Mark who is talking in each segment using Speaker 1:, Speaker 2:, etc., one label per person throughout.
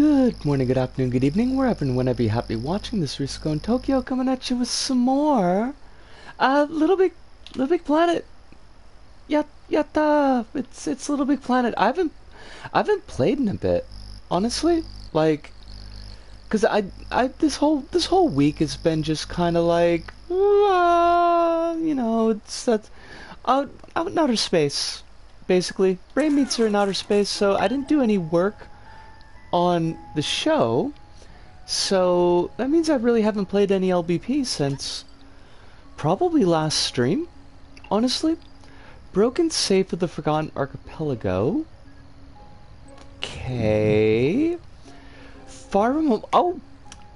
Speaker 1: Good morning, good afternoon, good evening, wherever and whenever you happen to be watching this. Risco in Tokyo coming at you with some more Little Big Planet. Yatta! It's Little Big Planet. I haven't played in a bit, honestly. Like, cause this whole week has been just kind of like, it's that out in outer space, basically. Brain meets are in outer space, so I didn't do any work on the show, so that means I really haven't played any LBP since probably last stream, honestly. Broken Safe of the Forgotten Archipelago. Okay. Far From Home. Oh,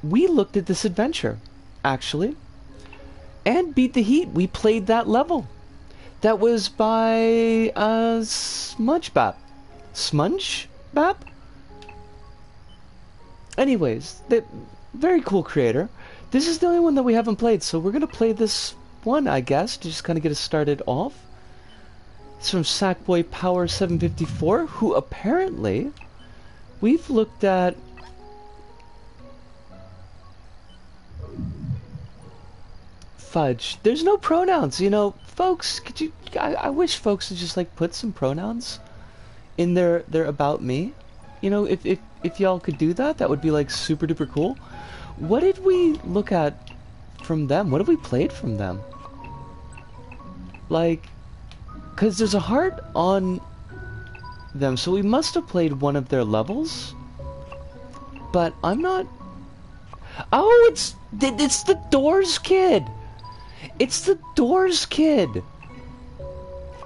Speaker 1: we looked at this adventure, actually. And Beat the Heat. We played that level. That was by SmudgeBap. SpongeBap? Anyways, very cool creator. This is the only one that we haven't played, so we're gonna play this one, I guess, to just kind of get us started off. It's from Sackboy Power 754, who apparently we've looked at. Fudge. There's no pronouns, folks. Could you? I wish folks would just like put some pronouns in their about me. If y'all could do that, that would be like super duper cool. What did we look at from them? What have we played from them? Like, cause there's a heart on them, so we must have played one of their levels. But I'm not. Oh, it's the Doors kid. It's the Doors kid.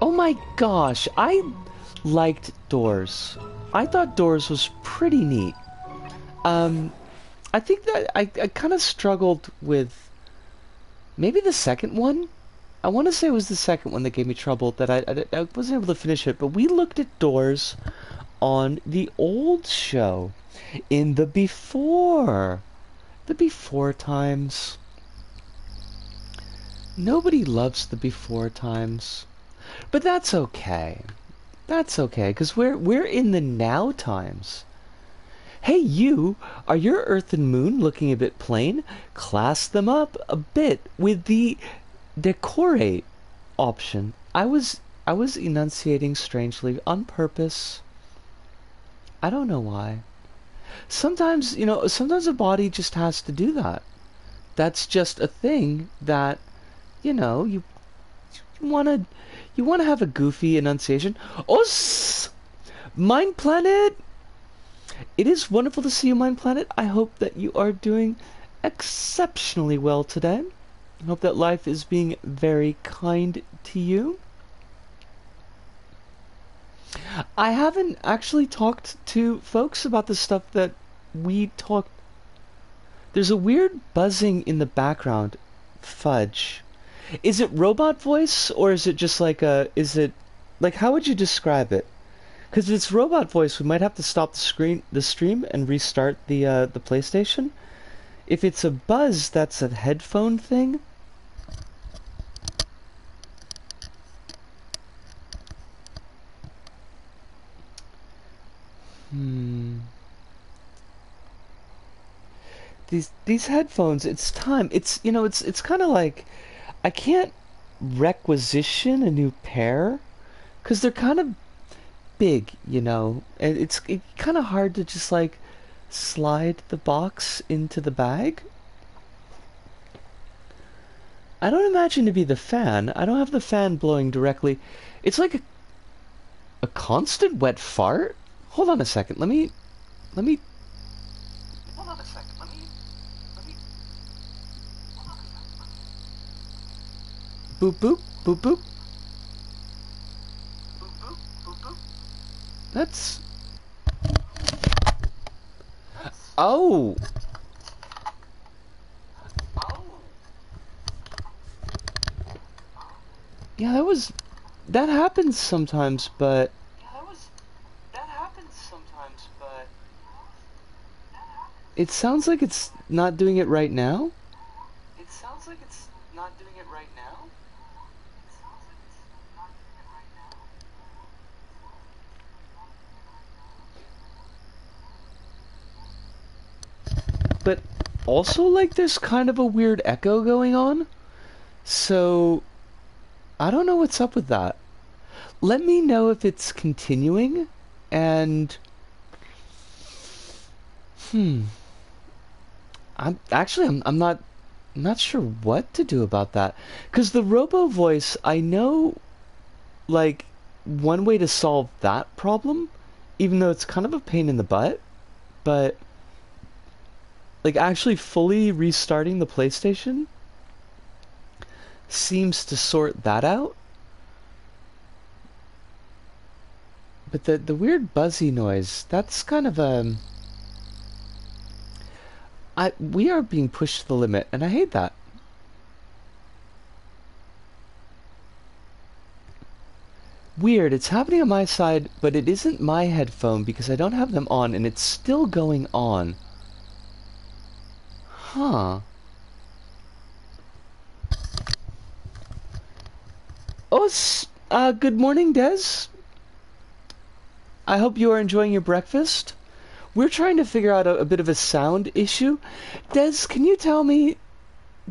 Speaker 1: Oh my gosh, I liked Doors. I thought Doors was pretty neat. I think that I kind of struggled with maybe the second one. I want to say it was the second one that gave me trouble, that I wasn't able to finish it. But we looked at Doors on the old show in the before times. Nobody loves the before times, but that's okay. That's okay, because we're in the now times. Hey you, are your Earth and Moon looking a bit plain? Class them up a bit with the decorate option. I was enunciating strangely on purpose. I don't know why. Sometimes, sometimes a body just has to do that. That's just a thing that, you wanna have a goofy enunciation. Os! Mind Planet! It is wonderful to see you, Mind Planet. I hope that you are doing exceptionally well today. I hope that life is being very kind to you. I haven't actually talked to folks about the stuff that we talked. There's a weird buzzing in the background. Fudge. Is it robot voice, or is it just like how would you describe it? Because if it's robot voice, we might have to stop the stream and restart the PlayStation. If it's a buzz, that's a headphone thing. These headphones, it's time. It's kind of like I can't requisition a new pair because they're kind of big, and it's kind of hard to just like slide the box into the bag. I don't imagine to be the fan. I don't have the fan blowing directly. It's like a constant wet fart. Hold on a second. Let me. Hold on a second. Let me. Boop boop boop boop. That's. Oh. Yeah, that happens sometimes, but. It sounds like it's not doing it right now. but also, like, there's kind of a weird echo going on. So, I don't know what's up with that. Let me know if it's continuing, and... I'm not sure what to do about that. Because the robo voice, I know, like, one way to solve that problem, even though it's kind of a pain in the butt, but, like, actually fully restarting the PlayStation seems to sort that out. But the weird buzzy noise, that's kind of we are being pushed to the limit, and I hate that. Weird, it's happening on my side, but it isn't my headphone because I don't have them on, and it's still going on. Huh. Oh, good morning, Des. I hope you are enjoying your breakfast. We're trying to figure out a bit of a sound issue. Des, can you tell me,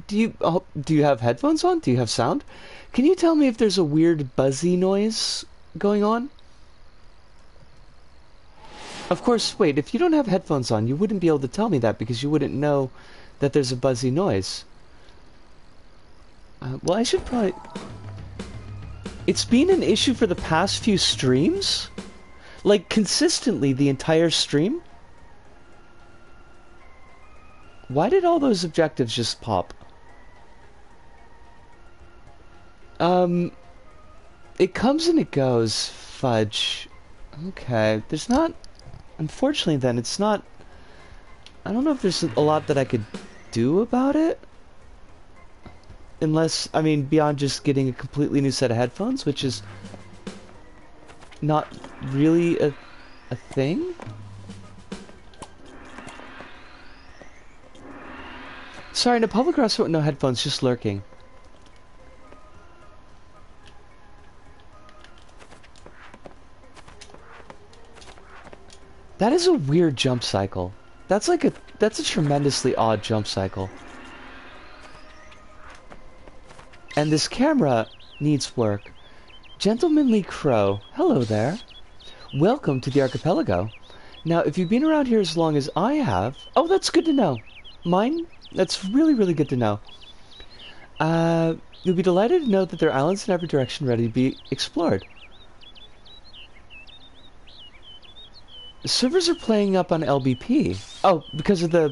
Speaker 1: do you have headphones on? Do you have sound? Can you tell me if there's a weird buzzy noise going on? Of course, wait, if you don't have headphones on, you wouldn't be able to tell me that because you wouldn't know that there's a buzzy noise. Well, I should probably... It's been an issue for the past few streams? Like, consistently the entire stream? Why did all those objectives just pop? It comes and it goes. Fudge. Okay, there's not... Unfortunately then, it's not... I don't know if there's a lot that I could do about it. Unless, I mean, beyond just getting a completely new set of headphones, which is not really a thing. Sorry, in a public restaurant, no headphones, just lurking. That is a weird jump cycle. That's a tremendously odd jump cycle. And this camera needs work. Gentlemanly Crow, hello there. Welcome to the archipelago. Now, if you've been around here as long as I have... Oh, that's good to know. Mine? That's really, really good to know. You'll be delighted to know that there are islands in every direction ready to be explored. The servers are playing up on LBP. Oh, because of the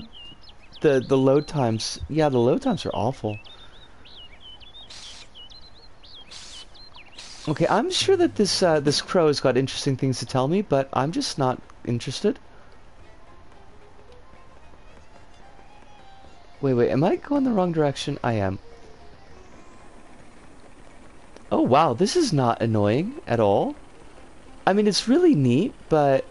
Speaker 1: load times. Yeah, the load times are awful. Okay, I'm sure that this crow has got interesting things to tell me, but I'm just not interested. Wait, am I going the wrong direction? I am. Oh wow, this is not annoying at all. I mean, it's really neat, but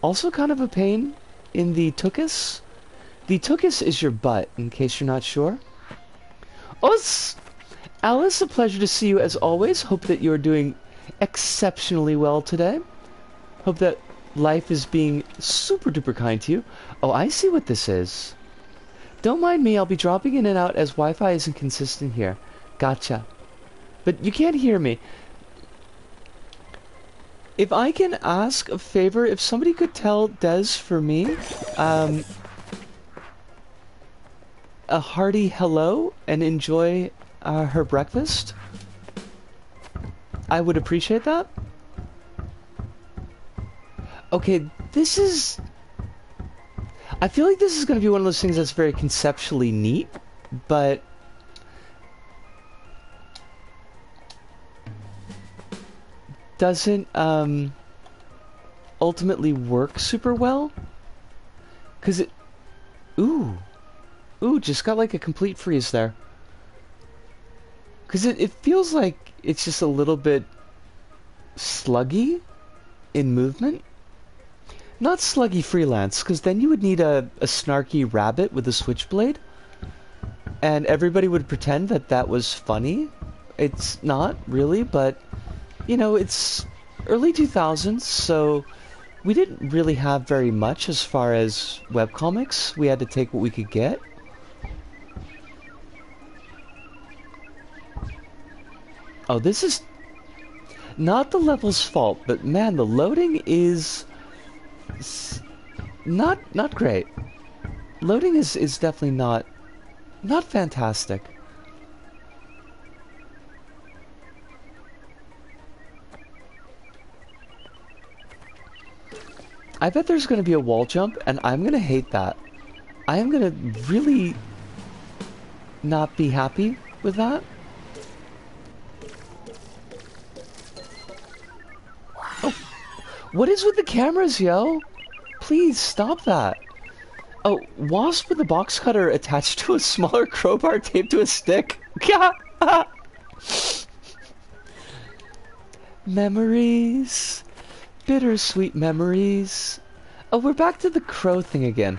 Speaker 1: also kind of a pain in the tuchus. The tuchus is your butt, in case you're not sure. Alice, a pleasure to see you as always. Hope that you're doing exceptionally well today. Hope that life is being super duper kind to you. Oh, I see what this is. Don't mind me, I'll be dropping in and out as Wi-Fi isn't consistent here. Gotcha. But you can't hear me. If I can ask a favor, if somebody could tell Des for me, a hearty hello and enjoy her breakfast, I would appreciate that. Okay, this is... I feel like this is going to be one of those things that's very conceptually neat, but... doesn't, ultimately work super well. Because it... Ooh, just got like a complete freeze there. Because it feels like it's just a little bit sluggy in movement. Not sluggy freelance, because then you would need a snarky rabbit with a switchblade. And everybody would pretend that that was funny. It's not, really, but, you know, it's early 2000s, so we didn't really have very much as far as webcomics. We had to take what we could get. Oh, this is not the level's fault, but man, the loading is not great. Loading is definitely not fantastic. I bet there's going to be a wall jump, and I'm going to hate that. I am going to really not be happy with that. Oh, what is with the cameras, yo? Please stop that. Oh, wasp with a box cutter attached to a smaller crowbar taped to a stick. Memories. Bittersweet memories. Oh, we're back to the crow thing again.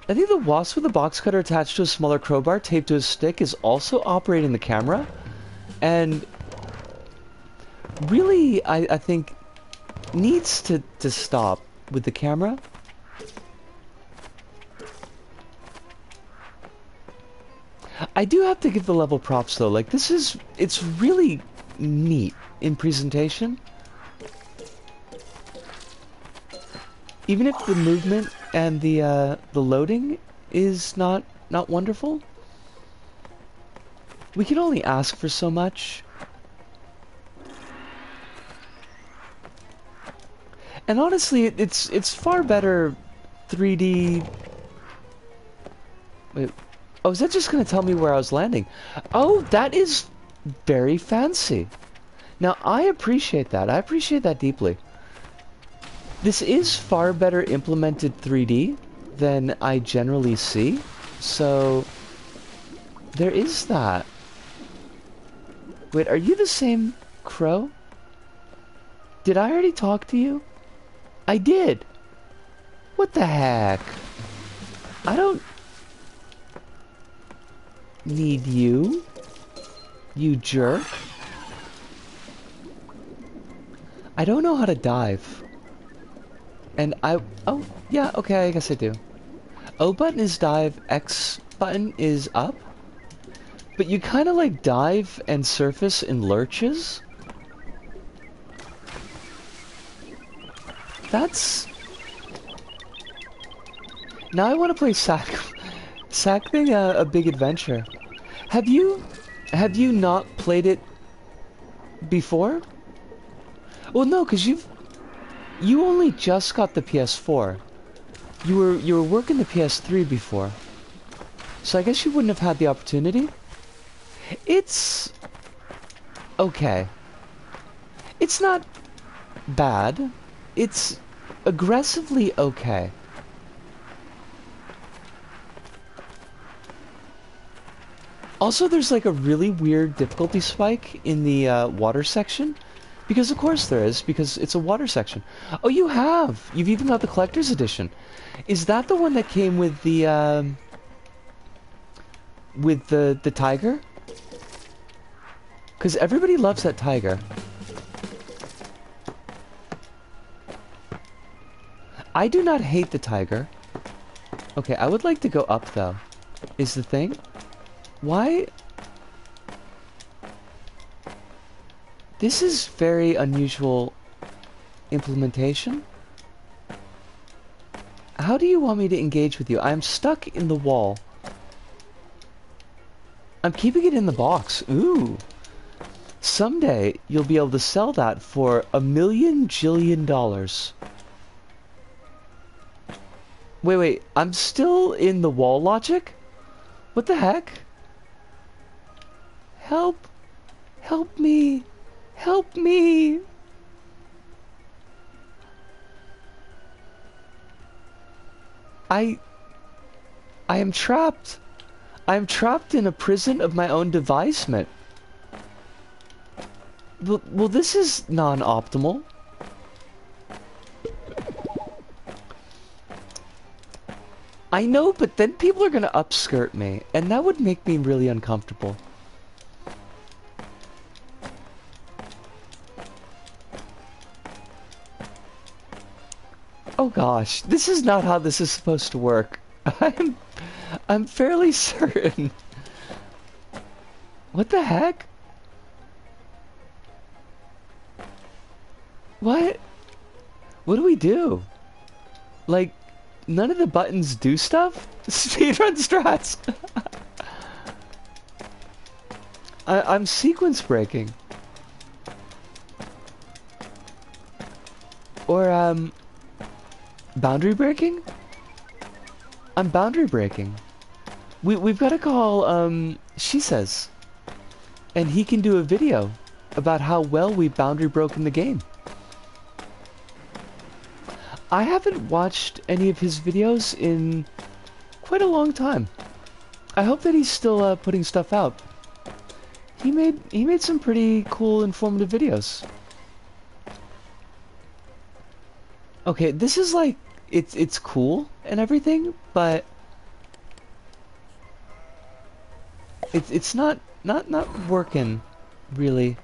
Speaker 1: I think the wasp with a box cutter attached to a smaller crowbar taped to a stick is also operating the camera. And really, I think, needs to stop with the camera. I do have to give the level props though. Like, it's really neat in presentation. Even if the movement and the loading is not wonderful, we can only ask for so much. And honestly, it's far better 3D. Wait, oh, is that just gonna tell me where I was landing? Oh, that is very fancy. Now, I appreciate that. I appreciate that deeply. This is far better implemented 3D than I generally see, so there is that. Wait, are you the same crow? Did I already talk to you? I did. What the heck? I don't need you, you jerk. I don't know how to dive. And oh, yeah, okay, I guess I do. O button is dive, X button is up. But you kind of like dive and surface in lurches. That's... Now I want to play Sack. Sack Thing, a big adventure. Have you not played it before? Well, no, because you only just got the PS4. You were working the PS3 before. So I guess you wouldn't have had the opportunity. It's okay. It's not bad. It's aggressively okay. Also, there's like a really weird difficulty spike in the water section. Because of course there is, because it's a water section. Oh, you have! You've even got the collector's edition. Is that the one that came with the tiger? Because everybody loves that tiger. I do not hate the tiger. Okay, I would like to go up though. Is the thing? Why? This is very unusual implementation. How do you want me to engage with you? I'm stuck in the wall. I'm keeping it in the box. Ooh. Someday you'll be able to sell that for $1 million. Wait, I'm still in the wall logic? What the heck? Help! Help me! Help me! I am trapped. I am trapped in a prison of my own devisement. Well, this is non-optimal. I know, but then people are gonna upskirt me, and that would make me really uncomfortable. Oh gosh, this is not how this is supposed to work. I'm fairly certain. What the heck? What? What do we do? Like, none of the buttons do stuff? Speedrun strats! I'm sequence breaking. Or, boundary breaking? I'm boundary breaking. We've got to call, She Says. And he can do a video about how well we boundary broken the game. I haven't watched any of his videos in quite a long time. I hope that he's still putting stuff out. He made some pretty cool, informative videos. Okay, this is like it's cool and everything, but it's not working really.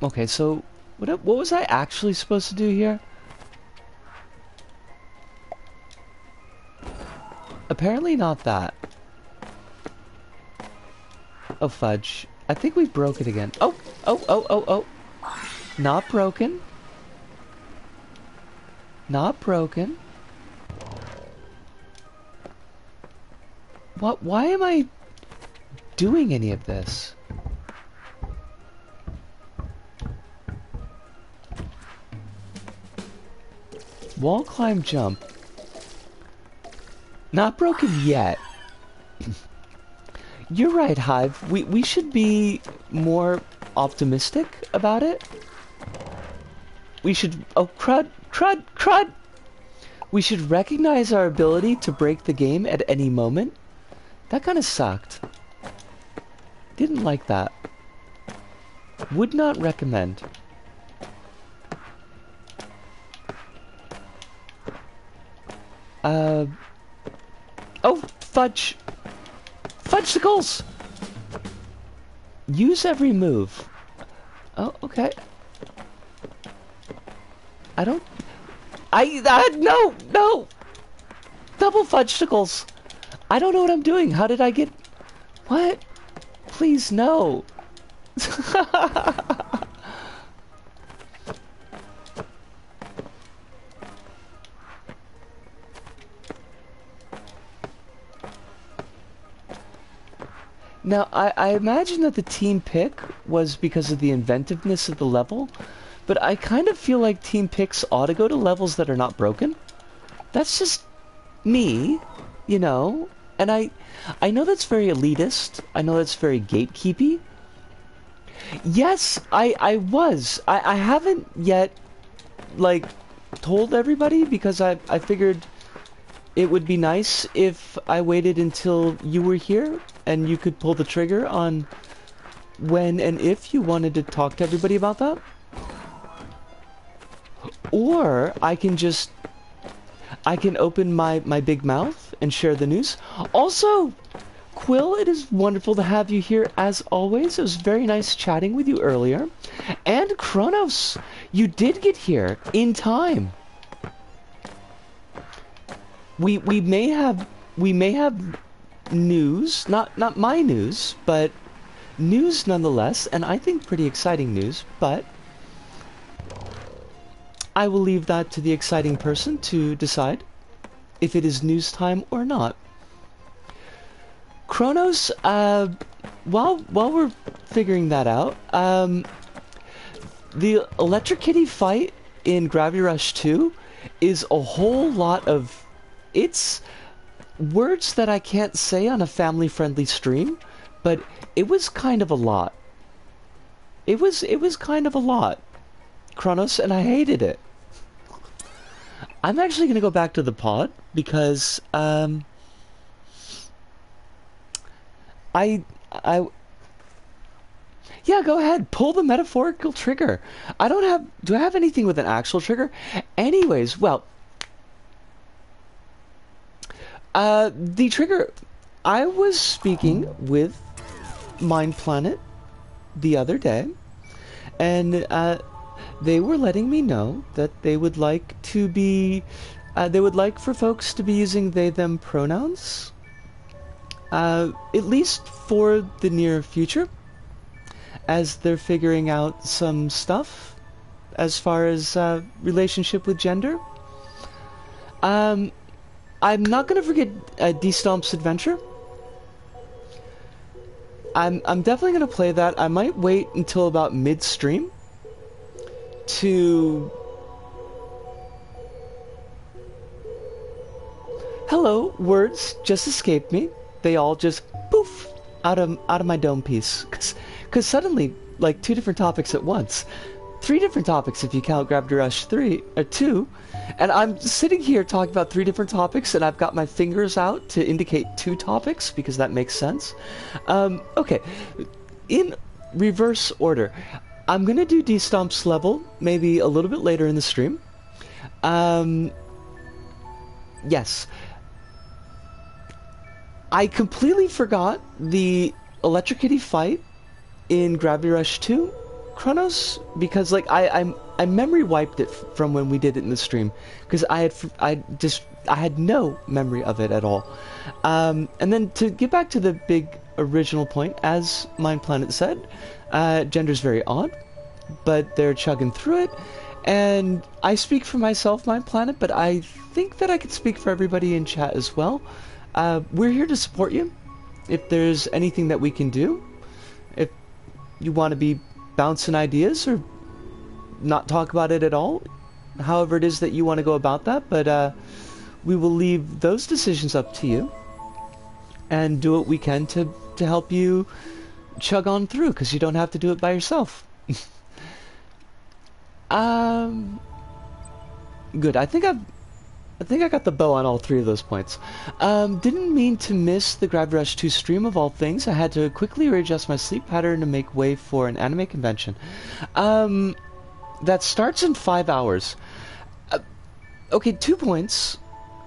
Speaker 1: Okay, so what was I actually supposed to do here? Apparently not that. Oh fudge. I think we broke it again. Oh. Not broken. Not broken. What? Why am I doing any of this? Wall climb jump. Not broken yet. You're right, Hive. We should be more optimistic about it. We should... Oh, crud! We should recognize our ability to break the game at any moment. That kind of sucked. Didn't like that. Would not recommend. Oh, fudge! Fudgesicles! Use every move. Oh, okay. I don't... No! Double fudgesicles! I don't know what I'm doing. How did I get... What? Please, no. Now, I imagine that the team pick was because of the inventiveness of the level, but I kind of feel like team picks ought to go to levels that are not broken. That's just me, you know? And I know that's very elitist. I know that's very gatekeepy. Yes, I was. I haven't yet, like, told everybody because I figured it would be nice if I waited until you were here and you could pull the trigger on when and if you wanted to talk to everybody about that. Or I can open my big mouth and share the news. Also, Quill, it is wonderful to have you here as always. It was very nice chatting with you earlier. And Kronos, you did get here in time. We may have news, not my news, but news nonetheless, and I think pretty exciting news, but I will leave that to the exciting person to decide if it is news time or not. Kronos, while we're figuring that out, the Electric Kitty fight in Gravity Rush 2 is a whole lot of... It's words that I can't say on a family-friendly stream, but it was kind of a lot. It was kind of a lot, Kronos, and I hated it. I'm actually going to go back to the pod because yeah, go ahead, pull the metaphorical trigger. Do I have anything with an actual trigger? Anyways, well, the trigger, I was speaking with MindPlanet the other day, and they were letting me know that they would like to be, they would like for folks to be using they, them pronouns, at least for the near future, as they're figuring out some stuff as far as relationship with gender. I'm not going to forget D-Stomp's Adventure. I'm definitely going to play that. I might wait until about mid-stream to... Hello, words just escaped me. They all just poof out of my dome piece. Cause suddenly, like 2 different topics at once. 3 different topics if you count Gravity Rush 2. And I'm sitting here talking about 3 different topics, and I've got my fingers out to indicate 2 topics, because that makes sense. Okay, in reverse order, I'm gonna do D-Stomp's level maybe a little bit later in the stream. Yes. I completely forgot the Electric Kitty fight in Gravity Rush 2 Chronos, because like I memory wiped it from when we did it in the stream, because I had no memory of it at all. And then to get back to the big original point, as PtaER said, gender's very odd, but they're chugging through it. And I speak for myself, PtaER, but I think that I could speak for everybody in chat as well. We're here to support you. If there's anything that we can do, if you want to be bouncing ideas or not talk about it at all, however it is that you want to go about that, but we will leave those decisions up to you and do what we can to help you chug on through, because you don't have to do it by yourself. Good. I think I got the bow on all 3 of those points. Didn't mean to miss the Gravity Rush 2 stream of all things. I had to quickly readjust my sleep pattern to make way for an anime convention. That starts in 5 hours. Okay, 2 points.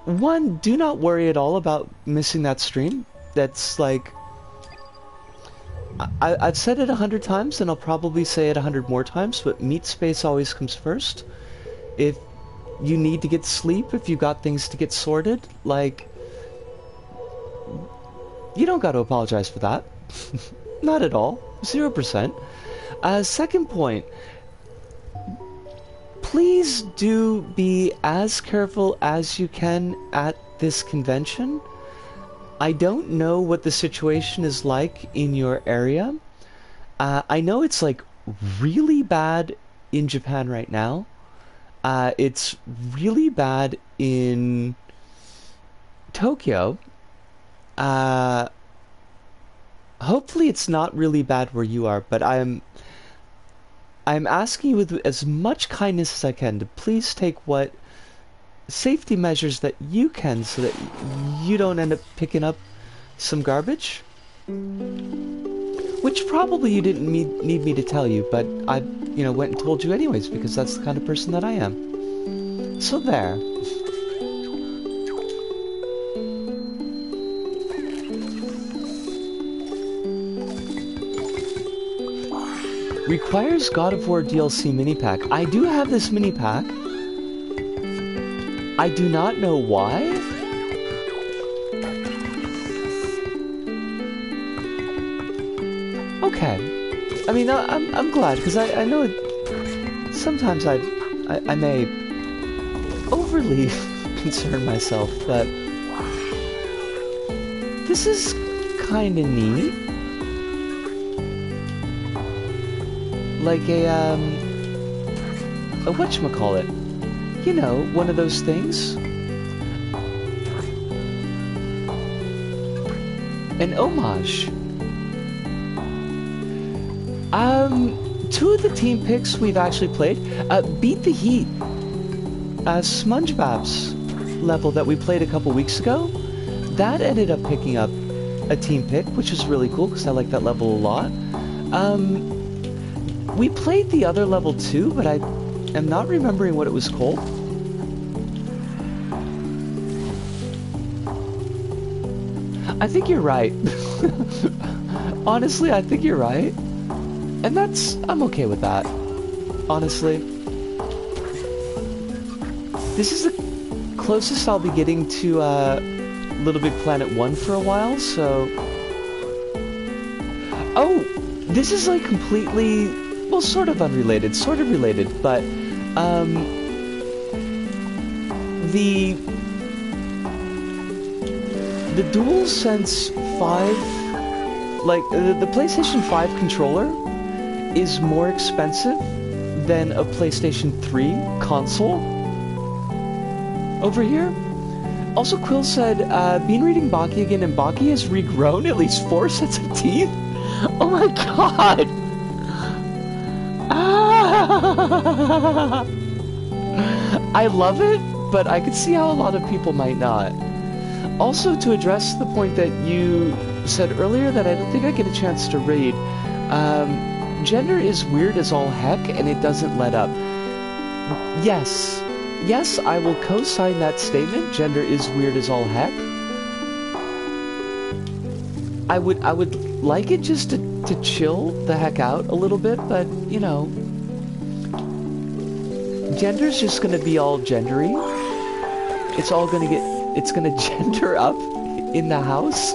Speaker 1: 1, do not worry at all about missing that stream. That's like... I've said it 100 times, and I'll probably say it 100 more times, but meat space always comes first. If you need to get sleep, if you got things to get sorted, like, you don't got to apologize for that. Not at all. 0%. Second point, please do be as careful as you can at this convention. I don't know what the situation is like in your area. I know it's like really bad in Japan right now. It's really bad in Tokyo. Hopefully it's not really bad where you are, but I'm asking you with as much kindness as I can to please take what safety measures that you can so that you don't end up picking up some garbage. Which probably you didn't need me to tell you, but I, went and told you anyways, because that's the kind of person that I am. So there. Requires God of War DLC mini pack. I do have this mini pack. I do not know why. Okay. I mean, I'm glad, because I know sometimes I may overly concern myself, but this is kind of neat. Like a whatchamacallit? You know, one of those things. An homage. 2 of the team picks we've actually played. Beat the Heat. SpongeBob's level that we played a couple weeks ago. That ended up picking up a team pick, which is really cool because I like that level a lot. We played the other level too, but I am not remembering what it was called. I think you're right. Honestly, I think you're right. And I'm okay with that. Honestly. This is the closest I'll be getting to LittleBigPlanet 1 for a while, so... Oh! This is like completely... well, sort of unrelated, sort of related, but... The DualSense 5... like, the PlayStation 5 controller is more expensive than a PlayStation 3 console over here. Also, Quill said, been reading Baki again, and Baki has regrown at least 4 sets of teeth? Oh my god! Ah! I love it, but I could see how a lot of people might not. Also, to address the point that you said earlier that I don't think I get a chance to read, gender is weird as all heck, and it doesn't let up. Yes. Yes, I will co-sign that statement. Gender is weird as all heck. I would like it just to chill the heck out a little bit, but, you know... gender's just gonna be all gendery. It's all gonna get... it's gonna gender up in the house.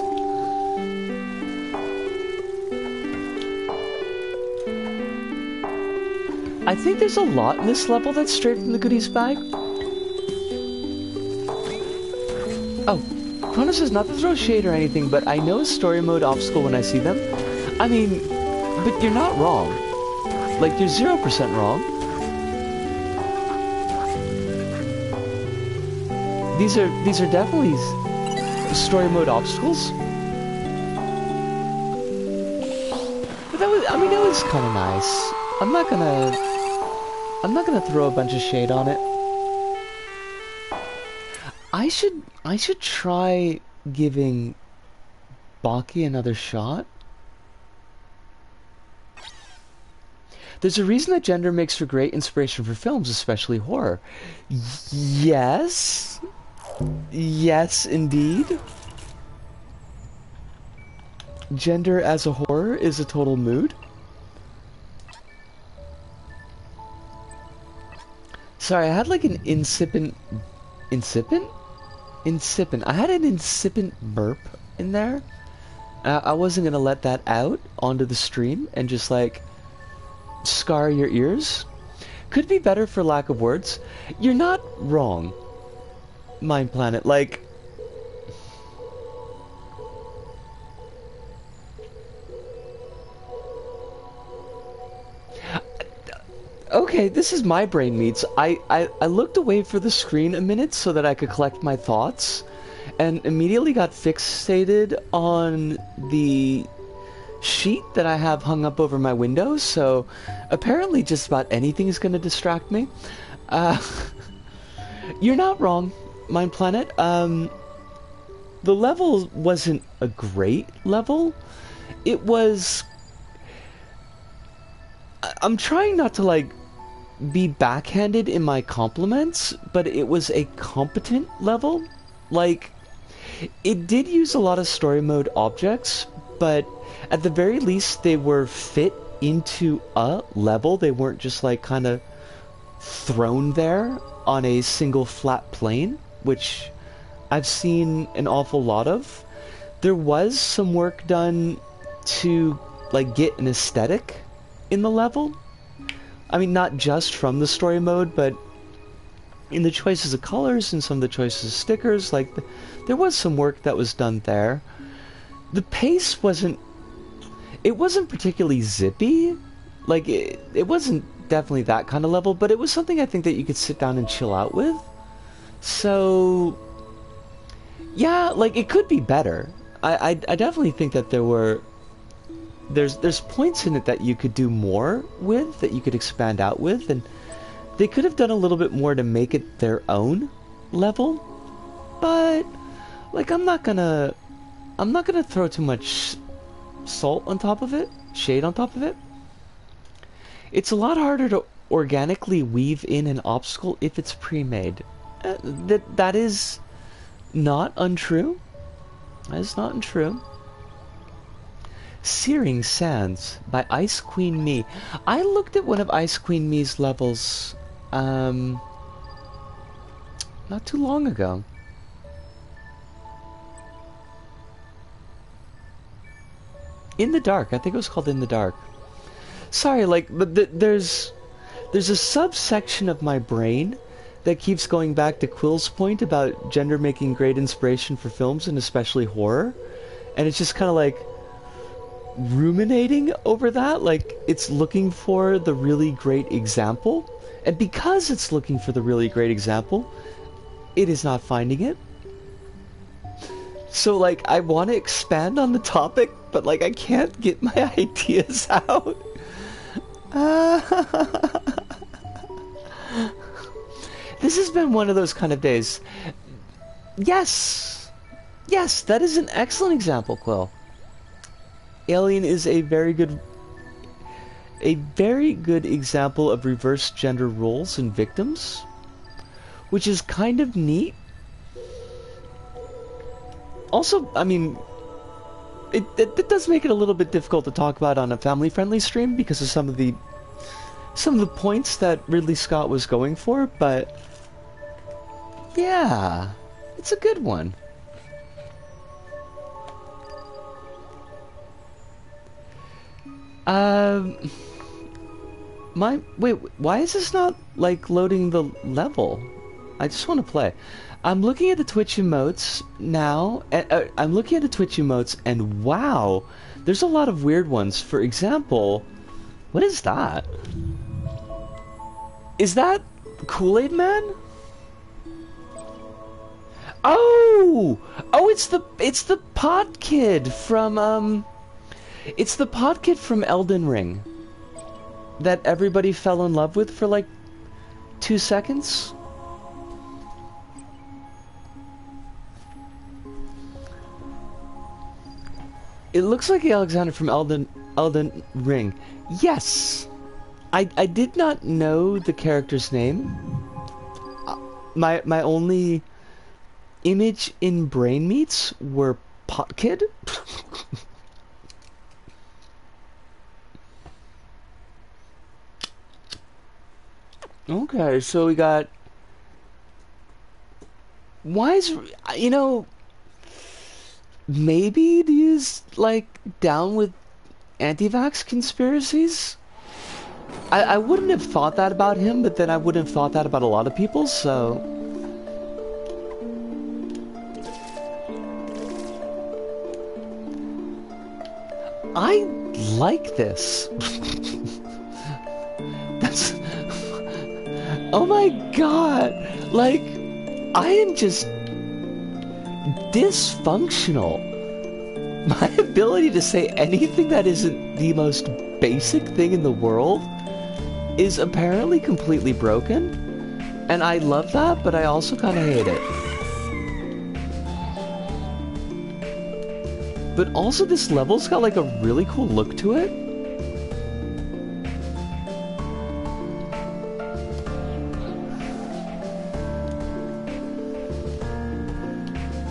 Speaker 1: I think there's a lot in this level that's straight from the goodies bag. Oh, Chrono says not to throw shade or anything, but I know a story mode obstacle when I see them. I mean, but you're not wrong. Like, you're 0% wrong. These are definitely story mode obstacles. But that was, I mean, that was kind of nice. I'm not gonna throw a bunch of shade on it. I should try giving Baki another shot. There's a reason that gender makes for great inspiration for films, especially horror. Yes. Yes, indeed. Gender as a horror is a total mood. Sorry, I had like an incipient... Incipient? Incipient. I had an incipient burp in there. I wasn't gonna let that out onto the stream and just like scar your ears. Could be better for lack of words. You're not wrong, Mind Planet. Like... okay, this is my brain meats. I looked away for the screen a minute so that I could collect my thoughts, and immediately got fixated on the sheet that I have hung up over my window, so apparently just about anything is going to distract me. You're not wrong, Mind Planet. The level wasn't a great level. It was... I'm trying not to, like, be backhanded in my compliments, but it was a competent level. Like, it did use a lot of story mode objects, but at the very least they were fit into a level. They weren't just, like, kind of thrown there on a single flat plane, which I've seen an awful lot of. There was some work done to, like, get an aesthetic in the level. I mean, not just from the story mode, but in the choices of colors and some of the choices of stickers. Like, there was some work that was done there. The pace wasn't... it wasn't particularly zippy. Like, it wasn't definitely that kind of level, but it was something I think that you could sit down and chill out with. So... yeah, like, it could be better. I definitely think that there were... There's points in it that you could do more with, that you could expand out with, and they could have done a little bit more to make it their own level. But, like, I'm not gonna throw too much salt on top of it, shade on top of it. It's a lot harder to organically weave in an obstacle if it's pre-made. That is not untrue. That is not untrue. Searing Sands by Ice Queen Me. I looked at one of Ice Queen Me's levels not too long ago. In the Dark. I think it was called In the Dark. Sorry, like, but there's a subsection of my brain that keeps going back to Quill's point about gender making great inspiration for films, and especially horror. And it's just kind of like ruminating over that. Like, it's looking for the really great example. And because it's looking for the really great example, it is not finding it. So, like, I want to expand on the topic, but, like, I can't get my ideas out. This has been one of those kind of days. Yes! Yes, that is an excellent example, Quill. Alien is a very good example of reverse gender roles in victims, which is kind of neat. Also, I mean, it does make it a little bit difficult to talk about on a family-friendly stream because of some of the points that Ridley Scott was going for, but yeah, it's a good one. Wait, why is this not, like, loading the level? I just want to play. I'm looking at the Twitch emotes now, and wow, there's a lot of weird ones. For example, what is that? Is that Kool-Aid Man? Oh, it's the pod kid from it's the pod kid from Elden Ring that everybody fell in love with for like 2 seconds. It looks like Alexander from Elden Ring. Yes! I did not know the character's name. My only image in Brain Meats were Pot Kid. Okay, so we got... Why is... You know... Maybe he's, like, down with anti-vax conspiracies? I wouldn't have thought that about him, but then I wouldn't have thought that about a lot of people, so... I like this. That's... Oh my god! Like, I am just... dysfunctional. My ability to say anything that isn't the most basic thing in the world is apparently completely broken, and I love that, but I also kind of hate it. But also this level's got like a really cool look to it.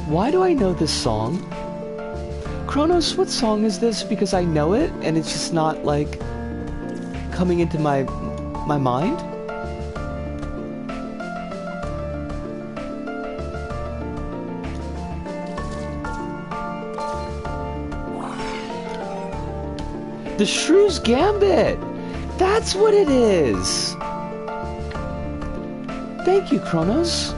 Speaker 1: Why do I know this song? Kronos, what song is this? Because I know it, and it's just not, like, coming into my mind. The Shrew's Gambit! That's what it is! Thank you, Kronos.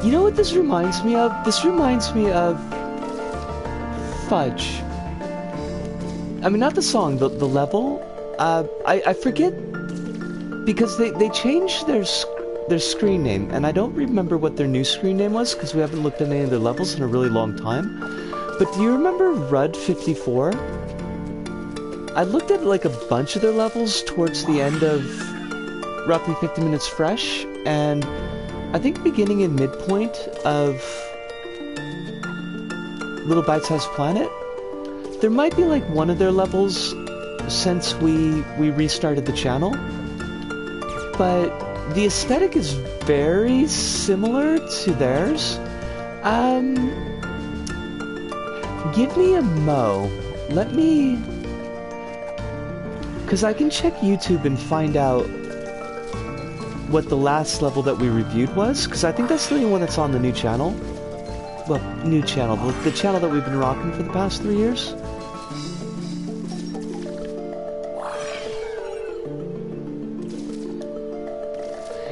Speaker 1: You know what this reminds me of? This reminds me of... Fudge. I mean, not the song, the level. I forget... Because they changed their screen name, and I don't remember what their new screen name was, because we haven't looked at any of their levels in a really long time. But do you remember Rud 54? I looked at, like, a bunch of their levels towards the end of roughly 50 Minutes Fresh, and... I think beginning and midpoint of Little Bite-Sized Planet, there might be like one of their levels since we restarted the channel, but the aesthetic is very similar to theirs. Give me a mo. Let me Because I can check YouTube and find out what the last level that we reviewed was, because I think that's the only one that's on the new channel. Well, new channel, the channel that we've been rocking for the past 3 years.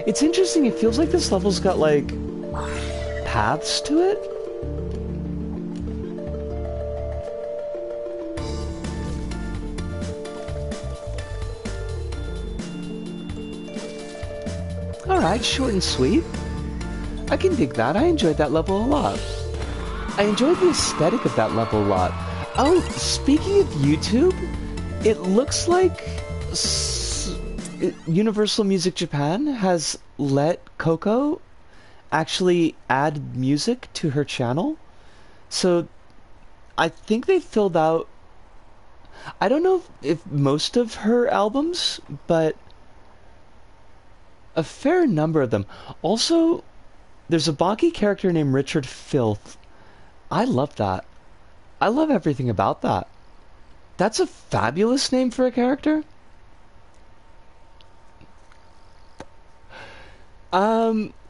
Speaker 1: It's interesting, it feels like this level's got, like, paths to it. Alright, short and sweet. I can dig that. I enjoyed that level a lot. I enjoyed the aesthetic of that level a lot. Oh, speaking of YouTube, it looks like Universal Music Japan has let Coco actually add music to her channel. So I think they filled out, I don't know if most of her albums, but a fair number of them. Also, there's a Baki character named Richard Filth. I love that. I love everything about that. That's a fabulous name for a character.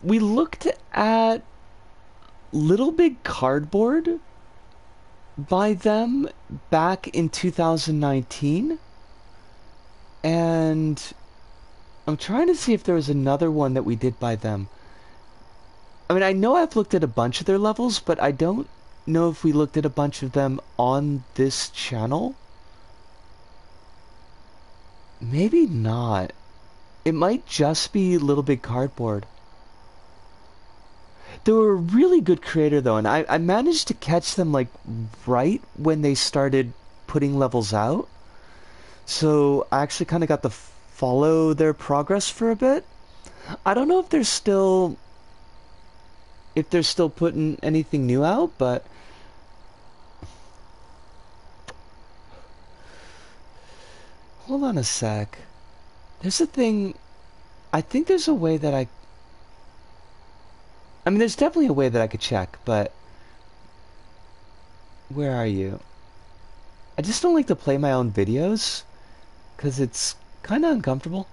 Speaker 1: We looked at Little Big Cardboard by them back in 2019. And I'm trying to see if there was another one that we did by them. I mean, I know I've looked at a bunch of their levels, but I don't know if we looked at a bunch of them on this channel. Maybe not. It might just be Little Big Cardboard. They were a really good creator, though, and I managed to catch them, like, right when they started putting levels out. So I actually kind of got to follow their progress for a bit. I don't know if they're still putting anything new out, but hold on a sec. There's a thing. I think there's a way that I mean, there's definitely a way that I could check, but where are you? I just don't like to play my own videos because it's kind of uncomfortable.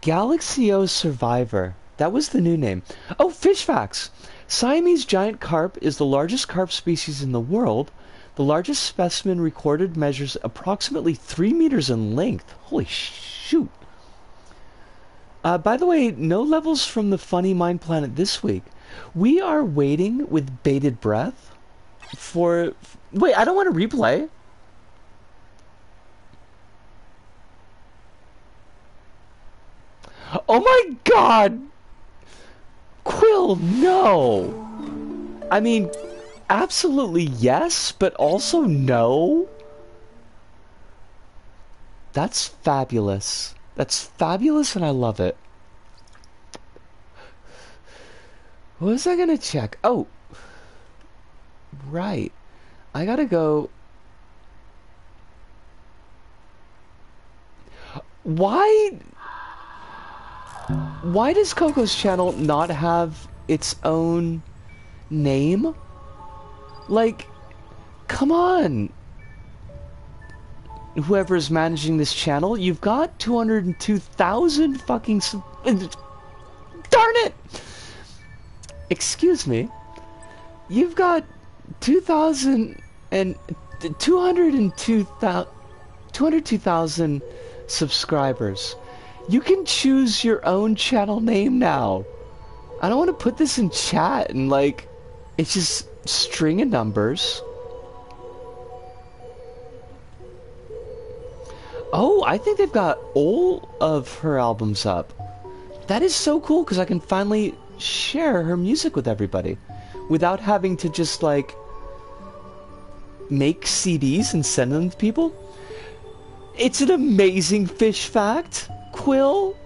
Speaker 1: Galaxy O Survivor. That was the new name. Oh, fish facts. Siamese giant carp is the largest carp species in the world. The largest specimen recorded measures approximately 3 meters in length. Holy shoot. By the way, no levels from the Funny Mind Planet this week. We are waiting with bated breath for... Wait, I don't want to replay. Oh my god! Quill, no! I mean, absolutely yes, but also no? That's fabulous. That's fabulous and I love it. What was I gonna check? Oh! Right. I gotta go... Why does Coco's channel not have its own name? Like, come on. Whoever's managing this channel, you've got 202,000 fucking darn it! Excuse me. You've got 202,000 subscribers. You can choose your own channel name now. I don't want to put this in chat and, like, it's just string of numbers. Oh, I think they've got all of her albums up. That is so cool because I can finally share her music with everybody without having to just, like, make CDs and send them to people. It's an amazing fish fact, Quill.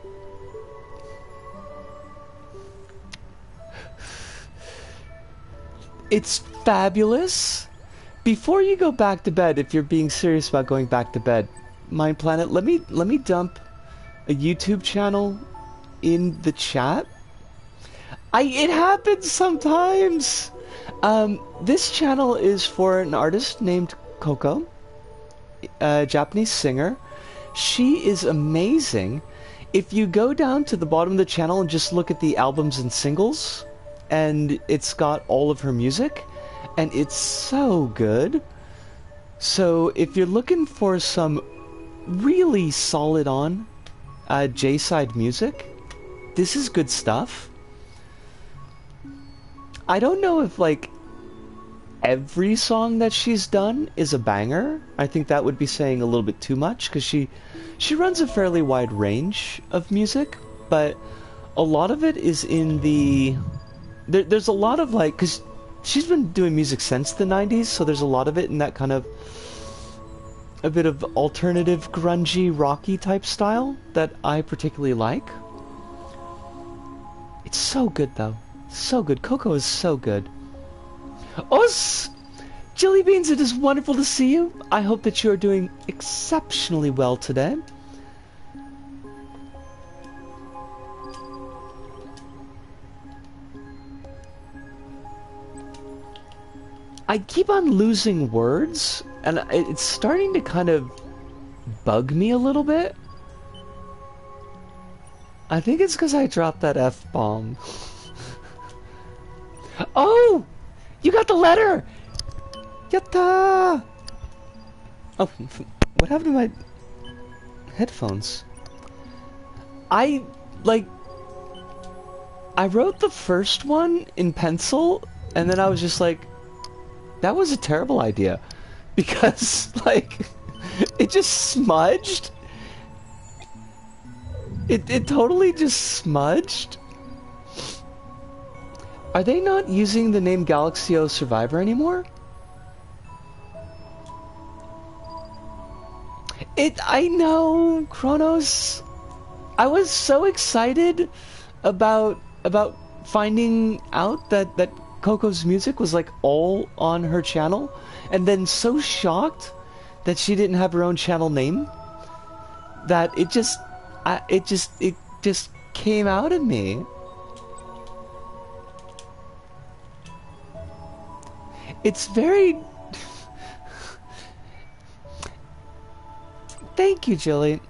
Speaker 1: It's fabulous. Before you go back to bed, if you're being serious about going back to bed, Mind Planet, let me dump a YouTube channel in the chat. It happens sometimes. This channel is for an artist named Coco. Japanese singer. She is amazing. If you go down to the bottom of the channel and just look at the albums and singles, and it's got all of her music, and it's so good. So if you're looking for some really solid on J-side music, this is good stuff. I don't know if like every song that she's done is a banger. I think that would be saying a little bit too much, because she runs a fairly wide range of music, but a lot of it is in the there's a lot of like, because she's been doing music since the 90s, so there's a lot of it in that kind of a bit of alternative grungy rocky type style that I particularly like. It's so good though, so good. Coco is so good. Us! Jelly Beans, it is wonderful to see you. I hope that you are doing exceptionally well today. I keep on losing words, and it's starting to kind of bug me a little bit. I think it's because I dropped that F-bomb. Oh! You got the letter! Yatta! Oh, what happened to my headphones? I wrote the first one in pencil, and then I was just like, that was a terrible idea. Because, like, it just smudged. It totally just smudged. Are they not using the name Galaxy O Survivor anymore? I know, Kronos. I was so excited about finding out that Coco's music was like all on her channel, and then so shocked that she didn't have her own channel name that it just came out of me. It's very... Thank you, Jilly.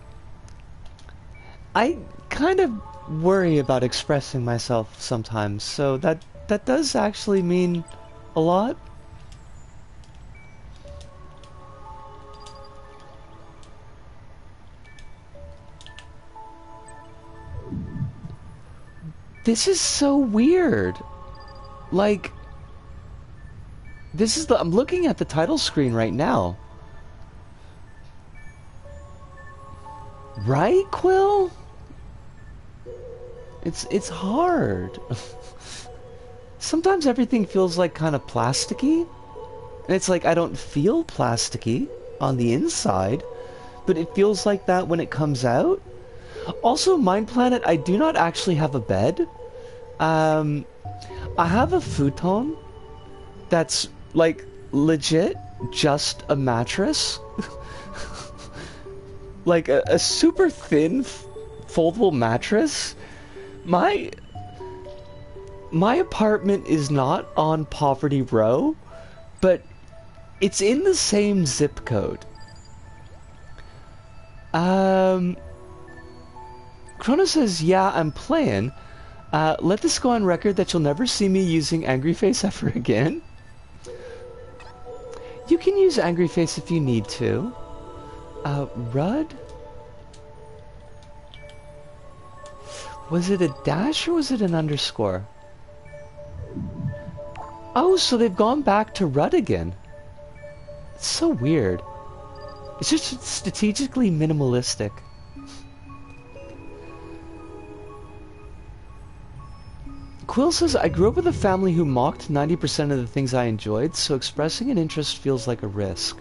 Speaker 1: I kind of worry about expressing myself sometimes, so that does actually mean a lot. This is so weird. Like... This is I'm looking at the title screen right now. Right, Quill? It's hard. Sometimes everything feels like kind of plasticky. And it's like I don't feel plasticky on the inside, but it feels like that when it comes out. Also, Mind Planet, I do not actually have a bed. I have a futon that's like legit just a mattress. Like a super thin foldable mattress. My apartment is not on Poverty Row, but it's in the same zip code. Chrono says, yeah, I'm playing. Let this go on record that you'll never see me using Angry Face ever again. You can use Angry Face if you need to. Rudd? Was it a dash or was it an underscore? Oh, so they've gone back to Rudd again. It's so weird. It's just strategically minimalistic. Quill says, I grew up with a family who mocked 90% of the things I enjoyed, so expressing an interest feels like a risk.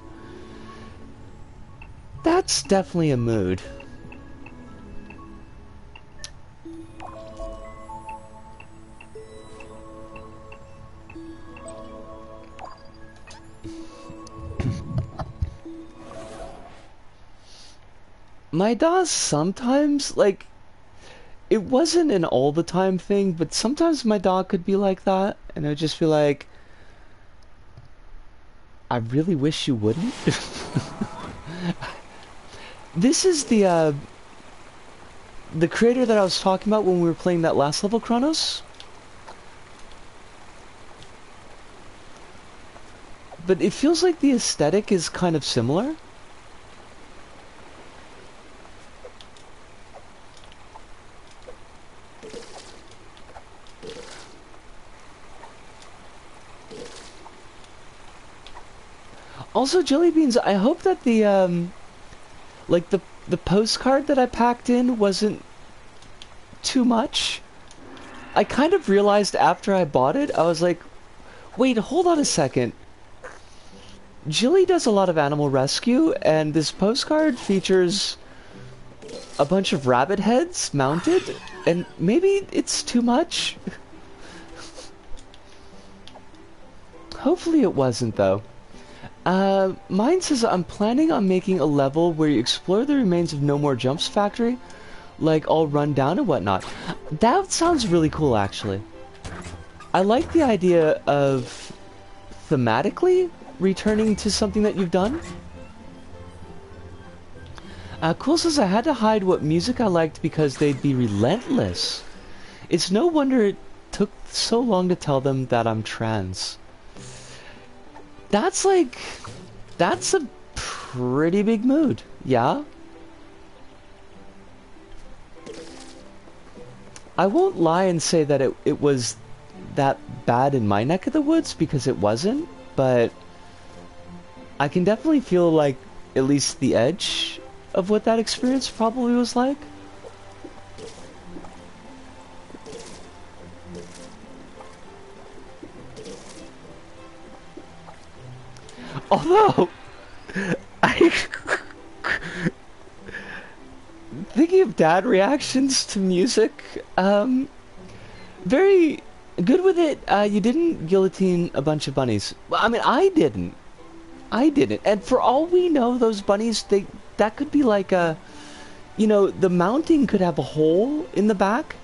Speaker 1: That's definitely a mood. My DAW sometimes, like, it wasn't an all the time thing, but sometimes my dog could be like that, and it would just be like, I really wish you wouldn't. This is the creator that I was talking about when we were playing that last level, Chronos. But it feels like the aesthetic is kind of similar. Also, Jelly Beans, I hope that the, like the postcard that I packed in wasn't too much. I kind of realized after I bought it, I was like, wait, hold on a second. Jilly does a lot of animal rescue, and this postcard features a bunch of rabbit heads mounted, and maybe it's too much? Hopefully it wasn't, though. Mine says I'm planning on making a level where you explore the remains of No More Jumps factory, like all run down and whatnot. That sounds really cool, actually. I like the idea of thematically returning to something that you've done. Cool says I had to hide what music I liked because they'd be relentless. It's no wonder it took so long to tell them that I'm trans. That's a pretty big mood, yeah? I won't lie and say that it was that bad in my neck of the woods, because it wasn't, but I can definitely feel like at least the edge of what that experience probably was like. Although, thinking of dad reactions to music, very good with it. You didn't guillotine a bunch of bunnies. Well, I mean, I didn't. And for all we know, those bunnies, that could be like a, you know, the mounting could have a hole in the back,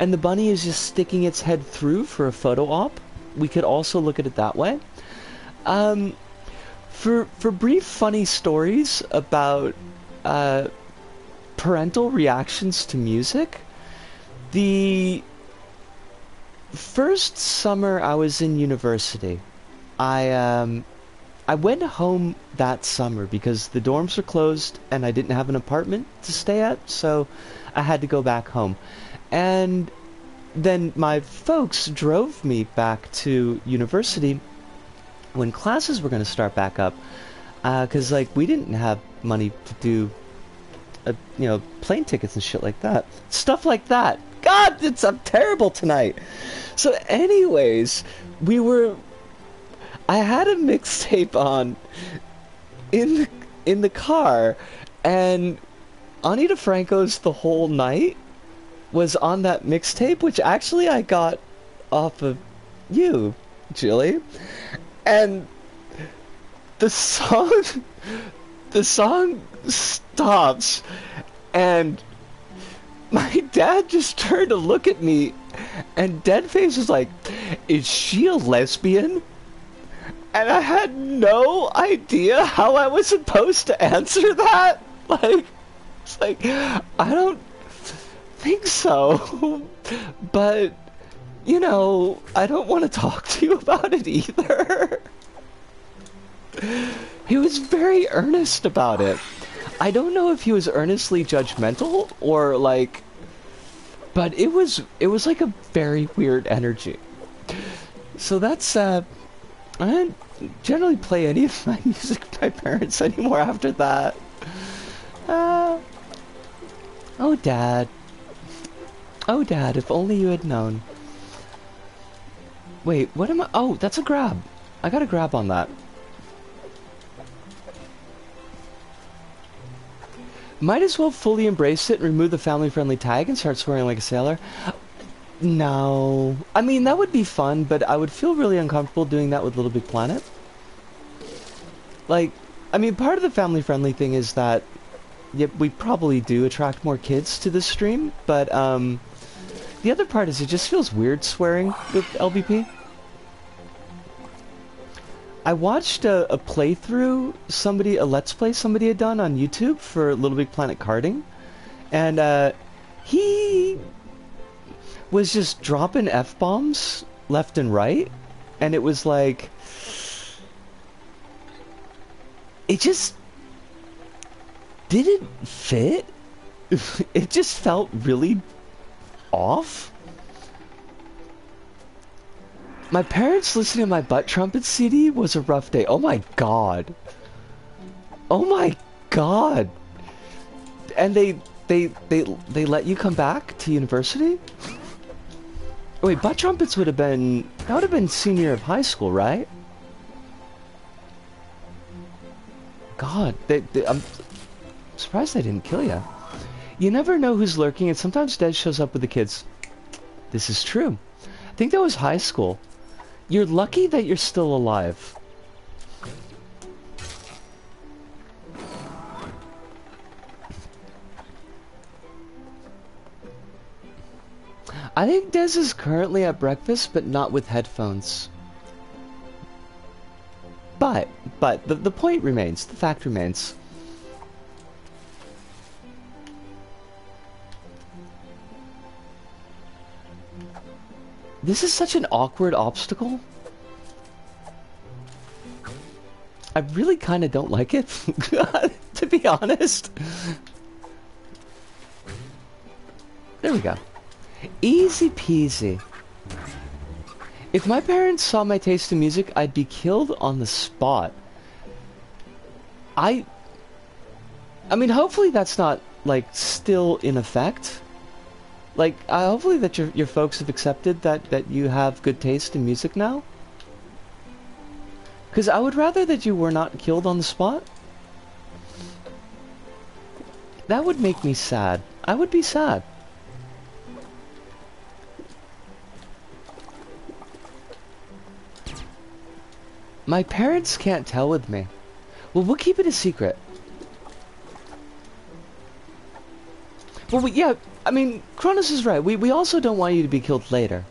Speaker 1: and the bunny is just sticking its head through for a photo op. We could also look at it that way. For brief funny stories about parental reactions to music, the first summer I was in university, I went home that summer because the dorms were closed and I didn't have an apartment to stay at, so I had to go back home. And then my folks drove me back to university when classes were going to start back up, because like we didn't have money to do you know, plane tickets and shit like that, stuff like that. God, I'm terrible tonight. So anyways, I had a mixtape on in the car, and Anita Franco's The Whole Night was on that mixtape, which actually I got off of you, Julie. And the song stops, and my dad just turned to look at me, and Deadface was like, "Is she a lesbian?" And I had no idea how I was supposed to answer that. Like, it's like, I don't think so, but you know, I don't want to talk to you about it either. He was very earnest about it. I don't know if he was earnestly judgmental or like, but it was like a very weird energy. So that's I didn't generally play any of my music with my parents anymore after that. Oh dad, if only you had known. Wait, what am I? Oh, that's a grab. I got a grab on that. Might as well fully embrace it and remove the family-friendly tag and start swearing like a sailor. No. I mean, that would be fun, but I would feel really uncomfortable doing that with LittleBigPlanet. Like, I mean, part of the family-friendly thing is that, yep, we probably do attract more kids to this stream, but, the other part is it just feels weird swearing with LBP. I watched a playthrough, a Let's Play somebody had done on YouTube for LittleBigPlanet karting, and he was just dropping F-bombs left and right, and it was like, it just didn't fit. It just felt really off. My parents listening to my butt trumpet CD was a rough day. Oh my god. Oh my god. And they let you come back to university? Wait, butt trumpets would have been senior year of high school, right? God, I'm surprised they didn't kill you. You never know who's lurking, and sometimes Des shows up with the kids. This is true. I think that was high school. You're lucky that you're still alive. I think Des is currently at breakfast, but not with headphones. But the point remains, the fact remains. This is such an awkward obstacle. I really kind of don't like it, to be honest. There we go. Easy peasy. If my parents saw my taste in music, I'd be killed on the spot. I mean, hopefully that's not, like, still in effect. Like, hopefully that your folks have accepted that you have good taste in music now. Because I would rather that you were not killed on the spot. That would make me sad. I would be sad. My parents can't tell with me. Well, we'll keep it a secret. Well, yeah, I mean, Kronos is right. We also don't want you to be killed later.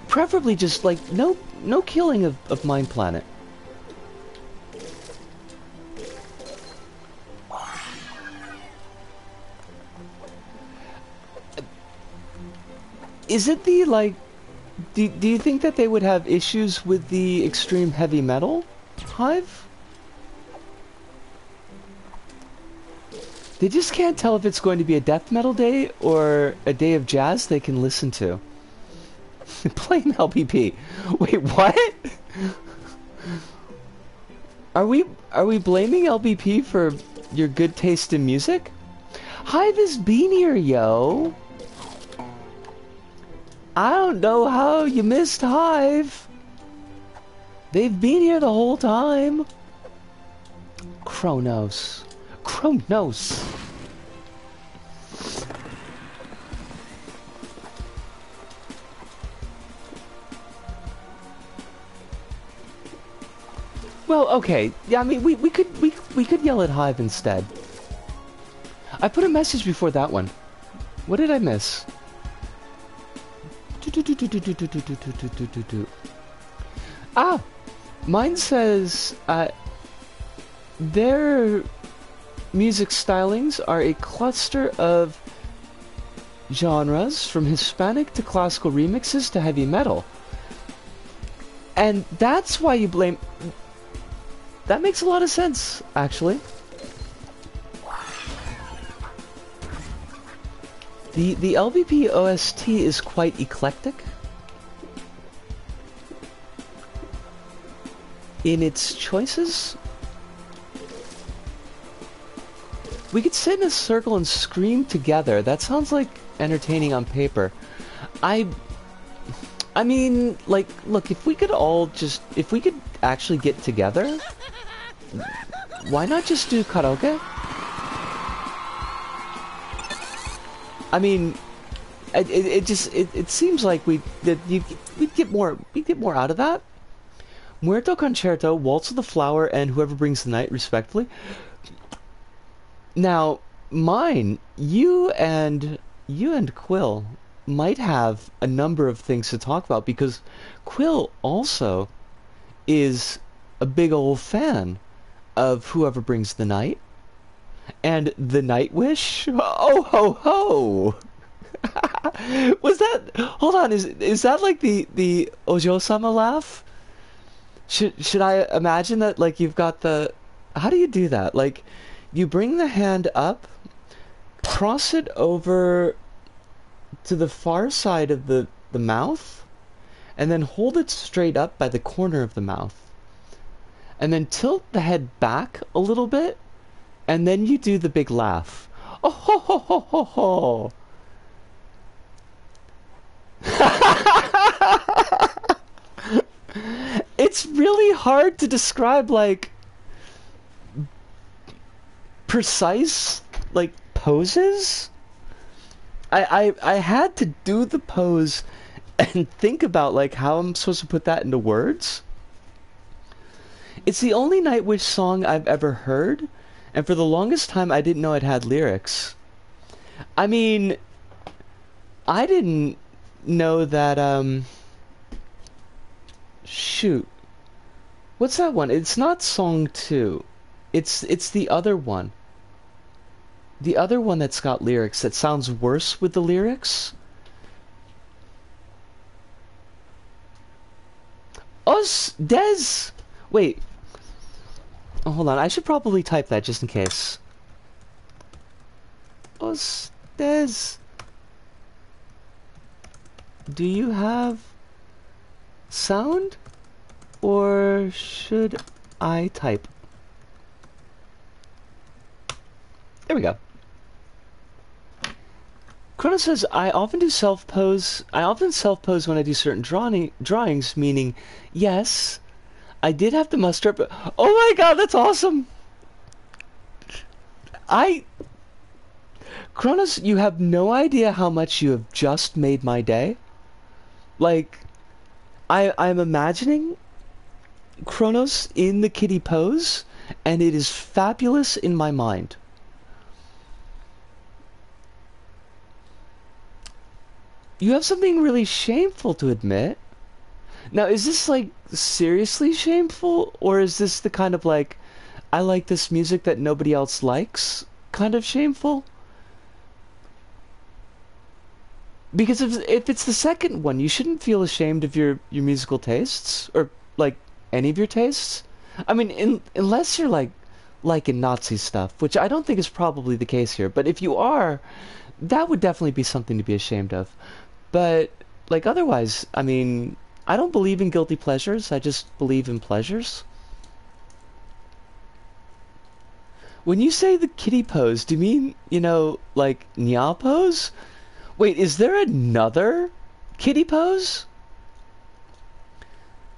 Speaker 1: Preferably just, like, no killing of Mind Planet. Is it the, like... Do you think that they would have issues with the extreme heavy metal hive? They just can't tell if it's going to be a death metal day or a day of jazz they can listen to. Blame LBP. Wait, what? Are we blaming LBP for your good taste in music? Hive is beanier, yo. I don't know how you missed Hive. They've been here the whole time. Kronos. Kronos. Well, okay. Yeah, I mean, we could yell at Hive instead. I put a message before that one. What did I miss? Ah, mine says their music stylings are a cluster of genres from Hispanic to classical remixes to heavy metal. And that's why you blame... That makes a lot of sense, actually. The LVP OST is quite eclectic in its choices. We could sit in a circle and scream together. That sounds like entertaining on paper. I mean, like, look, if we could actually get together, why not just do karaoke? I mean, it seems like we'd get more out of that. Muerto Concerto, Waltz of the Flower, and Whoever Brings the Night, respectively. Now, mine, you and Quill might have a number of things to talk about because Quill also is a big old fan of Whoever Brings the Night and the Night Wish. Oh ho ho! Was that? Hold on, is that like the Ojo-sama laugh? Should I imagine that like you've got the? How do you do that? Like, you bring the hand up, cross it over to the far side of the mouth, and then hold it straight up by the corner of the mouth, and then tilt the head back a little bit, and then you do the big laugh. Oh ho ho ho ho ho! It's really hard to describe like precise like poses. I had to do the pose and think about like how I'm supposed to put that into words. It's the only Nightwish song I've ever heard, and for the longest time I didn't know it had lyrics. I mean, I didn't know that shoot. What's that one? It's not song 2. It's the other one. The other one that's got lyrics that sounds worse with the lyrics. Os des. Wait. Oh, hold on. I should probably type that just in case. Os des. Do you have sound? Or should I type? There we go. Chrono says, I often self-pose when I do certain drawings, meaning, yes, I did have to muster up. Oh my god, that's awesome! Kronos, you have no idea how much you have just made my day. Like, I'm imagining Kronos in the kitty pose, and it is fabulous in my mind. You have something really shameful to admit. Now, is this like seriously shameful, or is this the kind of like, I like this music that nobody else likes kind of shameful? Because if it's the second one, you shouldn't feel ashamed of your musical tastes, or like any of your tastes. I mean, unless you're like liking Nazi stuff, which I don't think is probably the case here. But if you are, that would definitely be something to be ashamed of. But like otherwise, I mean, I don't believe in guilty pleasures. I just believe in pleasures. When you say the kitty pose, do you mean, you know, like nya pose? Wait, is there another kitty pose?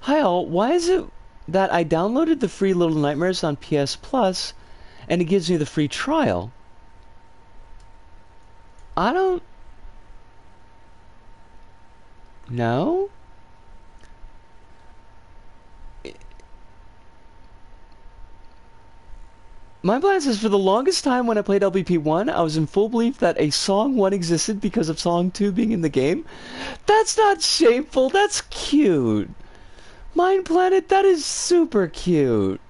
Speaker 1: Hi all, why is it that I downloaded the free Little Nightmares on PS Plus and it gives me the free trial? I don't know. My plan says, for the longest time when I played LBP1, I was in full belief that a Song 1 existed because of Song 2 being in the game. That's not shameful, that's cute. Mind Planet, that is super cute.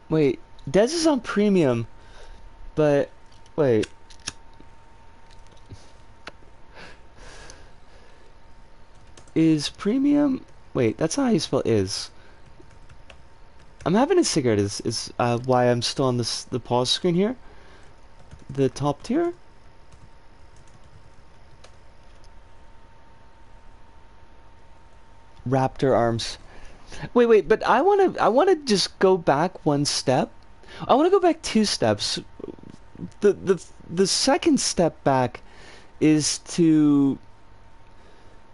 Speaker 1: Wait, Dez is on premium, but wait. Is premium? Wait, that's not how you spell is. I'm having a cigarette is why I'm still on the pause screen here. The top tier? Raptor arms. Wait, but I wanna just go back one step. I wanna go back 2 steps. The second step back is to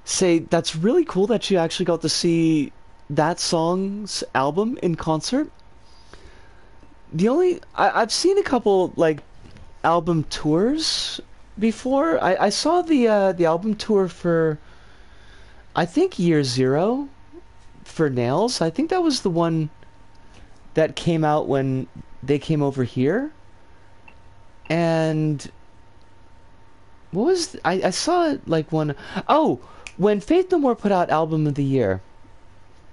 Speaker 1: say that's really cool that you actually got to see that song's album in concert. I've seen a couple like album tours before. I saw the album tour for I think Year Zero for Nails. I think that was the one that came out when they came over here. And what was I saw it like one. Oh, when Faith No More put out Album of the Year,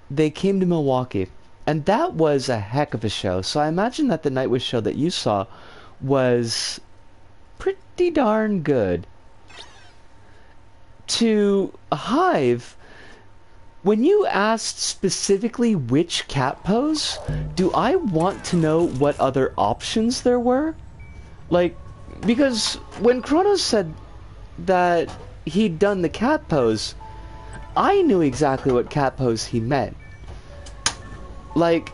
Speaker 1: they came to Milwaukee, and that was a heck of a show. So I imagine that the Nightwish show that you saw was pretty darn good. To Hive, when you asked specifically which cat pose, do I want to know what other options there were? Like, because when Kronos said that he'd done the cat pose, I knew exactly what cat pose he meant. Like,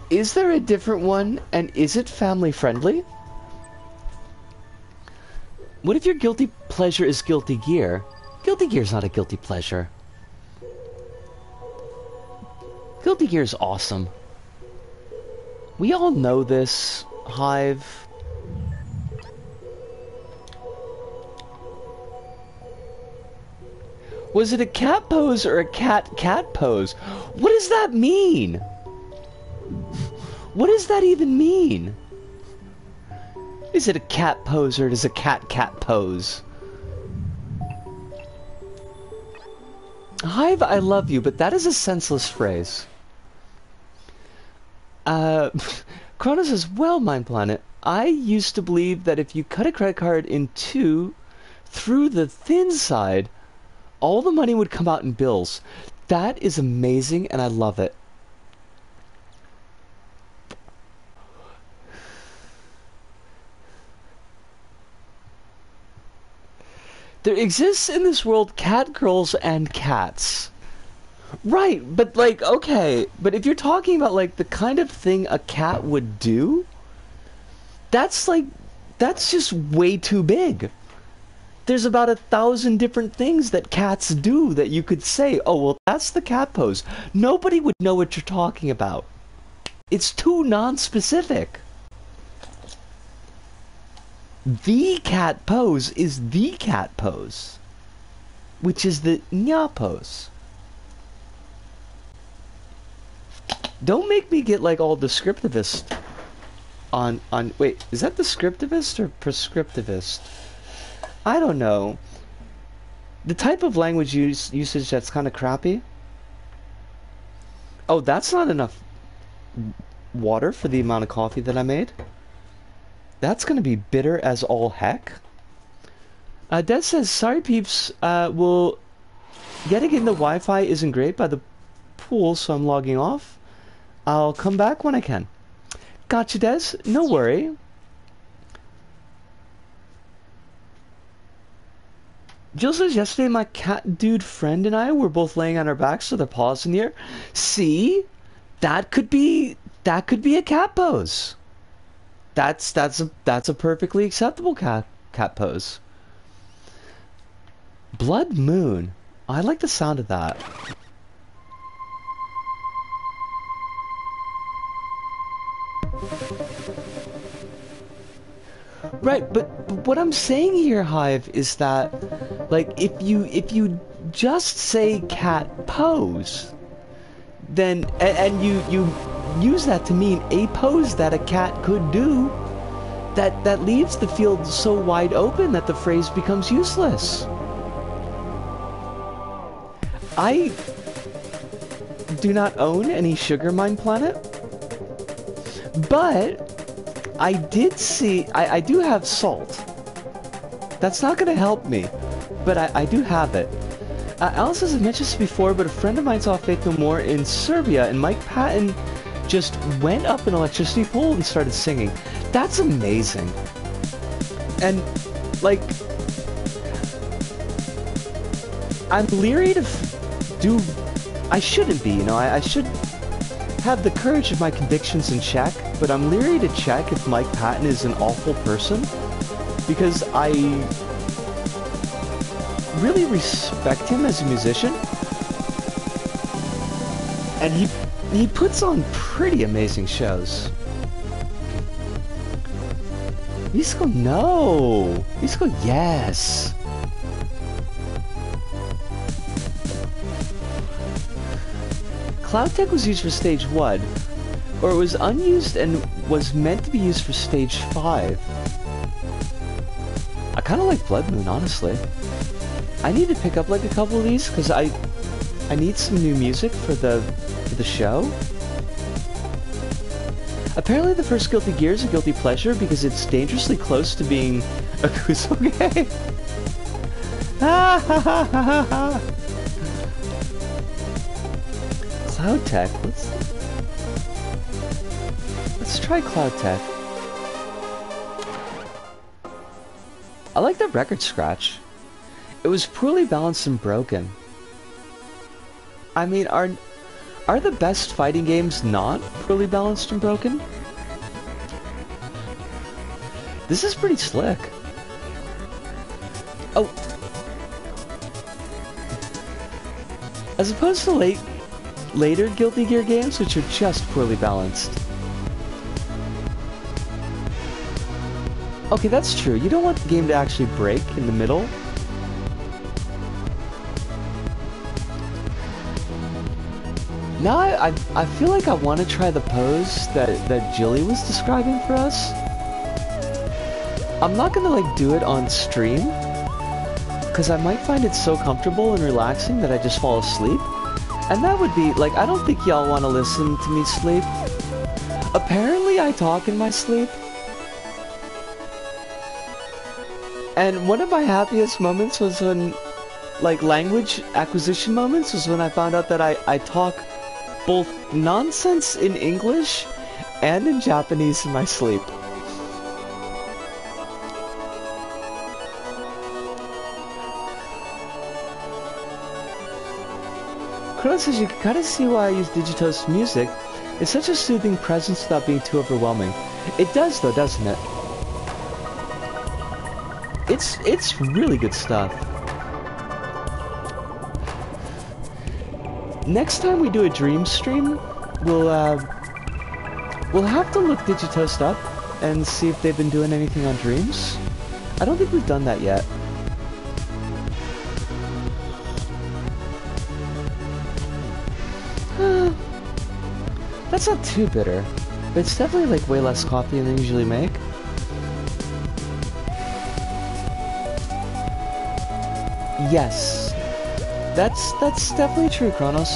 Speaker 1: is there a different one, and is it family friendly? What if your guilty pleasure is Guilty Gear? Guilty Gear's not a guilty pleasure. Guilty Gear's awesome. We all know this, Hive. Was it a cat pose or a cat pose? What does that mean? What does that even mean? Is it a cat pose or is it a cat pose? Hive, I love you, but that is a senseless phrase. Kronos says, well, PtaER, I used to believe that if you cut a credit card in two through the thin side, all the money would come out in bills. That is amazing, and I love it. There exists in this world cat girls and cats. Right, but like, okay, but if you're talking about like the kind of thing a cat would do, that's just way too big. There's about 1,000 different things that cats do that you could say, oh, well, that's the cat pose. Nobody would know what you're talking about. It's too non-specific. The cat pose is the cat pose, which is the nya pose. Don't make me get like all descriptivist on wait, is that descriptivist or prescriptivist? I don't know. The type of language usage that's kind of crappy. Oh, that's not enough water for the amount of coffee that I made. That's going to be bitter as all heck. Des says, sorry peeps, well, getting in the Wi-Fi isn't great by the pool, so I'm logging off. I'll come back when I can. Gotcha, Des. No worry. Jill says, yesterday my cat dude friend and I were both laying on our backs with our paws in the air. See? That could be a cat pose. That's a perfectly acceptable cat pose. Blood Moon. I like the sound of that. Right, but what I'm saying here, Hive, is that like if you just say cat pose, then and you use that to mean a pose that a cat could do, that leaves the field so wide open that the phrase becomes useless. I do not own any Sugar Mine Planet, but I did see, I do have salt. That's not going to help me, but I do have it. Alice has mentioned this before, but a friend of mine saw Faith No More in Serbia, and Mike Patton just went up an electricity pole and started singing. That's amazing. And, like, I'm leery to do... I shouldn't be, you know, I should have the courage of my convictions in check, but I'm leery to check if Mike Patton is an awful person, because I really respect him as a musician, and he puts on pretty amazing shows. Musical, no! Musical, yes! Cloud Tech was used for stage 1, or it was unused and was meant to be used for stage 5. I kind of like Blood Moon, honestly. I need to pick up like a couple of these because I need some new music for the show. Apparently the first Guilty Gear is a guilty pleasure because it's dangerously close to being a Kusoge. Cloud Tech, let's try Cloud Tech. I like the record scratch. It was poorly balanced and broken. I mean, are the best fighting games not poorly balanced and broken? This is pretty slick. Oh. As opposed to later Guilty Gear games, which are just poorly balanced. Okay, that's true. You don't want the game to actually break in the middle. Now I feel like I want to try the pose that Jilly was describing for us. I'm not gonna like do it on stream, because I might find it so comfortable and relaxing that I just fall asleep. And that would be, like, I don't think y'all want to listen to me sleep. Apparently I talk in my sleep. And one of my happiest moments was when, like, language acquisition moments was when I found out that I talk both nonsense in English and in Japanese in my sleep. Crow says you can kind of see why I use Digito's music. It's such a soothing presence without being too overwhelming. It does though, doesn't it? It's really good stuff. Next time we do a dream stream, we'll have to look Digitoast up and see if they've been doing anything on dreams. I don't think we've done that yet. That's not too bitter, but it's definitely like way less coffee than I usually make. Yes, that's definitely true, Kronos.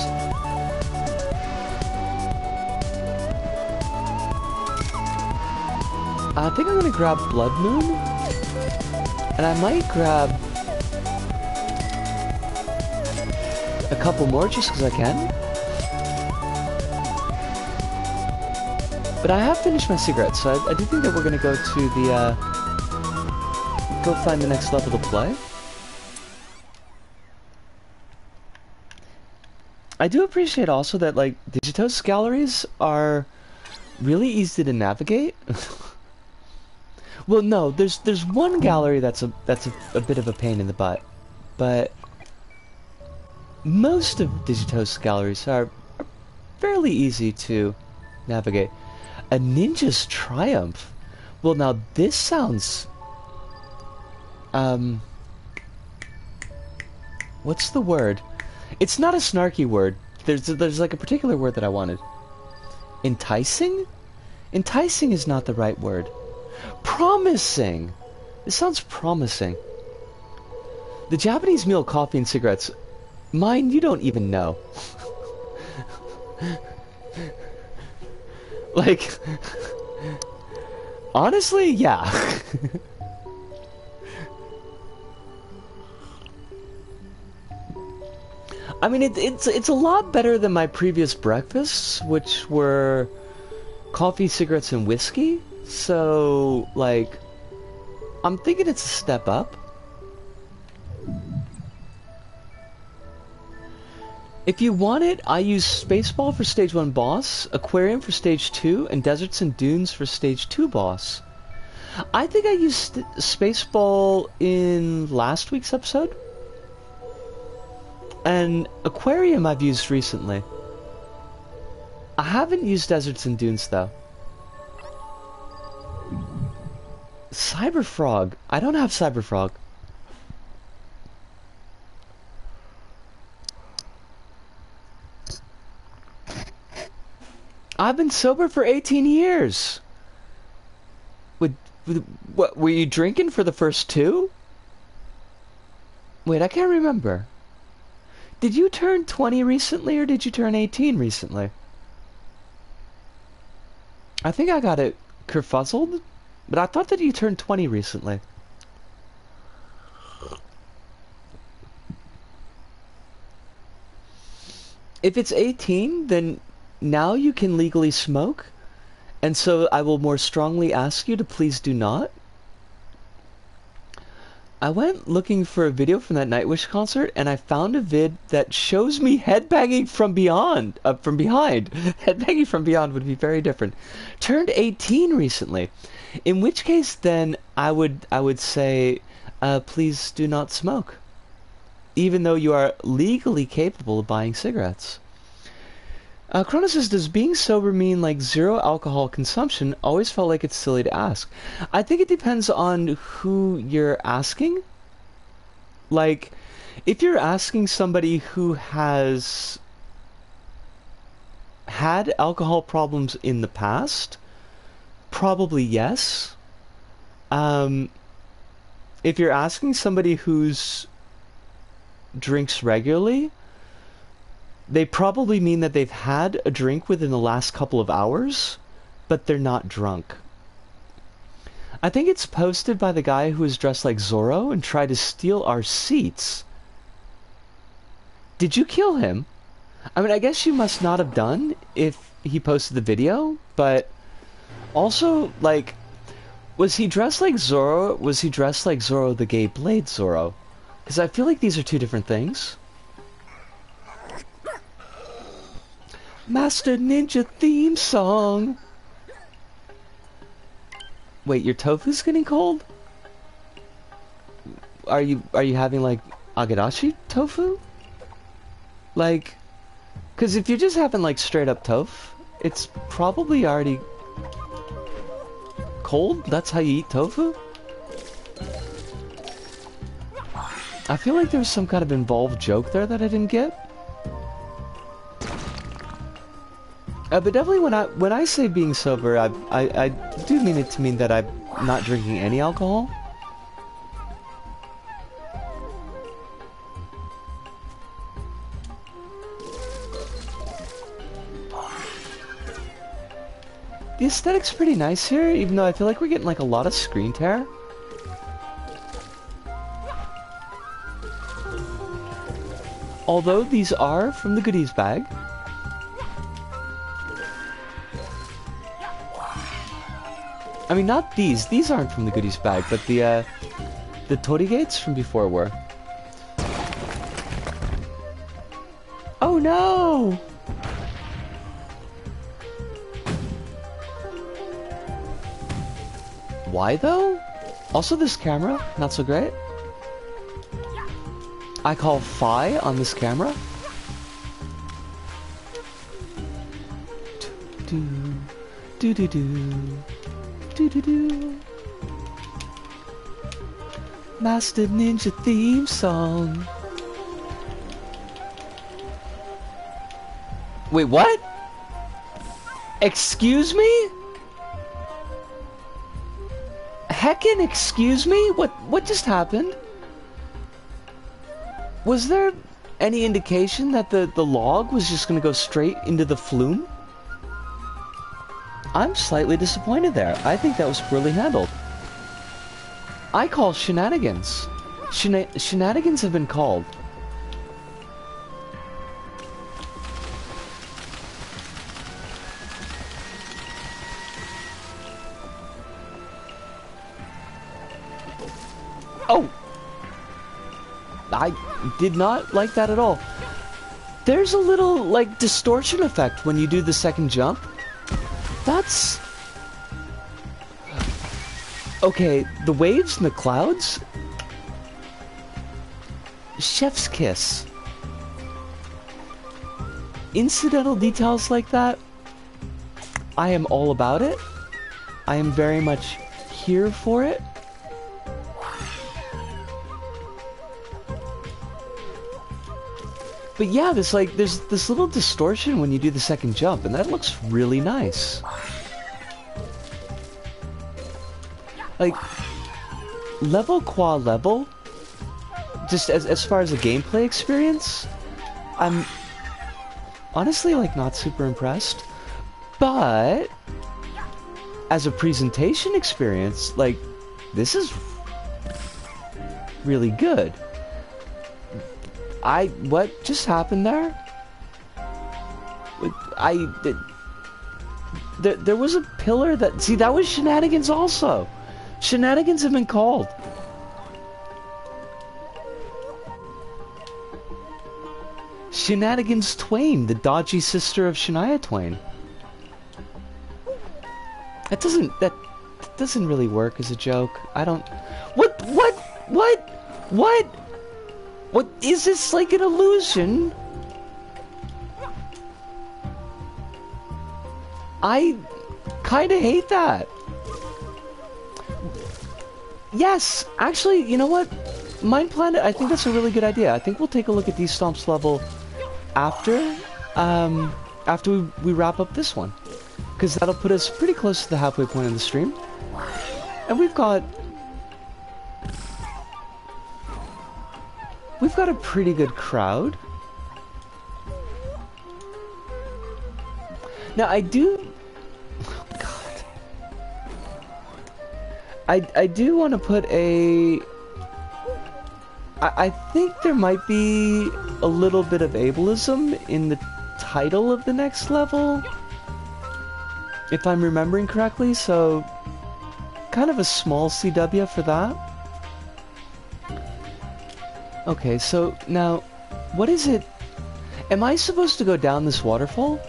Speaker 1: I think I'm gonna grab Blood Moon, and I might grab a couple more just because I can. But I have finished my cigarettes, so I do think that we're gonna go to the, go find the next level to play. I do appreciate also that, like, Digito's galleries are really easy to navigate. Well, no, there's one gallery that's a bit of a pain in the butt, but most of Digito's galleries are fairly easy to navigate. A Ninja's Triumph. Well, now this sounds... what's the word? It's not a snarky word. There's like a particular word that I wanted. Enticing? Enticing is not the right word. Promising! This sounds promising. The Japanese meal, coffee, and cigarettes. Mine, you don't even know. Like, honestly, yeah. I mean, it's a lot better than my previous breakfasts, which were coffee, cigarettes, and whiskey. So, like, I'm thinking it's a step up. If you want it, I use Spaceball for Stage 1 boss, Aquarium for Stage 2, and Deserts and Dunes for Stage 2 boss. I think I used Spaceball in last week's episode. And Aquarium I've used recently. I haven't used Deserts and Dunes, though. Cyberfrog. I don't have Cyberfrog. I've been sober for 18 years. Would What, were you drinking for the first two? Wait, I can't remember. Did you turn 20 recently, or did you turn 18 recently? I think I got it kerfuzzled, but I thought that you turned 20 recently. If it's 18, then now you can legally smoke, and so I will more strongly ask you to please do not. I went looking for a video from that Nightwish concert, and I found a vid that shows me headbanging from behind. Headbanging from beyond would be very different. Turned 18 recently, in which case then I would say, please do not smoke, even though you are legally capable of buying cigarettes. Chrono says, does being sober mean like zero alcohol consumption? Always felt like it's silly to ask. I think it depends on who you're asking. Like, if you're asking somebody who has had alcohol problems in the past, probably yes. If you're asking somebody who's drinks regularly, they probably mean that they've had a drink within the last couple of hours, but they're not drunk. I think it's posted by the guy who was dressed like Zorro and tried to steal our seats. Did you kill him? I mean, I guess you must not have done if he posted the video, but also, like, was he dressed like Zorro? Was he dressed like Zorro the Gay Blade Zorro? Because I feel like these are two different things. Master Ninja theme song. Wait, your tofu's getting cold? Are you having like agadashi tofu? Like, cause if you're just having like straight up tofu, it's probably already cold. That's how you eat tofu. I feel like there was some kind of involved joke there that I didn't get. But definitely when I say being sober, I do mean it to mean that I'm not drinking any alcohol. The aesthetic's pretty nice here, even though I feel like we're getting like a lot of screen tear. Although these are from the goodies bag. I mean, not these. These aren't from the goodies bag, but the Torigates from before were. Oh no! Why though? Also, this camera, not so great. I call Phi on this camera. Do do do do. Master Ninja theme song. Wait, what? Excuse me? Heckin', excuse me? What just happened? Was there any indication that the log was just gonna go straight into the flume? I'm slightly disappointed there. I think that was poorly handled. I call shenanigans. Shenanigans have been called. Oh! I did not like that at all. There's a little, like, distortion effect when you do the second jump. That's... Okay, the waves and the clouds? Chef's kiss. Incidental details like that, I am all about it. I am very much here for it. But yeah, there's this little distortion when you do the second jump, and that looks really nice. like, level qua level, just as far as a gameplay experience, I'm honestly, like, not super impressed. But as a presentation experience, like, this is really good. What just happened there? There was a pillar that, see, that was shenanigans also. Shenanigans have been called. Shenanigans Twain, the dodgy sister of Shania Twain. That doesn't really work as a joke. I don't... What is this, like an illusion? I kinda hate that. Yes, actually, you know what? Mind Planet, I think that's a really good idea. I think we'll take a look at these Stomps level after we wrap up this one. Because that'll put us pretty close to the halfway point in the stream. And we've got a pretty good crowd. Now I do... Oh, God. I do want to put a... I think there might be a little bit of ableism in the title of the next level, if I'm remembering correctly, so kind of a small CW for that. Okay, so now, what is it? Am I supposed to go down this waterfall?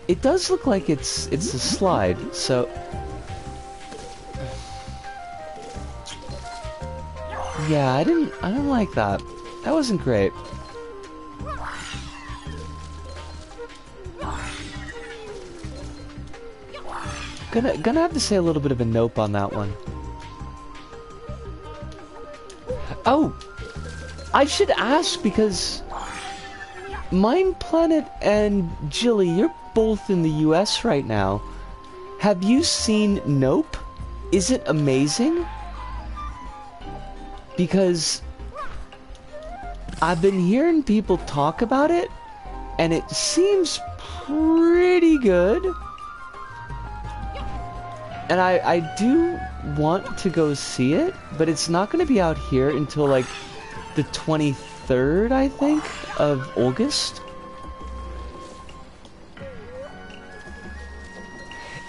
Speaker 1: It does look like it's a slide, so... Yeah, I don't like that. That wasn't great. Gonna have to say a little bit of a nope on that one. Oh! I should ask because... Mind Planet and Jilly, you're both in the US right now. Have you seen Nope? Is it amazing? Because I've been hearing people talk about it, and it seems pretty good. And I do want to go see it, but it's not going to be out here until like the 23rd, I think, of August.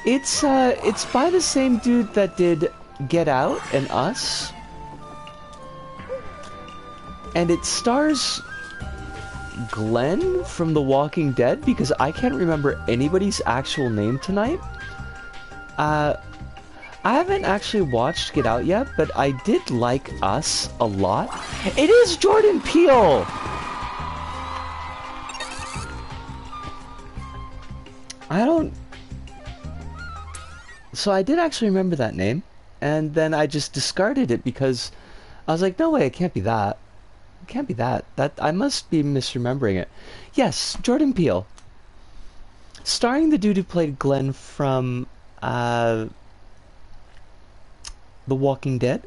Speaker 1: It's by the same dude that did Get Out and Us. And it stars Glenn from The Walking Dead, because I can't remember anybody's actual name tonight. I haven't actually watched Get Out yet, but I did like Us a lot. It is Jordan Peele! So I did actually remember that name, and then I just discarded it because I was like, no way, it can't be that. It can't be that. I must be misremembering it. Yes, Jordan Peele. Starring the dude who played Glenn from The Walking Dead.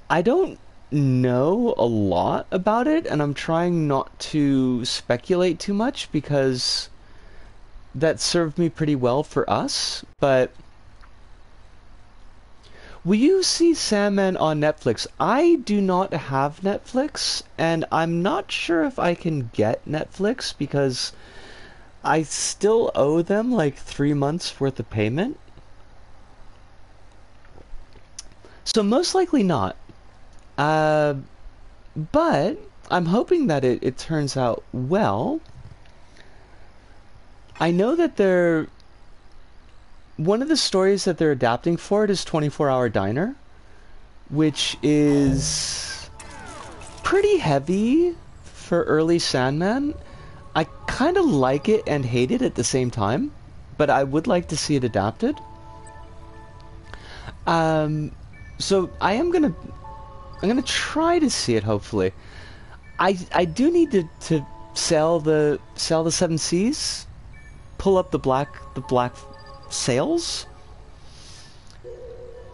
Speaker 1: I don't know a lot about it, and I'm trying not to speculate too much because that served me pretty well for Us, but... Will you see Sandman on Netflix? I do not have Netflix, and I'm not sure if I can get Netflix because I still owe them like 3 months worth of payment. So most likely not. But I'm hoping that it turns out well. I know that one of the stories that they're adapting for it is 24-Hour Diner, which is pretty heavy for early Sandman. I kind of like it and hate it at the same time, but I would like to see it adapted. So I'm gonna try to see it, hopefully. I do need to sail the Seven Seas, pull up the black sails.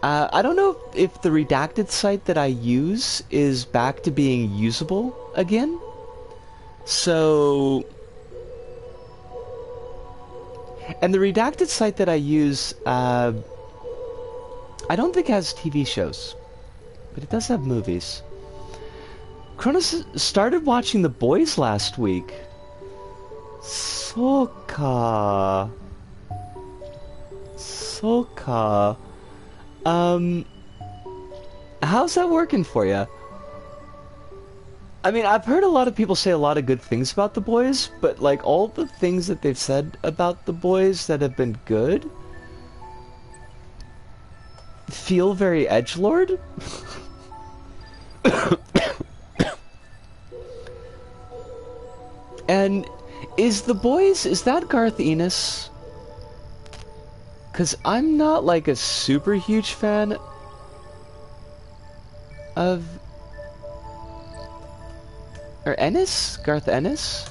Speaker 1: I don't know if the redacted site that I use is back to being usable again. So... And the redacted site that I use, I don't think has TV shows. But it does have movies. Kronos started watching The Boys last week. Soka. How's that working for you? I mean, I've heard a lot of people say a lot of good things about The Boys, but like all the things that they've said about The Boys that have been good feel very edgelord. And is The Boys, is that Garth Ennis? Because I'm not like a super huge fan of... Or Ennis? Garth Ennis?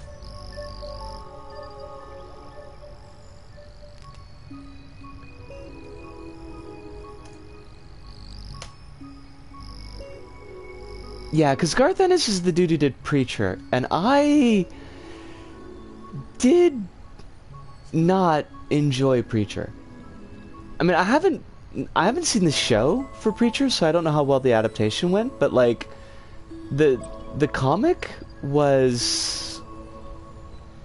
Speaker 1: Yeah, because Garth Ennis is the dude who did Preacher, and I did not enjoy Preacher. I mean, I haven't seen the show for Preacher, so I don't know how well the adaptation went, but like the comic was,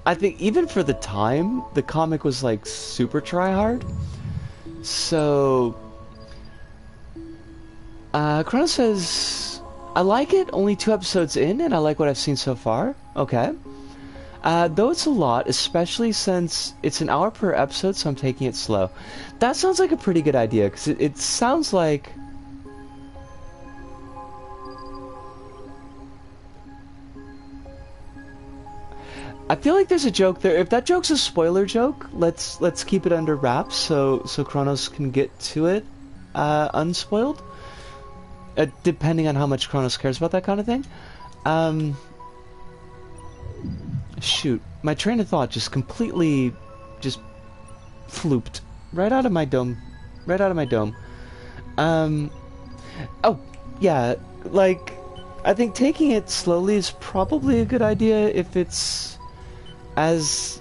Speaker 1: I think even for the time, the comic was like super try-hard. So Chrono says, I like it, only 2 episodes in, and I like what I've seen so far. Okay. Though it's a lot, especially since it's an hour per episode, so I'm taking it slow. That sounds like a pretty good idea, because it sounds like... I feel like there's a joke there. If that joke's a spoiler joke, let's keep it under wraps so Kronos can get to it unspoiled. Depending on how much Kronos cares about that kind of thing. Shoot, my train of thought just completely just flooped right out of my dome. Oh, yeah, like, I think taking it slowly is probably a good idea if it's as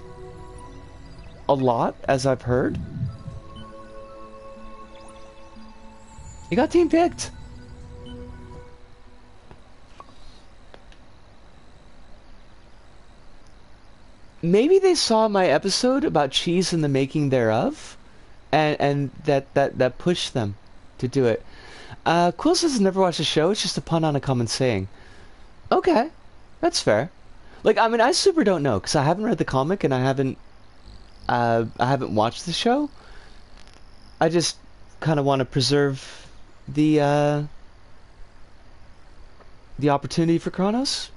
Speaker 1: a lot as I've heard. You got team picked. Maybe they saw my episode about cheese and the making thereof, and that pushed them to do it. Quill says never watched the show. It's just a pun on a common saying. Okay, that's fair. Like, I mean, I super don't know because I haven't read the comic and I haven't watched the show. I just kind of want to preserve the opportunity for Kronos.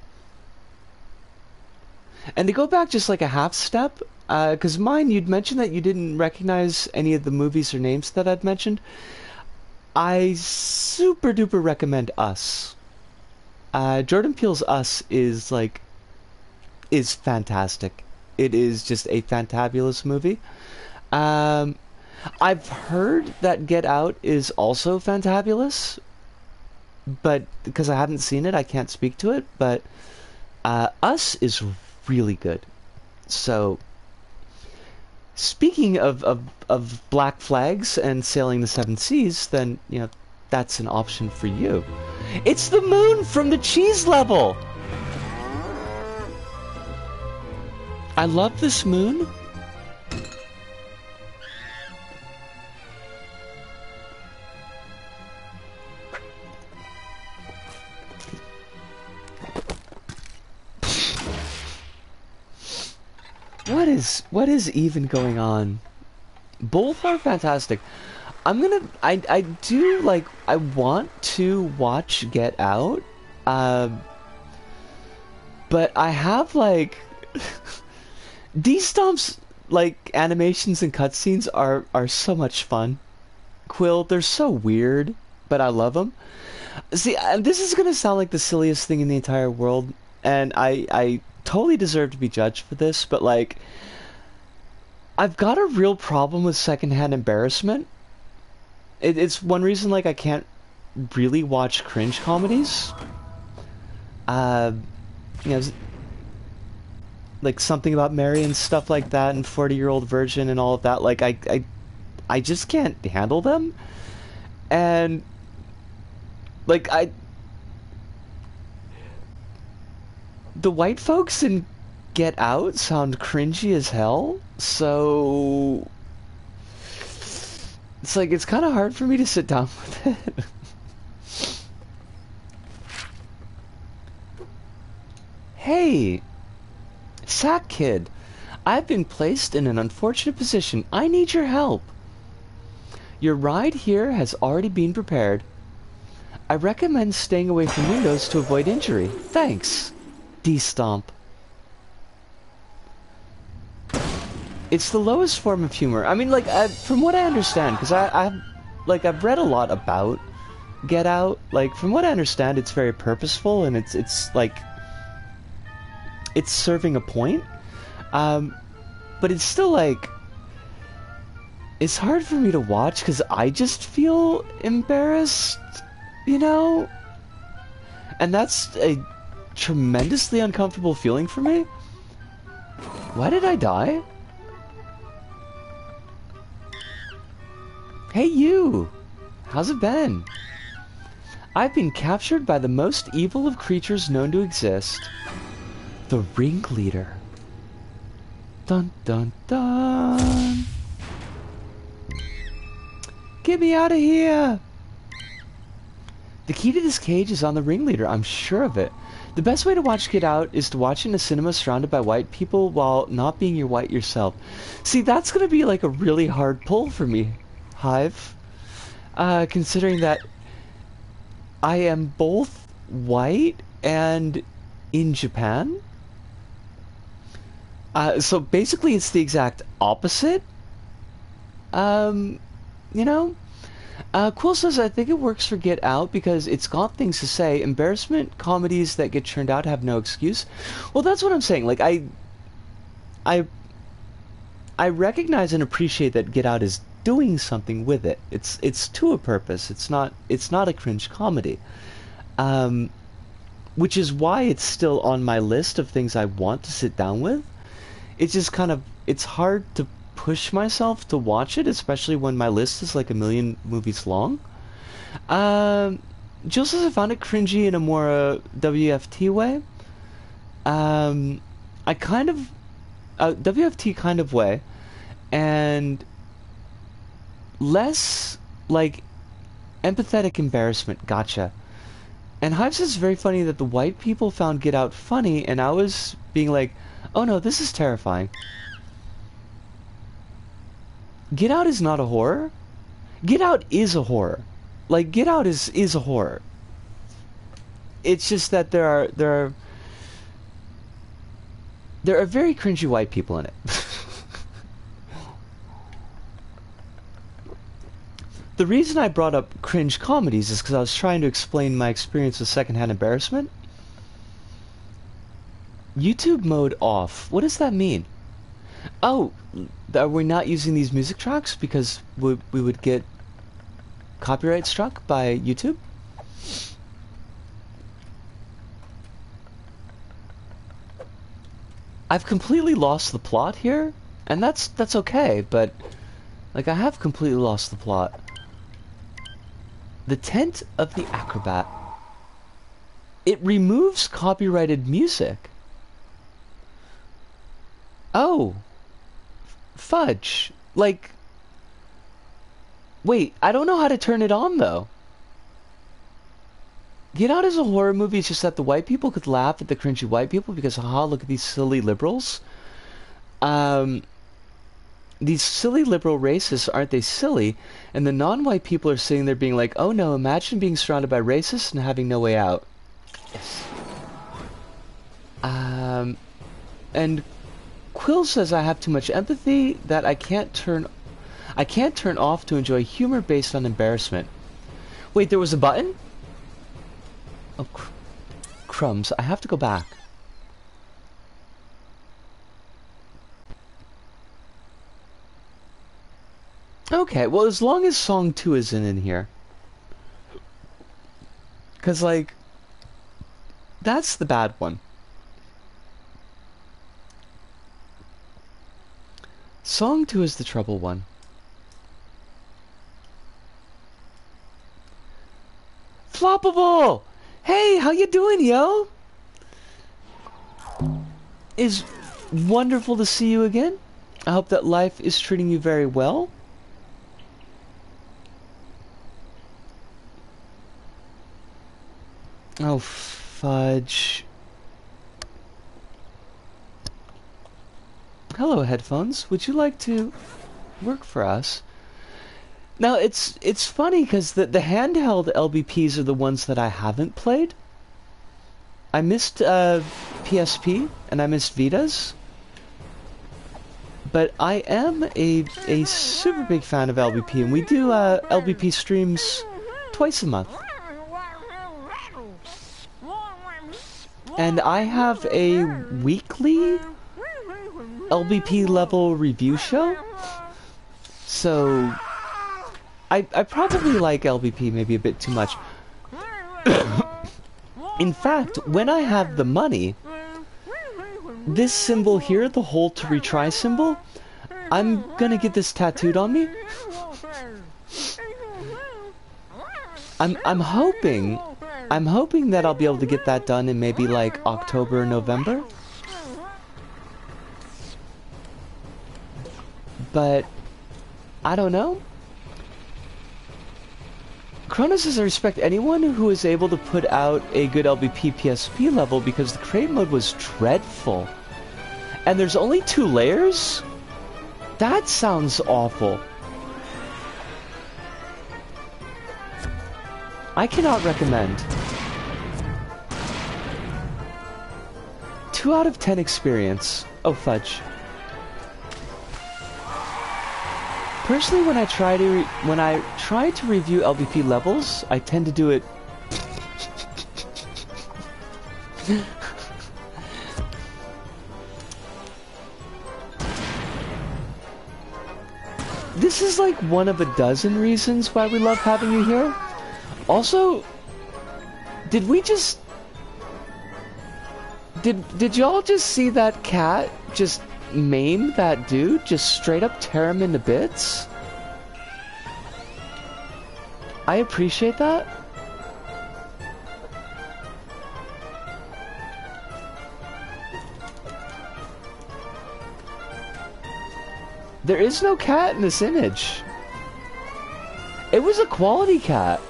Speaker 1: And to go back just like a half step, because mine, you'd mentioned that you didn't recognize any of the movies or names that I'd mentioned. I super duper recommend Us. Jordan Peele's Us is fantastic. It is just a fantabulous movie. I've heard that Get Out is also fantabulous, but because I haven't seen it, I can't speak to it. But Us is really good. So, speaking of black flags and sailing the 7 seas, then, you know, that's an option for you. It's the moon from the cheese level! I love this moon. What is even going on? Both are fantastic. I do, like, I want to watch Get Out, but I have, like, D-Stomp's, like, animations and cutscenes are so much fun. Quill, they're so weird, but I love them. See, this is gonna sound like the silliest thing in the entire world, and I totally deserve to be judged for this, but, like, I've got a real problem with secondhand embarrassment. It's one reason, like, I can't really watch cringe comedies. You know, like Something About Mary and stuff like that, and 40-Year-Old Virgin and all of that. Like, I just can't handle them. And, like, the white folks in Get Out sound cringy as hell, so it's like, it's kind of hard for me to sit down with it. Hey, Sack Kid, I've been placed in an unfortunate position. I need your help. Your ride here has already been prepared. I recommend staying away from windows to avoid injury. Thanks. D-Stomp. It's the lowest form of humor. I mean, like, from what I understand, because I've read a lot about Get Out. Like, from what I understand, it's very purposeful, and it's like, it's serving a point. But it's still, like, it's hard for me to watch because I just feel embarrassed, you know? And that's a tremendously uncomfortable feeling for me. Why did I die? Hey, you! How's it been? I've been captured by the most evil of creatures known to exist. The Ringleader. Dun dun dun! Get me out of here! The key to this cage is on the Ringleader, I'm sure of it. The best way to watch Get Out is to watch in a cinema surrounded by white people while not being your white yourself. See, that's gonna be like a really hard pull for me, Hive. Considering that I am both white and in Japan. So basically it's the exact opposite. You know? Quill says, I think it works for Get Out because it's got things to say. Embarrassment comedies that get churned out have no excuse. Well, that's what I'm saying. Like, I recognize and appreciate that Get Out is doing something with it. It's to a purpose. It's not a cringe comedy. Which is why it's still on my list of things I want to sit down with. It's just kind of, it's hard to push myself to watch it, especially when my list is like 1,000,000 movies long. Jill says I found it cringy in a more WFT way. I kind of WFT kind of way, and less like empathetic embarrassment. Gotcha. And Hive says it's very funny that the white people found Get Out funny, and I was being like, oh no, this is terrifying. Get Out is not a horror. Get Out is a horror. Like, Get Out is a horror. It's just that there are very cringy white people in it. The reason I brought up cringe comedies is because I was trying to explain my experience with secondhand embarrassment. YouTube mode off. What does that mean? Oh, are we not using these music tracks because we would get copyright struck by YouTube? I've completely lost the plot here, and that's okay, but like, I have completely lost the plot. The Tent of the Acrobat. It removes copyrighted music. Oh. Fudge. Like, wait, I don't know how to turn it on, though. Get Out is a horror movie, it's just that the white people could laugh at the cringy white people because, haha, look at these silly liberals. These silly liberal racists, aren't they silly? And the non-white people are sitting there being like, oh no, imagine being surrounded by racists and having no way out. Yes. And Quill says I have too much empathy that I can't turn off to enjoy humor based on embarrassment. Wait, there was a button? Oh, crumbs. I have to go back. Okay, well, as long as Song 2 isn't in here. Because, like, that's the bad one. Song 2 is the trouble one. Floppable! Hey, how you doing, yo? It's wonderful to see you again. I hope that life is treating you very well. Oh, fudge. Hello, headphones. Would you like to work for us? Now, it's funny because the handheld LBPs are the ones that I haven't played. I missed PSP and I missed Vitas. But I am a super big fan of LBP, and we do LBP streams twice a month. And I have a weekly LBP level review show. So I probably like LBP maybe a bit too much. In fact, when I have the money, this symbol here, the hold to retry symbol, I'm gonna get this tattooed on me. I'm hoping that I'll be able to get that done in maybe like October or November. But I don't know. Cronus says I respect anyone who is able to put out a good LBP PSP level because the create mode was dreadful. And there's only 2 layers? That sounds awful. I cannot recommend. 2 out of 10 experience. Oh, fudge. Personally, when I try to review LBP levels, I tend to do it. This is like one of a dozen reasons why we love having you here. Also, did y'all just see that cat just maim that dude? Just straight up tear him into bits? I appreciate that. There is no cat in this image. It was a quality cat.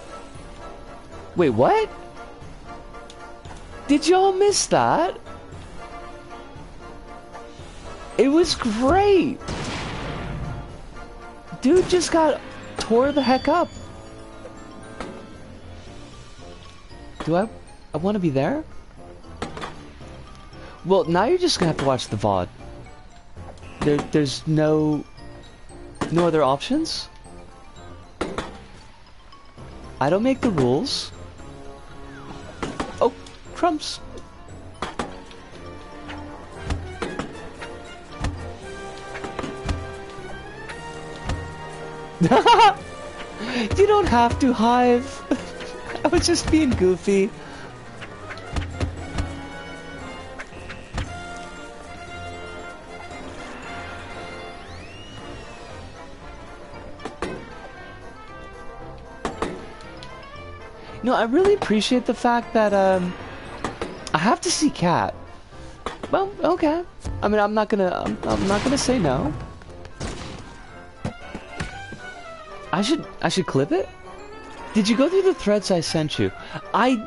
Speaker 1: Wait, what? Did y'all miss that? It was great. Dude just got tore the heck up. Do I want to be there? Well, now you're just gonna have to watch the VOD. There's no other options. I don't make the rules. Oh, crumbs. You don't have to, Hive. I was just being goofy. No, I really appreciate the fact that I have to see Cat. Well, okay. I mean, I'm not gonna say no. I should clip it. Did you go through the threads I sent you? I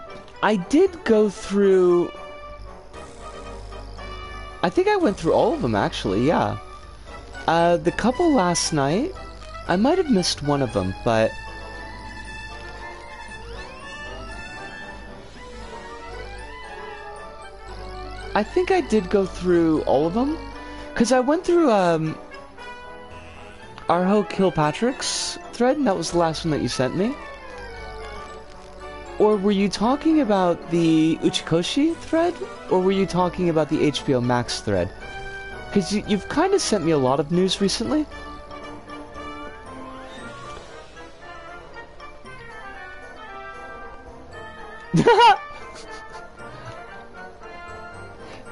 Speaker 1: did go through. I think I went through all of them actually. Yeah. The couple last night, I might have missed one of them, but. I think I did go through all of them, because I went through Arho Kilpatrick's thread, and that was the last one that you sent me. Or were you talking about the Uchikoshi thread, or were you talking about the HBO Max thread? Because you've kind of sent me a lot of news recently.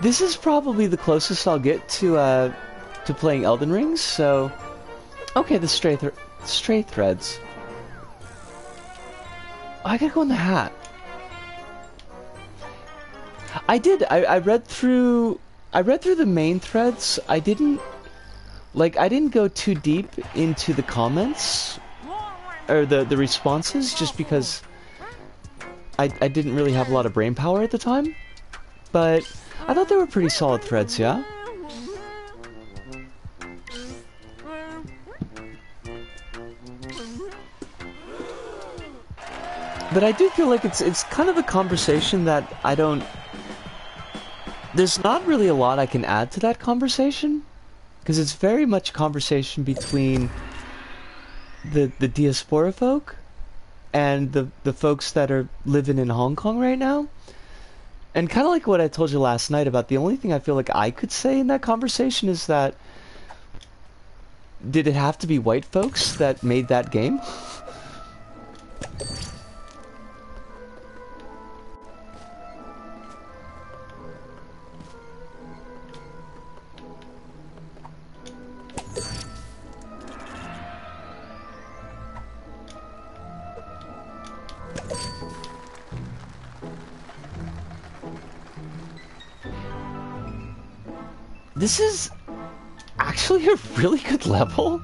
Speaker 1: This is probably the closest I'll get to playing Elden Rings, so... Okay, the stray threads. Oh, I gotta go in the hat. I did. I read through the main threads. I didn't go too deep into the comments or the responses, just because I didn't really have a lot of brain power at the time. But I thought they were pretty solid threads, yeah. But I do feel like it's kind of a conversation that I don't... There's not really a lot I can add to that conversation, because it's very much a conversation between the diaspora folk and the folks that are living in Hong Kong right now. And kind of like what I told you last night about the only thing I feel like I could say in that conversation is that, did it have to be white folks that made that game? This is actually a really good level.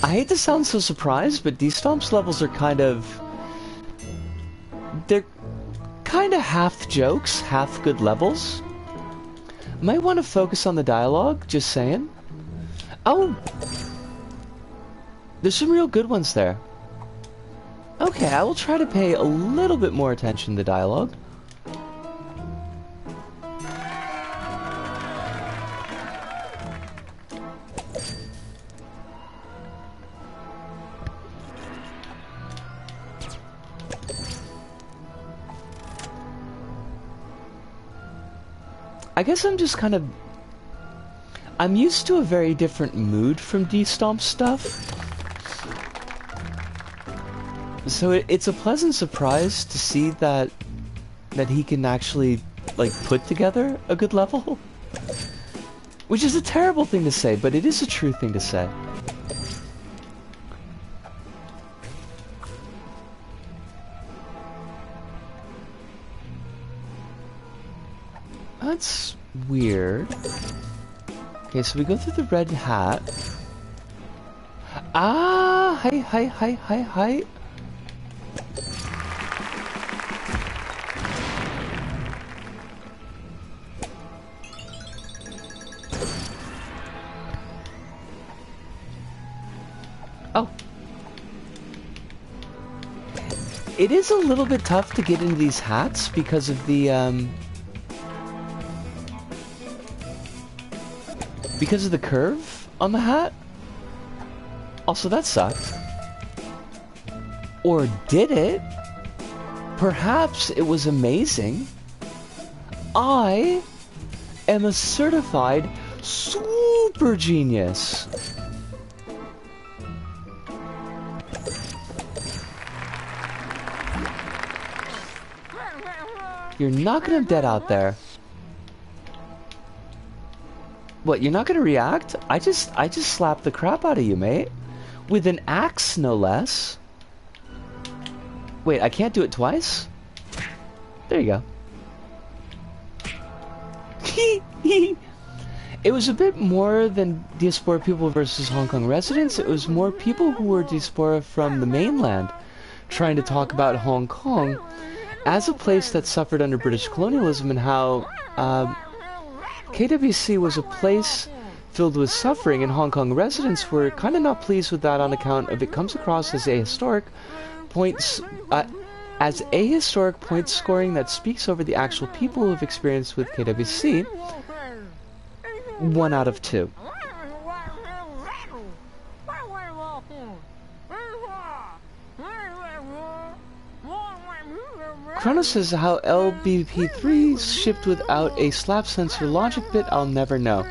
Speaker 1: I hate to sound so surprised, but D-Stomp's levels are they're kind of half jokes, half good levels. Might want to focus on the dialogue, just saying. Oh! There's some real good ones there. Okay, I will try to pay a little bit more attention to the dialogue. I guess I'm just kind of... I'm used to a very different mood from D-Stomp stuff. So it's a pleasant surprise to see that he can actually, like, put together a good level. Which is a terrible thing to say, but it is a true thing to say. That's weird. Okay, so we go through the red hat. Ah, hi. Oh. It is a little bit tough to get into these hats because of the, because of the curve on the hat. Also, that sucked. Or did it? Perhaps it was amazing. I am a certified super genius. You're knocking him dead out there. What, you're not gonna react? I just slapped the crap out of you, mate. With an axe, no less. Wait, I can't do it twice? There you go. It was a bit more than diaspora people versus Hong Kong residents. It was more people who were diaspora from the mainland trying to talk about Hong Kong as a place that suffered under British colonialism, and how KWC was a place filled with suffering, and Hong Kong residents were kind of not pleased with that on account of it comes across as ahistoric points, point scoring that speaks over the actual people who have experienced with KWC. 1 out of 2. Chrono says how LBP3 shipped without a slap sensor logic bit, I'll never know.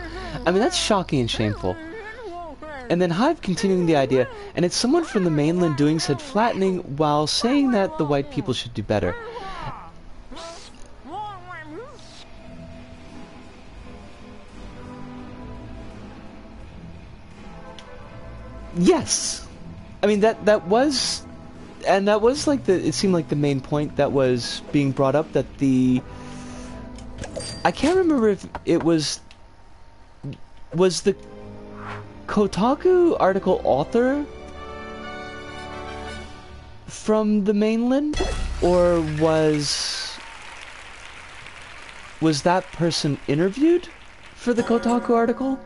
Speaker 1: I mean, that's shocking and shameful. And then Hive continuing the idea, and it's someone from the mainland doing said flattening while saying that the white people should do better. Yes! I mean, that was... And that was like it seemed like the main point that was being brought up, that I can't remember if it was the Kotaku article author from the mainland, or was that person interviewed for the Kotaku article?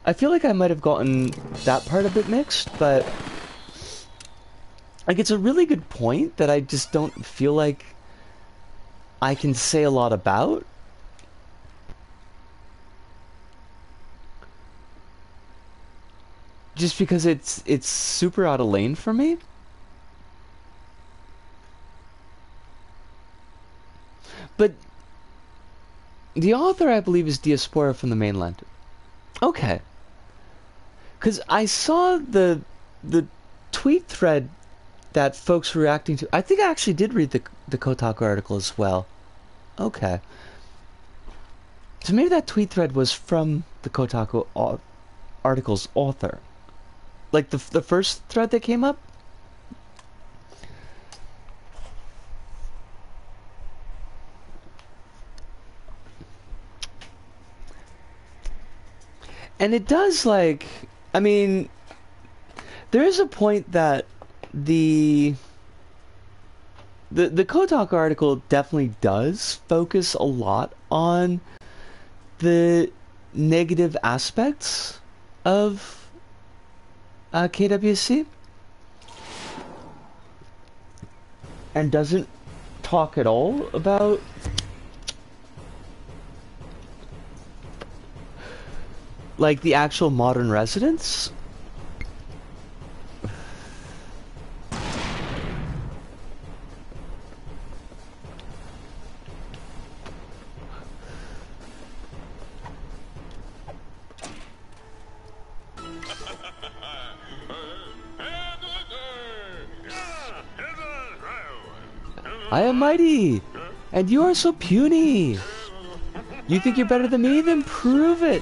Speaker 1: I feel like I might have gotten that part a bit mixed, but like, it's a really good point that I just don't feel like I can say a lot about. Just because it's super out of lane for me. But the author, I believe, is Diaspora from the mainland. Okay. Because I saw the tweet thread that folks were reacting to. I think I actually did read the Kotaku article as well. Okay. So maybe that tweet thread was from the Kotaku article's author. Like the first thread that came up? And it does, like, I mean, there is a point that the Kotaku article definitely does focus a lot on the negative aspects of KWC, and doesn't talk at all about like the actual modern residents. I am mighty, and you are so puny. You think you're better than me? Then prove it.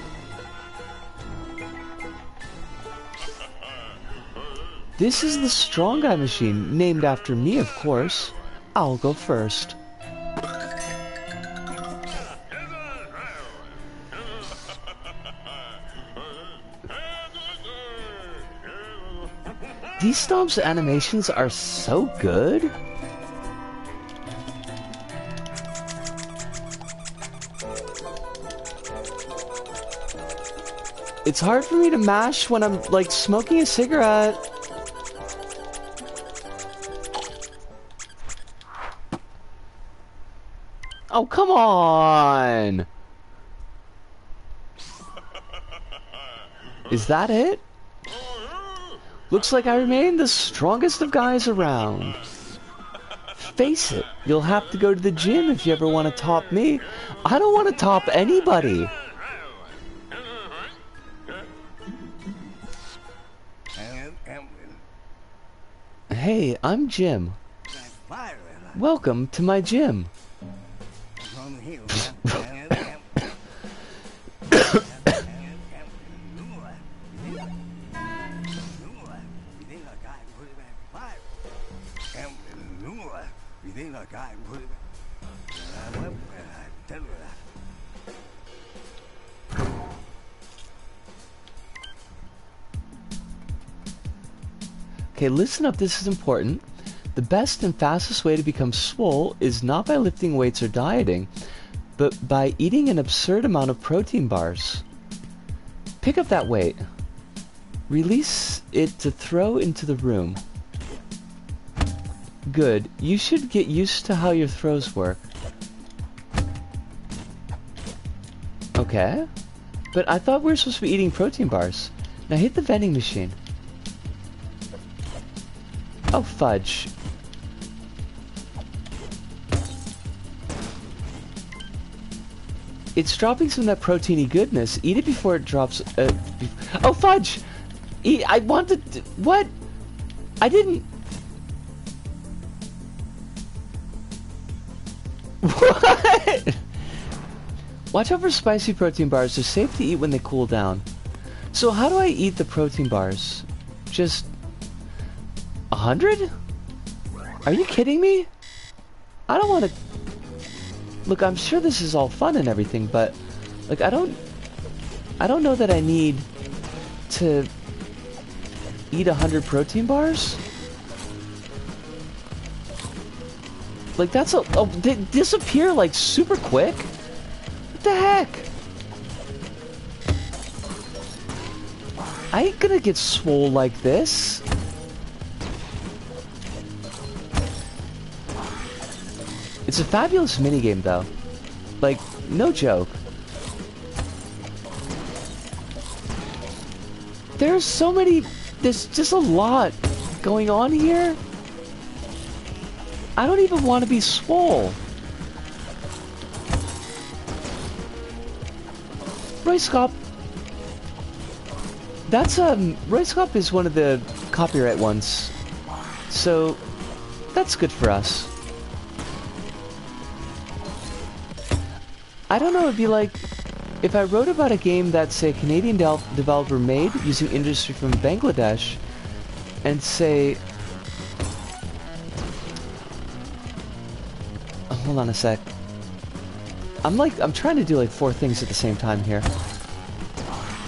Speaker 1: This is the Strong Guy machine, named after me, of course. I'll go first. These Stomp's animations are so good. It's hard for me to mash when I'm, like, smoking a cigarette. Oh, come on! Is that it? Looks like I remain the strongest of guys around. Face it, you'll have to go to the gym if you ever want to top me. I don't want to top anybody. Hey, I'm Jim. Welcome to my gym. Okay, listen up, this is important. The best and fastest way to become swole is not by lifting weights or dieting, but by eating an absurd amount of protein bars. Pick up that weight. Release it to throw into the room. Good. You should get used to how your throws work. Okay. But I thought we were supposed to be eating protein bars. Now hit the vending machine. Oh, fudge. It's dropping some of that proteiny goodness. Eat it before it drops... oh, fudge! I wanted to, what? I didn't. What? Watch out for spicy protein bars. They're safe to eat when they cool down. So how do I eat the protein bars? Just 100? Are you kidding me? I don't want to... Look, I'm sure this is all fun and everything, but like I don't know that I need to eat 100 protein bars. Like that's they disappear like super quick. What the heck? I ain't gonna get swole like this. It's a fabulous minigame though. Like, no joke. There's so many... There's just a lot going on here. I don't even want to be swole. Royce-Cop. That's, Royce-Cop is one of the copyright ones. So, that's good for us. I don't know, it'd be like if I wrote about a game that, say, a Canadian developer made using industry from Bangladesh and say... Oh, hold on a sec. I'm trying to do like 4 things at the same time here.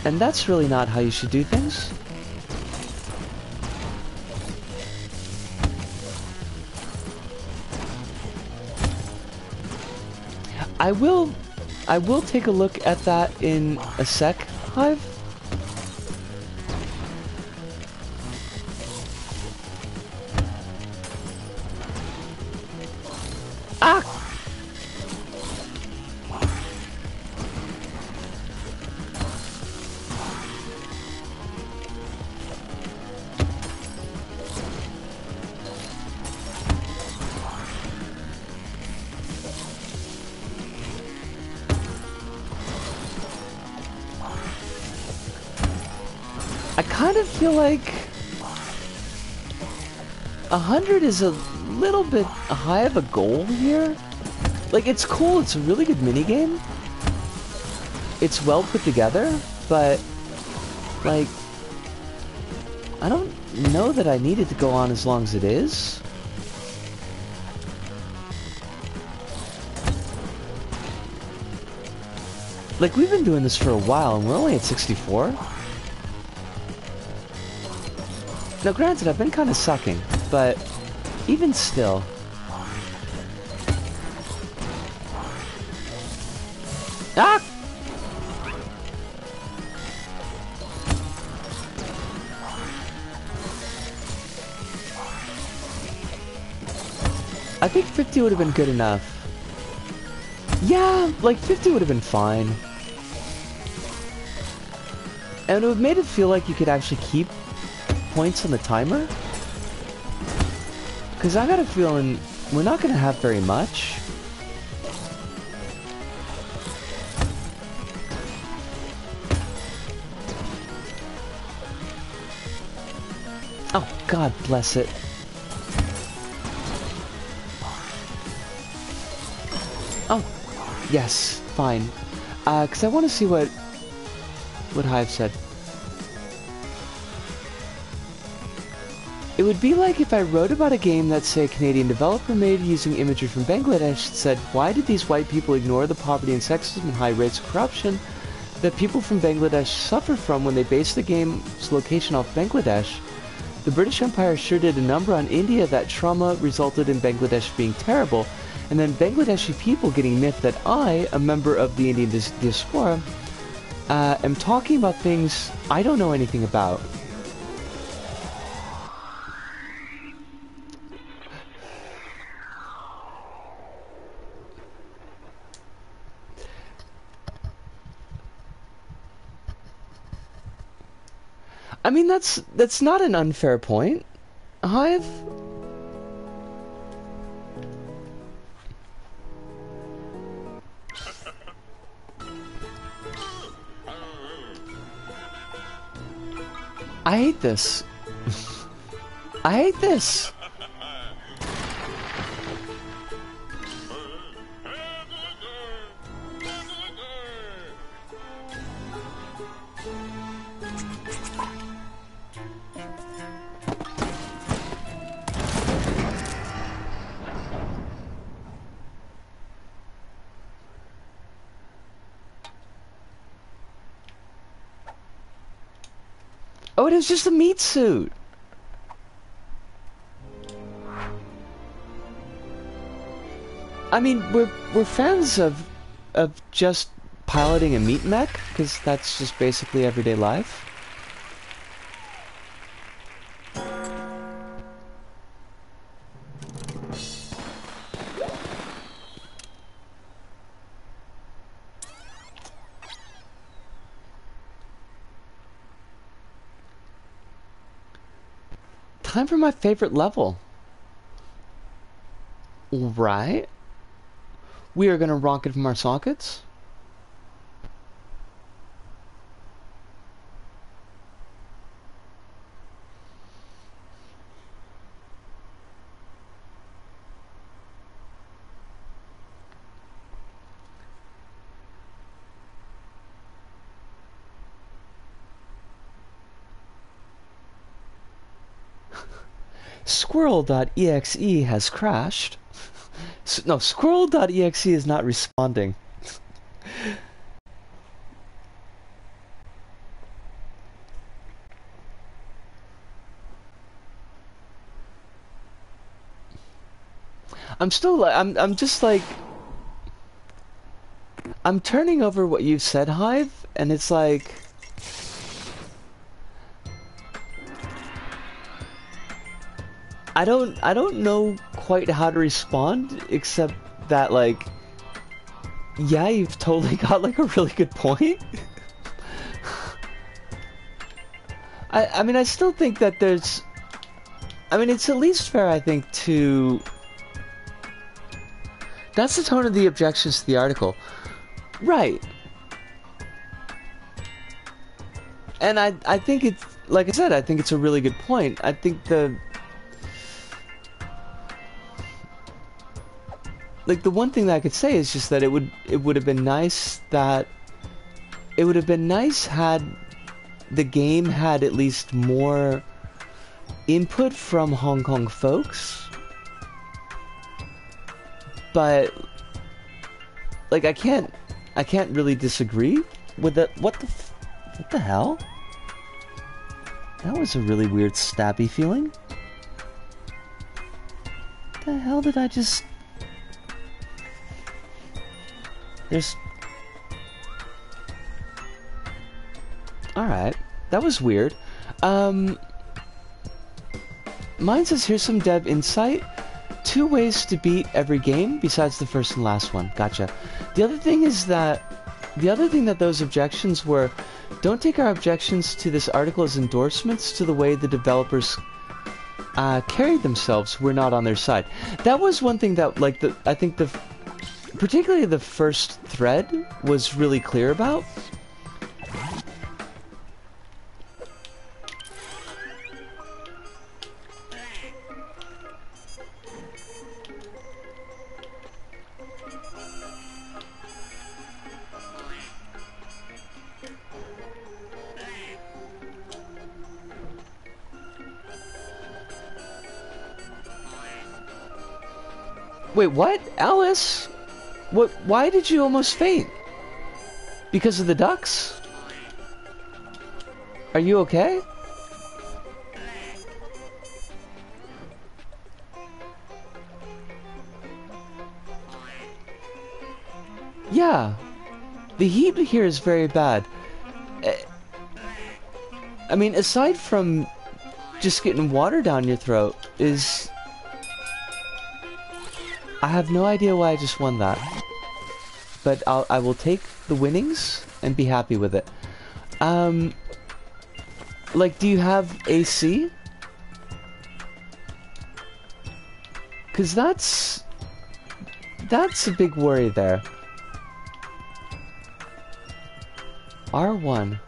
Speaker 1: And that's really not how you should do things. I will take a look at that in a sec, Hive. Ah! I kind of feel like 100 is a little bit high of a goal here. Like, it's cool, it's a really good minigame. It's well put together, but, like, I don't know that I need it to go on as long as it is. Like, we've been doing this for a while, and we're only at 64. Now, granted, I've been kind of sucking, but even still. Ah! I think 50 would have been good enough. Yeah, like 50 would have been fine. And it would have made it feel like you could actually keep points on the timer. Because I got a feeling we're not going to have very much. Oh, God bless it. Oh, yes, fine. Because I want to see what Hive said. It would be like if I wrote about a game that, say, a Canadian developer made using imagery from Bangladesh and said, why did these white people ignore the poverty and sexism and high rates of corruption that people from Bangladesh suffer from when they base the game's location off Bangladesh? The British Empire sure did a number on India that trauma resulted in Bangladesh being terrible, and then Bangladeshi people getting miffed that I, a member of the Indian diaspora, am talking about things I don't know anything about. I mean, that's not an unfair point, Hive. I hate this. I hate this. Oh, it was just a meat suit. I mean, we're fans of just piloting a meat mech, because that's just basically everyday life. Time for my favorite level. Right. We are gonna rock it from our sockets. Squirrel.exe has crashed. No, Squirrel.exe is not responding. I'm still like, I'm just like, I'm turning over what you've said, Hive, and it's like, I don't know quite how to respond, except that, like, yeah, you've totally got, like, a really good point. I mean, I still think that there's, I mean, it's at least fair, I think, to, that's the tone of the objections to the article. Right. And I think it's, like I said, I think it's a really good point. I think like, the one thing that I could say is just that it would have been nice that, it would have been nice had the game had at least more input from Hong Kong folks. But, like, I can't really disagree with that. What the hell? That was a really weird stabby feeling. The hell did I just... There's... Alright. That was weird. Mine says, here's some dev insight. 2 ways to beat every game besides the first and last one. Gotcha. The other thing that those objections were, don't take our objections to this article as endorsements to the way the developers carried themselves. We're not on their side. That was one thing that, like, I think particularly the first thread was really clear about. Wait, what? Alice? What? Why did you almost faint? Because of the ducks? Are you okay? Yeah. The heat here is very bad. I mean, aside from just getting water down your throat, I have no idea why I just won that. But I will take the winnings and be happy with it. Like, do you have AC? 'Cause that's a big worry there. R1.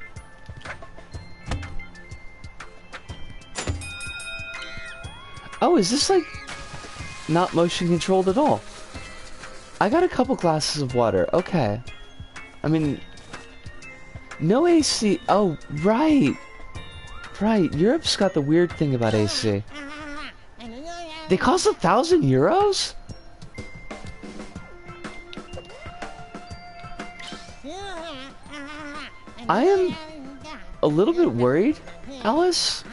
Speaker 1: Oh, is this like not motion controlled at all? I got a couple glasses of water. Okay. I mean, no AC. Oh, right. Right. Europe's got the weird thing about AC. They cost €1,000? I am a little bit worried, Alice.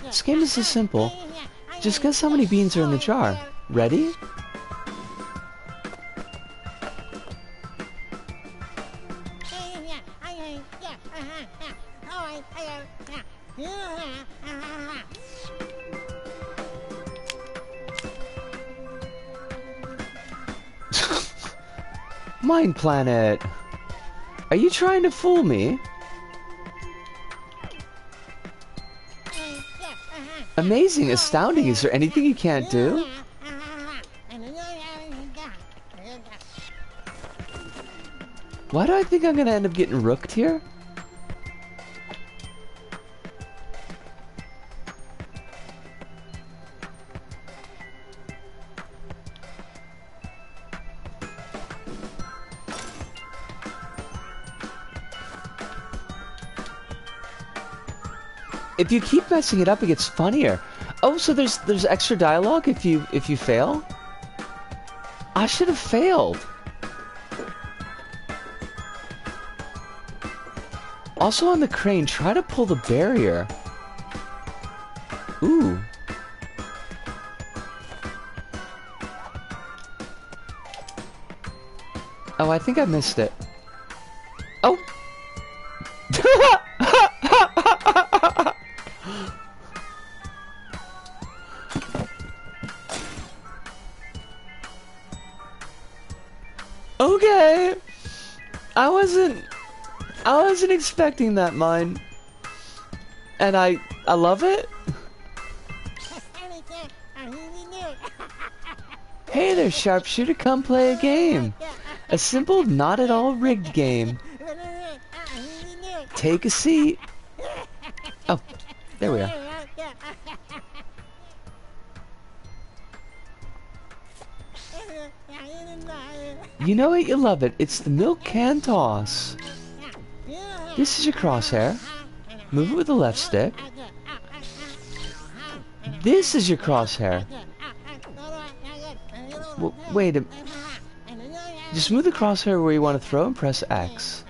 Speaker 1: This game is so simple. Just guess how many beans are in the jar. Ready? Mind Planet. Are you trying to fool me? Amazing, astounding. Is there anything you can't do? Why do I think I'm gonna end up getting rooked here? If you keep messing it up, it gets funnier. Oh, so there's extra dialogue if you fail? I should have failed. Also on the crane, try to pull the barrier. Ooh. Oh, I think I missed it. Oh! Okay. I wasn't expecting that, mine. And I love it. Hey there, sharpshooter, come play a game. A simple, not at all rigged game. Take a seat. Oh, there we are. You know it, you love it. It's the milk can toss. This is your crosshair. Move it with the left stick. This is your crosshair. Wait a... Just move the crosshair where you want to throw and press X.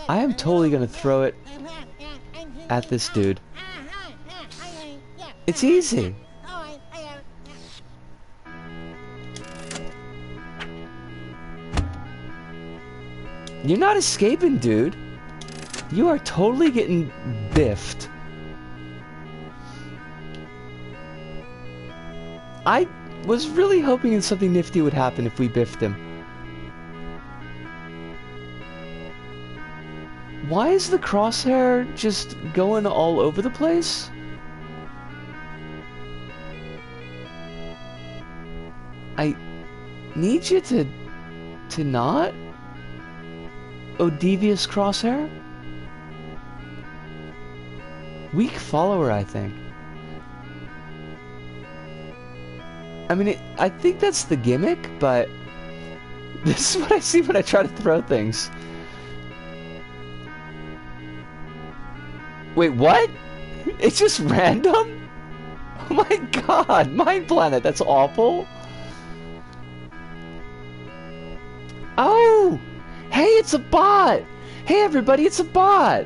Speaker 1: I am totally going to throw it at this dude. It's easy. You're not escaping, dude. You are totally getting biffed. I was really hoping something nifty would happen if we biffed him. Why is the crosshair just going all over the place? I need you to not? Oh, devious crosshair? Weak follower, I think. I mean, I think that's the gimmick, but this is what I see when I try to throw things. Wait, what? It's just random? Oh my god, Mind Planet, that's awful. Oh! Hey, it's a bot! Hey everybody, it's a bot!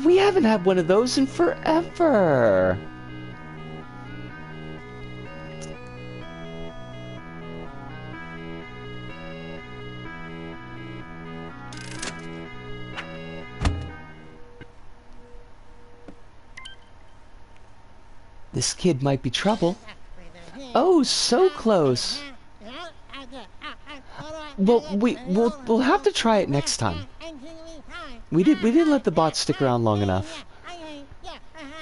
Speaker 1: We haven't had one of those in forever. This kid might be trouble. Oh, so close. Well, we'll have to try it next time. We didn't let the bot stick around long enough.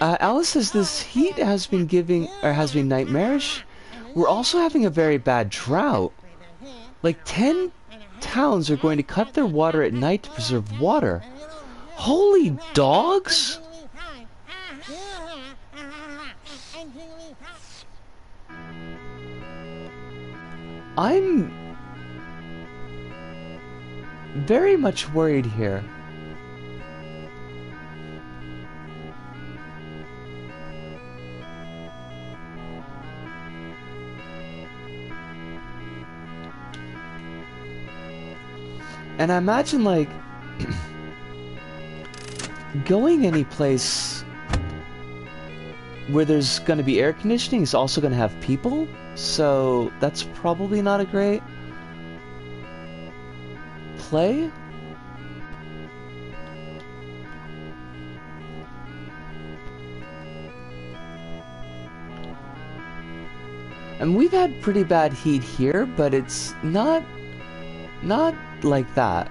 Speaker 1: Alice says this heat has been nightmarish. We're also having a very bad drought. Like 10 towns are going to cut their water at night to preserve water. Holy dogs! I'm very much worried here. And I imagine, like, going any place where there's going to be air conditioning is also going to have people, so that's probably not a great play. And we've had pretty bad heat here, but it's not like that.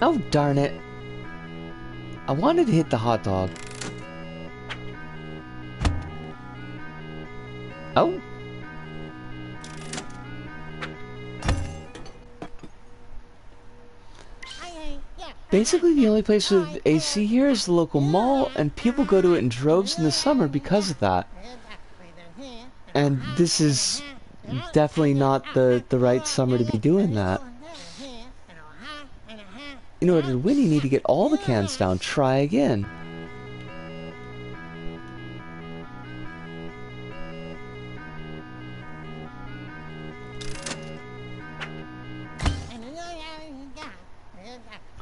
Speaker 1: Oh, darn it. I wanted to hit the hot dog. Oh. Basically, the only place with AC here is the local mall, and people go to it in droves in the summer because of that. And this is definitely not the right summer to be doing that. In order to win, you need to get all the cans down. Try again.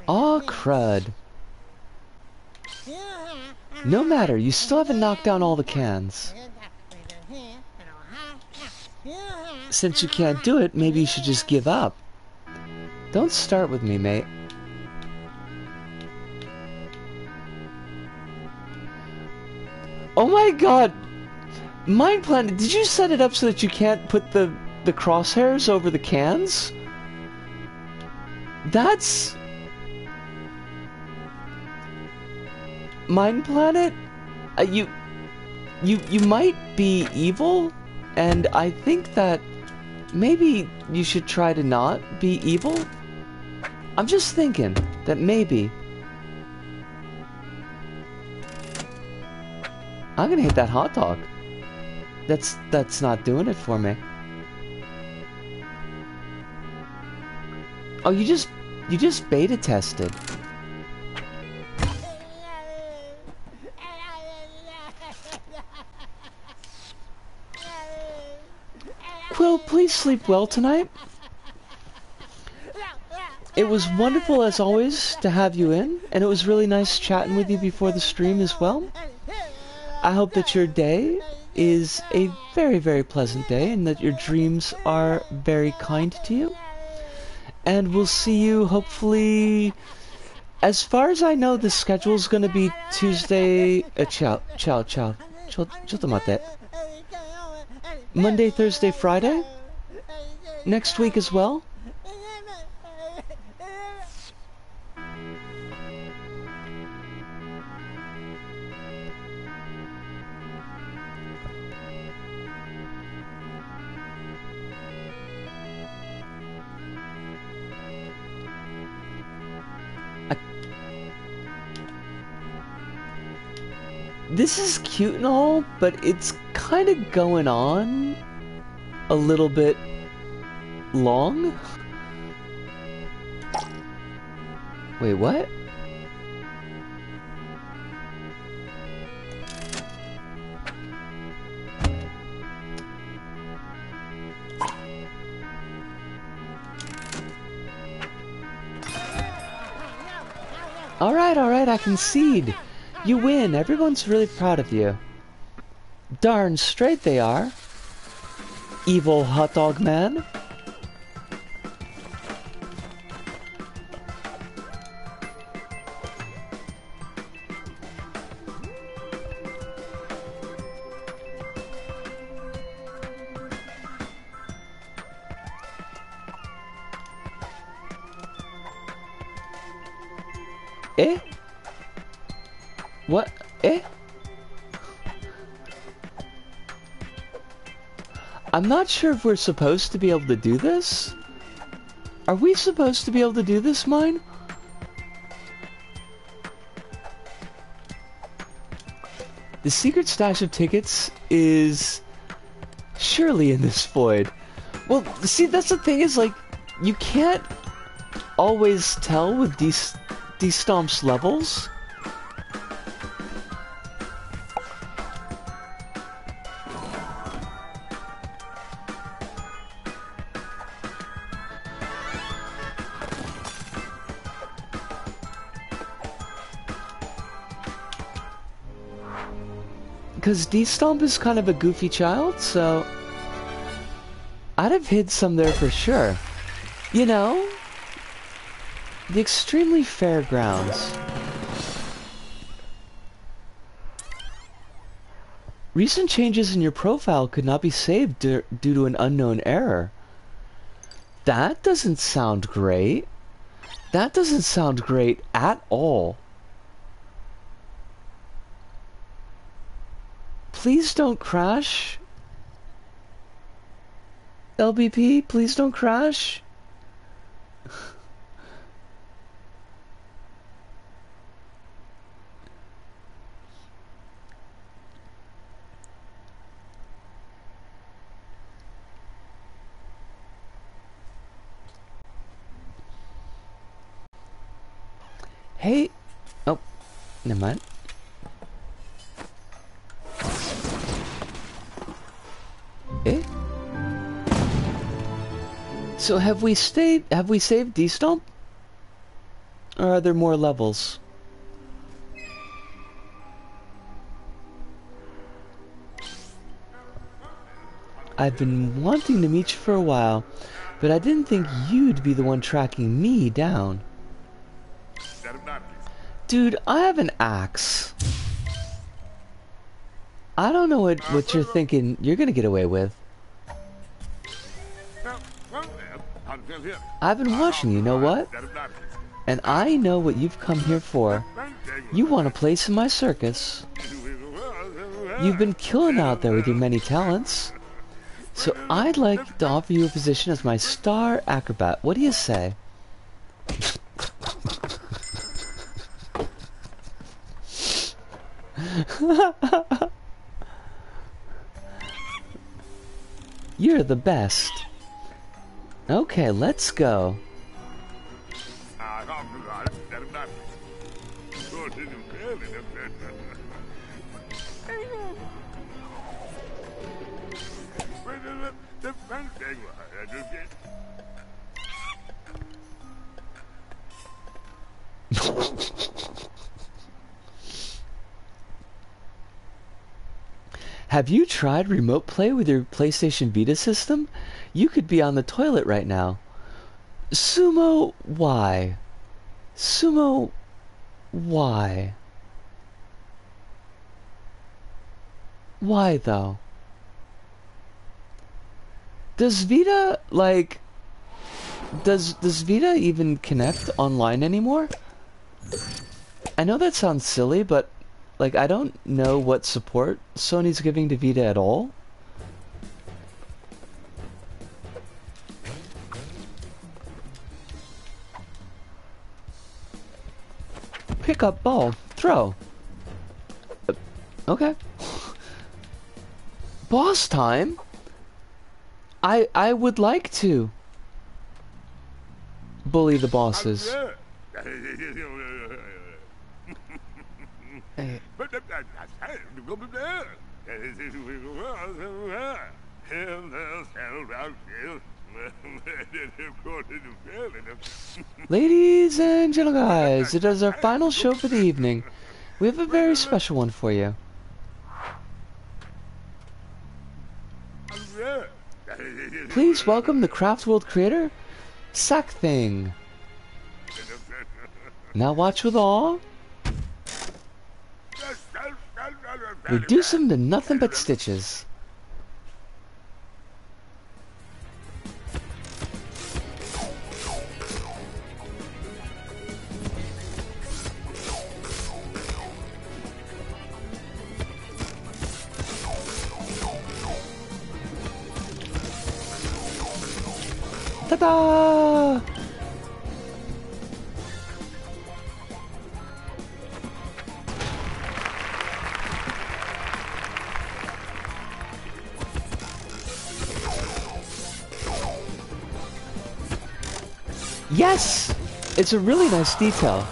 Speaker 1: Aw, crud. No matter, you still haven't knocked down all the cans. Since you can't do it, maybe you should just give up. Don't start with me, mate. Oh my god! PtaER, did you set it up so that you can't put the crosshairs over the cans? That's... PtaER? You might be evil, and I think that maybe you should try to not be evil. I'm just thinking that maybe... I'm gonna hit that hot dog. That's not doing it for me. Oh, you just beta tested. Quill, please sleep well tonight. It was wonderful as always to have you in, and it was really nice chatting with you before the stream as well. I hope that your day is a very, very pleasant day and that your dreams are very kind to you. And we'll see you hopefully... As far as I know, the schedule's going to be Tuesday... Ciao. Monday, Thursday, Friday? Next week as well? This is cute and all, but it's kind of going on a little bit long. Wait, what? Alright, I concede. You win. Everyone's really proud of you. Darn straight they are. Evil hot dog man. Eh? What? Eh? I'm not sure if we're supposed to be able to do this. Are we supposed to be able to do this, mine? The secret stash of tickets is surely in this void. Well, see, that's the thing is, like, you can't always tell with D-Stomp's levels. Because D-Stomp is kind of a goofy child, so I'd have hid some there for sure. You know? The extremely fair grounds. Recent changes in your profile could not be saved due to an unknown error. That doesn't sound great. That doesn't sound great at all. Please don't crash. LBP, please don't crash. Hey. Oh, never mind. Eh? So have we saved D-Stomp? Or are there more levels? I've been wanting to meet you for a while, but I didn't think you'd be the one tracking me down. Dude, I have an axe. I don't know what you're thinking you're gonna get away with. I've been watching you, know what? And I know what you've come here for. You want a place in my circus. You've been killing out there with your many talents. So I'd like to offer you a position as my star acrobat. What do you say? You're the best. Okay, let's go. Have you tried remote play with your PlayStation Vita system? You could be on the toilet right now. Sumo, why? Sumo, why? Why though? Does Vita, like... Does Vita even connect online anymore? I know that sounds silly, but... Like, I don't know what support Sony's giving to Vita at all. Pick up ball. Throw. Okay. Boss time? I would like to bully the bosses. Hey. Ladies and gentlemen, guys, it is our final show for the evening. We have a very special one for you. Please welcome the Craft World creator, Sack Thing. Now watch with awe. Reduce him to nothing but stitches. Ta-da! Yes! It's a really nice detail.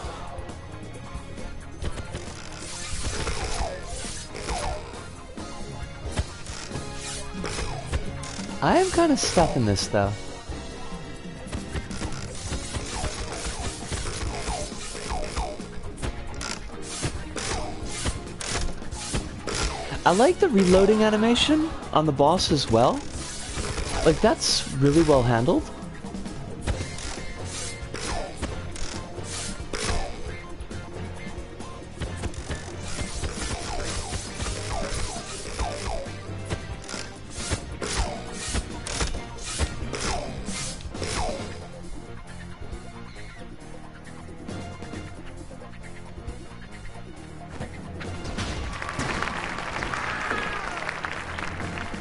Speaker 1: I am kind of stuck in this, though. I like the reloading animation on the boss as well. Like, that's really well handled.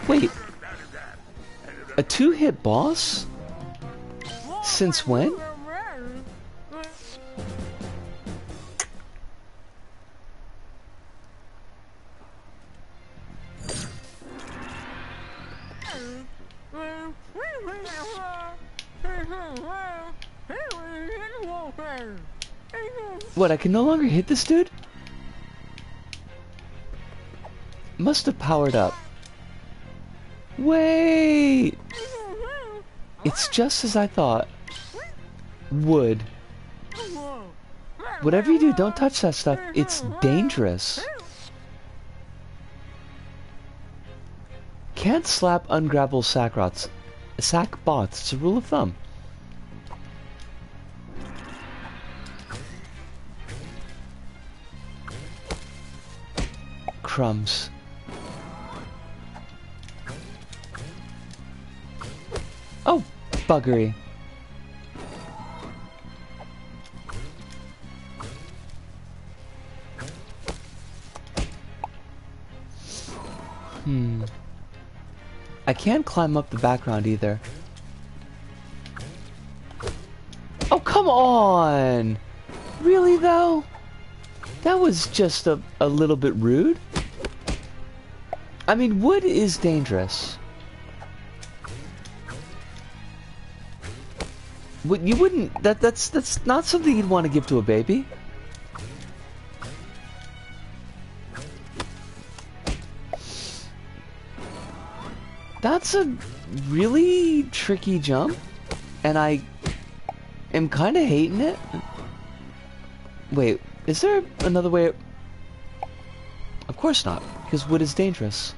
Speaker 1: Wait, a two-hit boss? Since when? What, I can no longer hit this dude? Must have powered up. Wait! It's just as I thought. Wood. Whatever you do, don't touch that stuff. It's dangerous. Can't slap ungrabbable sackbots. It's a rule of thumb. Crumbs. Oh, buggery. I can't climb up the background either. Oh, come on! Really, though? That was just a little bit rude. I mean, wood is dangerous. You wouldn't... That's not something you'd want to give to a baby. That's a really tricky jump, and I am kind of hating it. Wait, is there another way? Of course not, because wood is dangerous.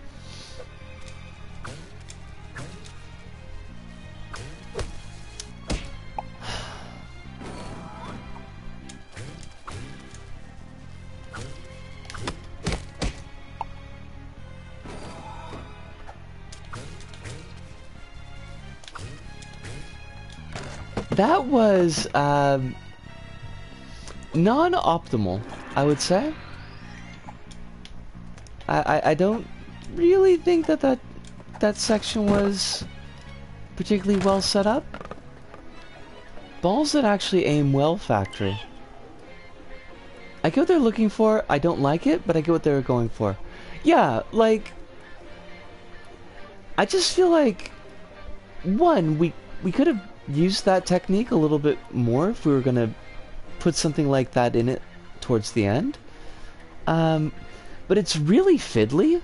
Speaker 1: That was non-optimal, I would say. I don't really think that section was particularly well set up. Balls that actually aim well, factory. I get what they're looking for. I don't like it, but I get what they're going for. Yeah, like, I just feel like, one, we could have used that technique a little bit more if we were gonna put something like that in it towards the end. But it's really fiddly.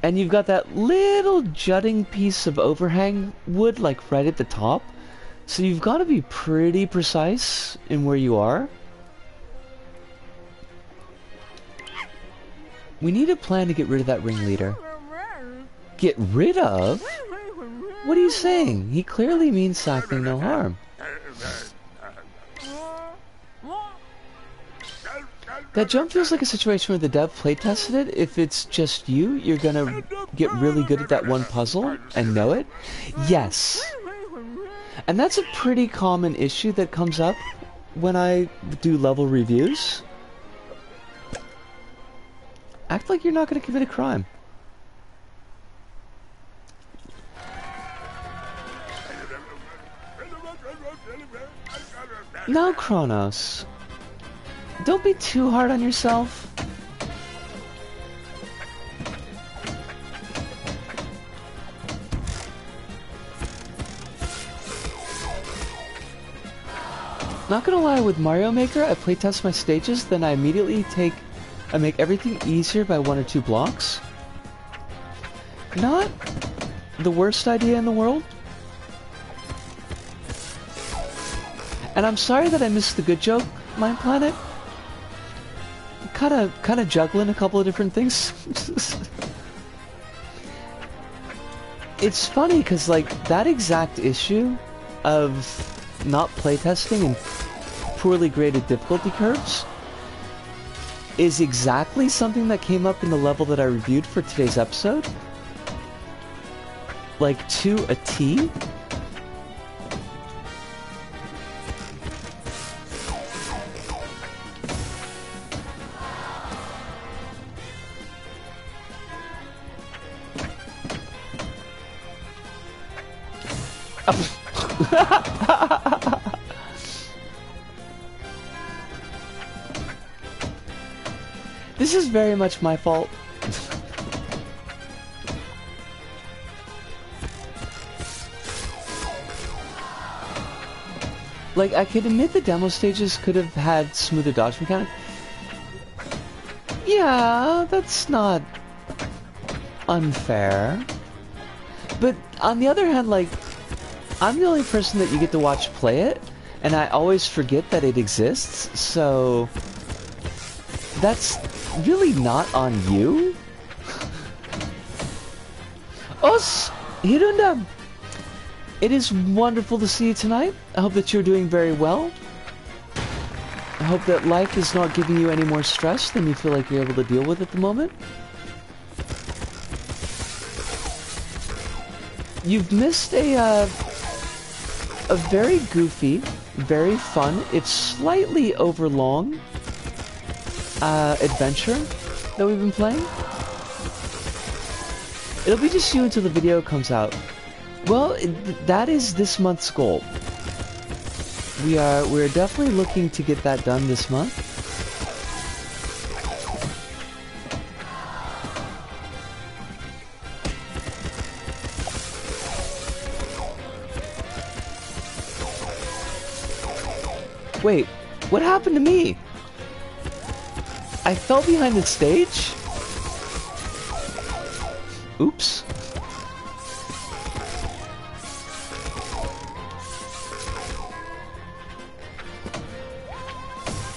Speaker 1: And you've got that little jutting piece of overhang wood like right at the top. So you've got to be pretty precise in where you are. We need a plan to get rid of that ringleader. Get rid of? What are you saying? He clearly means Sackling no harm. That jump feels like a situation where the dev playtested it. If it's just you, you're gonna get really good at that one puzzle and know it. Yes. And that's a pretty common issue that comes up when I do level reviews. Act like you're not gonna commit a crime. No, Kronos. Don't be too hard on yourself. Not gonna lie, with Mario Maker, I playtest my stages, then I immediately I make everything easier by 1 or 2 blocks. Not the worst idea in the world. And I'm sorry that I missed the good joke, Mind Planet. Kinda juggling a couple of different things. It's funny because like that exact issue of not playtesting and poorly graded difficulty curves is exactly something that came up in the level that I reviewed for today's episode. Like to a T. This is very much my fault. Like, I could admit the demo stages could have had smoother dodge mechanics. Yeah, that's not unfair. But on the other hand, like, I'm the only person that you get to watch play it, and I always forget that it exists, so that's really not on you. Os Hirunda! It is wonderful to see you tonight. I hope that you're doing very well. I hope that life is not giving you any more stress than you feel like you're able to deal with at the moment. You've missed a very goofy, very fun, it's slightly overlong adventure that we've been playing. It'll be just you until the video comes out. Well, that is this month's goal. We're definitely looking to get that done this month. Wait, what happened to me? I fell behind the stage? Oops.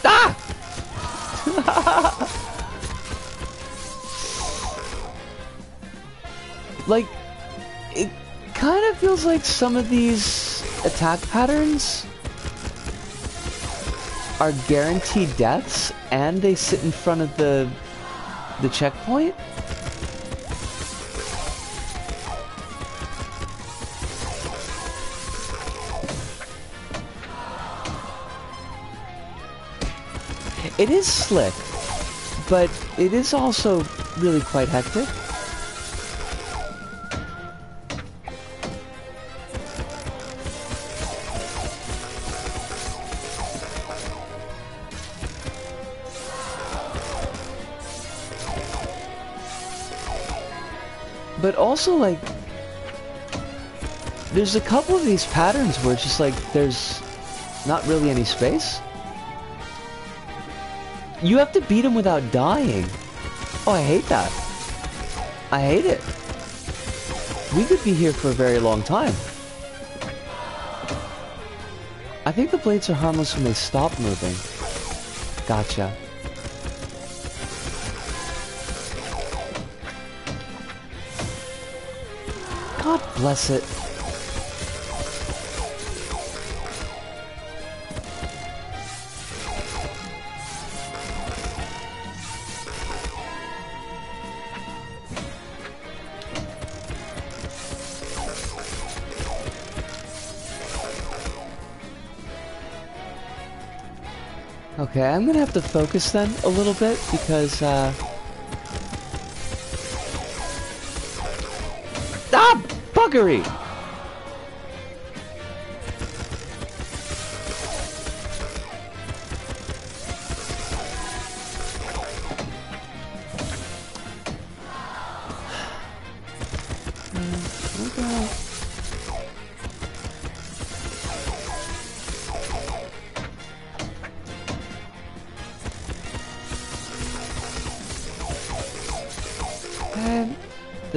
Speaker 1: Ah! Like, it kind of feels like some of these attack patterns are guaranteed deaths, and they sit in front of the checkpoint. It is slick, but it is also really quite hectic. But also, like, there's a couple of these patterns where it's just like, there's not really any space. You have to beat him without dying. Oh, I hate that. I hate it. We could be here for a very long time. I think the blades are harmless when they stop moving. Gotcha. God bless it. Okay, I'm gonna have to focus then a little bit because, ah, buggery!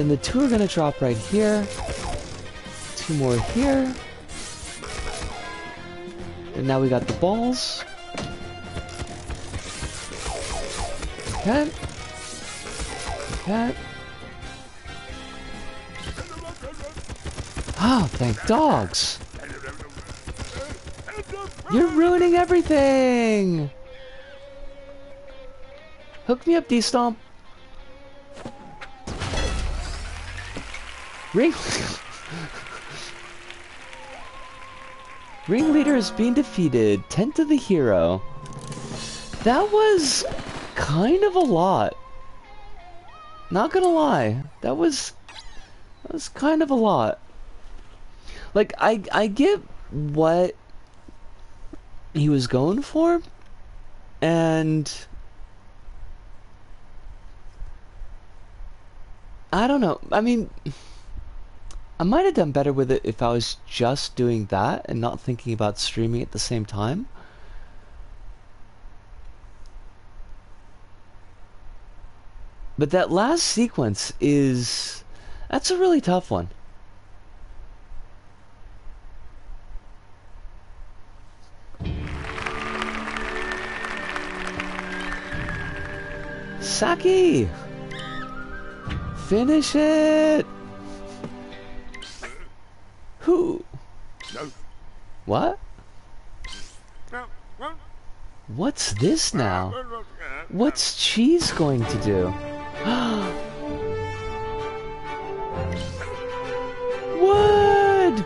Speaker 1: Then the 2 are gonna drop right here. 2 more here. And now we got the balls. Okay. Okay. Oh, thank dogs. You're ruining everything. Hook me up, D-Stomp. Ringleader is being defeated. 10 to the hero. That was kind of a lot. Not gonna lie. That was kind of a lot. Like, I get what he was going for, and I don't know. I mean, I might have done better with it if I was just doing that and not thinking about streaming at the same time. But that last sequence that's a really tough one. Saki! Finish it! Who?
Speaker 2: No.
Speaker 1: What?
Speaker 2: No.
Speaker 1: What's this now? What's Cheese going to do? Wood!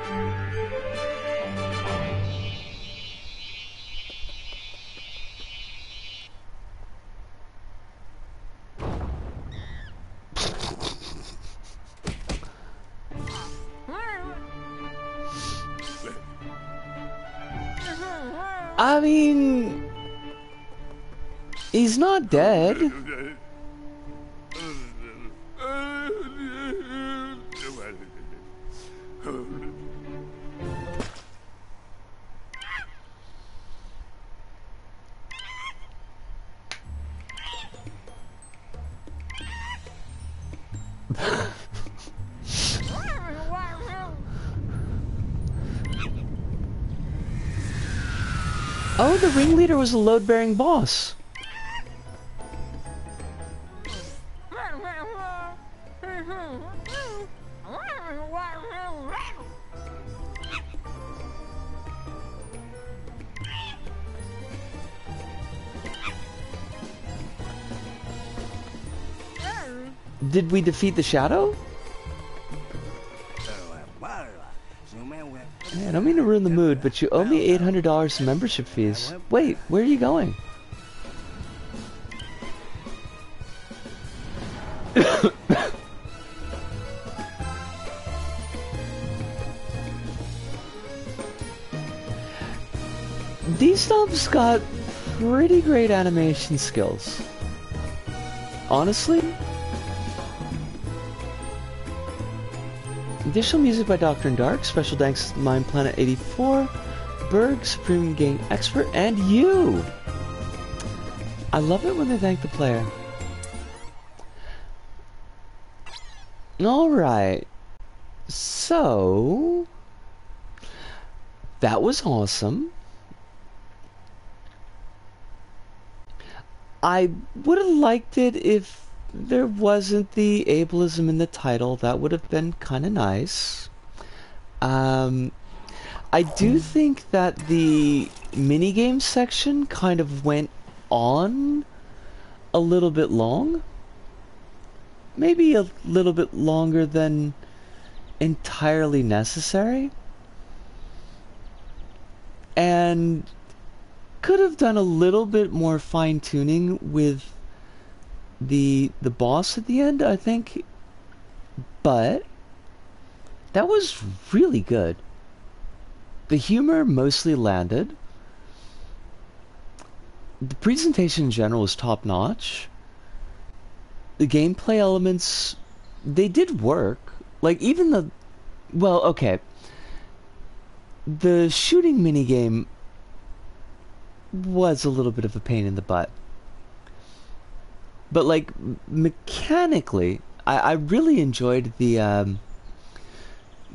Speaker 1: I mean, he's not dead. Oh, the ringleader was a load-bearing boss. Did we defeat the shadow? I don't mean to ruin the mood, but you owe me $800 in membership fees. Wait, where are you going? D-Stomp's got pretty great animation skills. Honestly? Additional music by Doctor and Dark. Special thanks to MindPlanet84, Berg, Supreme Game Expert, and you! I love it when they thank the player. Alright. So... that was awesome. I would have liked it if there wasn't the ableism in the title. That would have been kind of nice. I do think that the minigame section kind of went on a little bit long. Maybe a little bit longer than entirely necessary. And could have done a little bit more fine-tuning with the boss at the end, I think. But that was really good. The humor mostly landed. The presentation in general was top-notch. The gameplay elements, they did work. Like, even the... well, okay. The shooting minigame was a little bit of a pain in the butt. But, like, mechanically, I really enjoyed the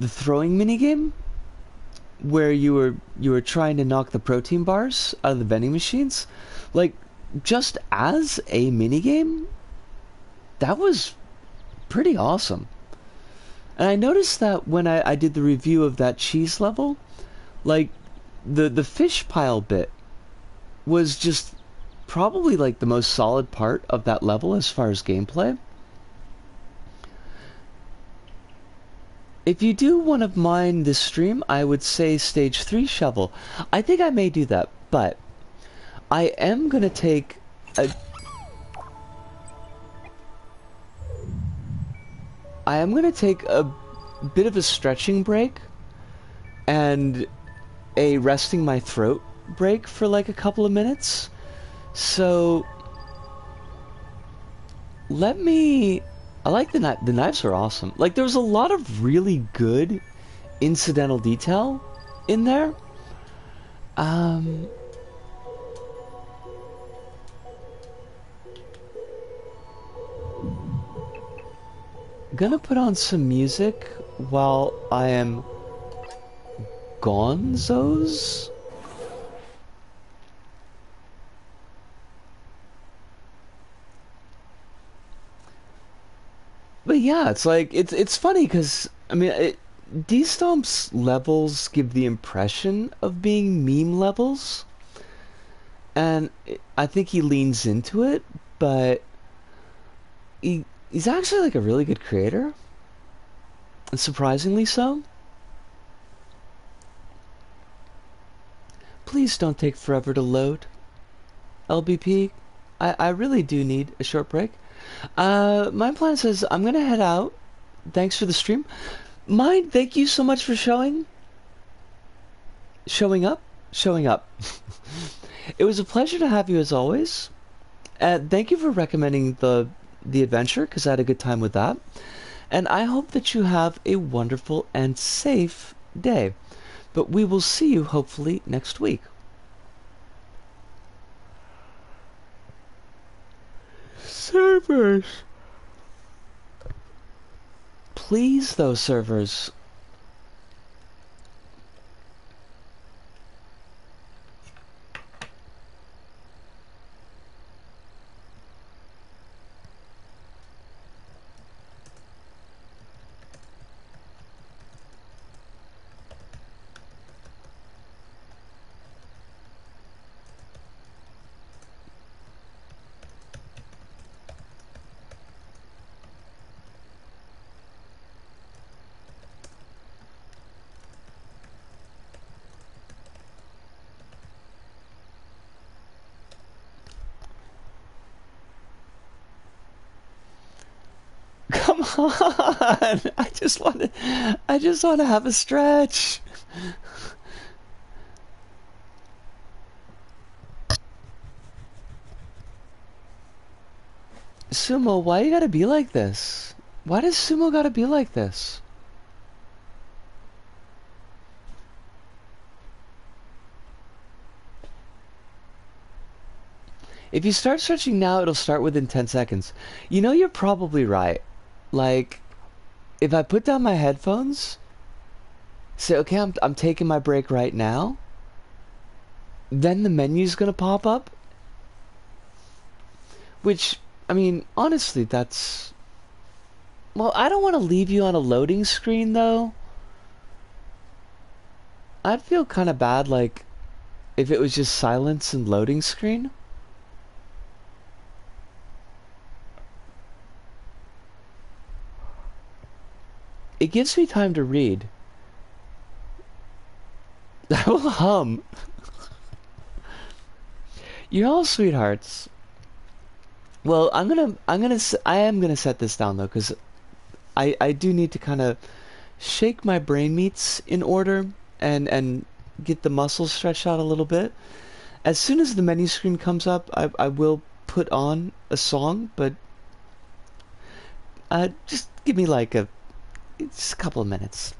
Speaker 1: throwing minigame where you were trying to knock the protein bars out of the vending machines. Like, just as a minigame, that was pretty awesome. And I noticed that when I did the review of that cheese level, like, the fish pile bit was just probably like the most solid part of that level as far as gameplay. If you do want to mine this stream, I would say stage 3 shovel. I think I may do that, but I am gonna take a bit of a stretching break and a resting my throat break for like a couple of minutes. So I like the knives are awesome. Like, there was a lot of really good incidental detail in there. Gonna put on some music while I am gonzos. But yeah, it's like it's funny because I mean, D-Stomp's levels give the impression of being meme levels, and I think he leans into it, but he's actually like a really good creator, and surprisingly so. Please don't take forever to load, LBP. I really do need a short break. My plan says I'm gonna head out. Thanks for the stream. Mine, thank you so much for showing up. It was a pleasure to have you as always. Thank you for recommending the adventure, because I had a good time with that. And I hope that you have a wonderful and safe day. But we will see you hopefully next week. Servers. Please, those servers. Come on! I just want to have a stretch. Sumo, why you gotta be like this? Why does Sumo gotta be like this? If you start stretching now, it'll start within 10 seconds. You know, you're probably right. Like, if I put down my headphones, say, okay, I'm taking my break right now, then the menu's gonna pop up. Which, I mean, honestly, that's... Well, I don't want to leave you on a loading screen, though. I'd feel kind of bad, like, if it was just silence and loading screen. It gives me time to read. I will hum. You're all sweethearts. Well, I am gonna set this down though, because I do need to kind of shake my brain meats in order and get the muscles stretched out a little bit. As soon as the menu screen comes up, I will put on a song, but just give me like just a couple of minutes.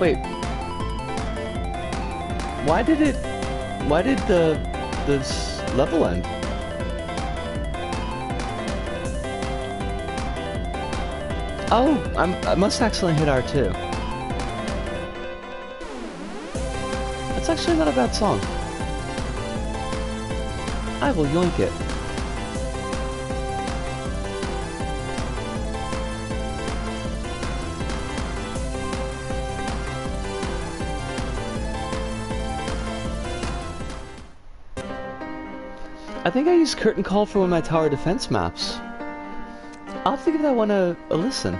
Speaker 1: Wait. Why did this level end? Oh, I must accidentally hit R2. That's actually not a bad song. I will yoink it. I think I used Curtain Call for one of my tower defense maps. I'll have to give that one a listen.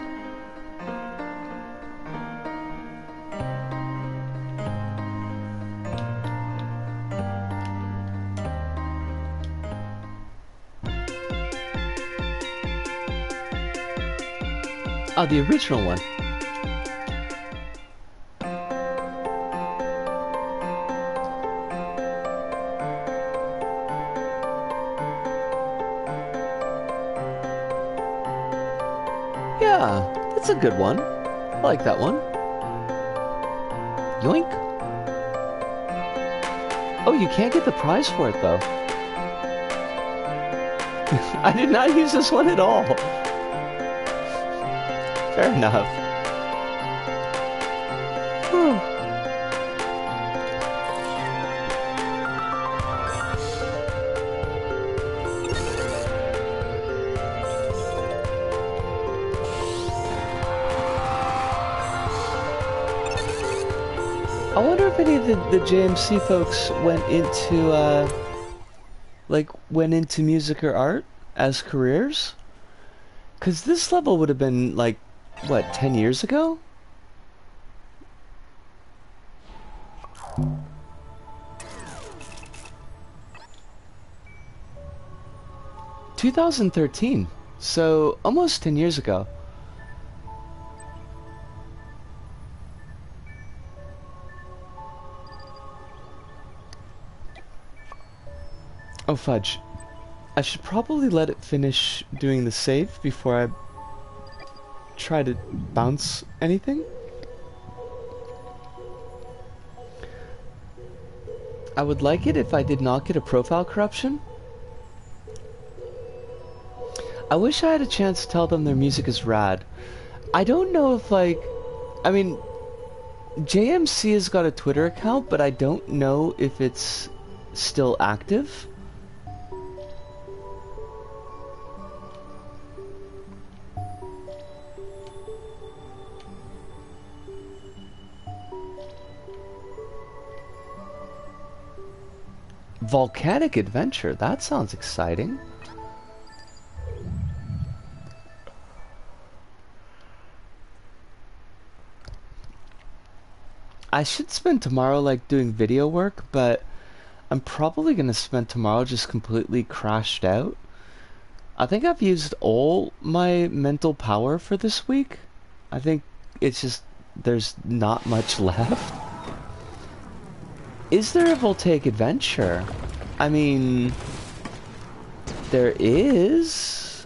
Speaker 1: Oh, the original one. Yeah, that's a good one. I like that one. Yoink. Oh, you can't get the prize for it, though. I did not use this one at all. Fair enough. Whew. I wonder if any of the JMC folks went into music or art as careers? 'Cause this level would have been like, what, 10 years ago? ...2013, so almost 10 years ago. Oh fudge. I should probably let it finish doing the save before I try to bounce anything. I would like it if I did not get a profile corruption. I wish I had a chance to tell them their music is rad. I don't know if, like... I mean, JMC has got a Twitter account, but I don't know if it's still active. Volcanic Adventure, that sounds exciting. I should spend tomorrow like doing video work, but I'm probably gonna spend tomorrow just completely crashed out. I think I've used all my mental power for this week. I think it's just there's not much left. Is there a Voltaic Adventure? I mean, there is,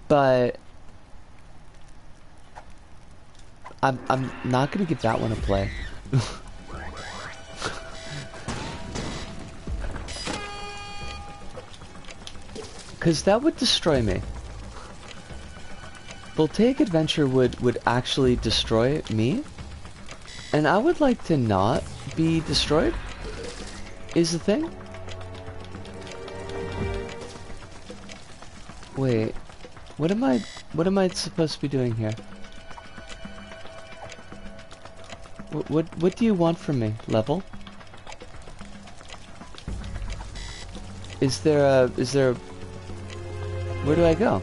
Speaker 1: but I'm not gonna give that one a play. Cause that would destroy me. Voltaic Adventure would actually destroy me. And I would like to not be destroyed, is the thing. Wait, what am I supposed to be doing here? What do you want from me, level? Is there a, where do I go?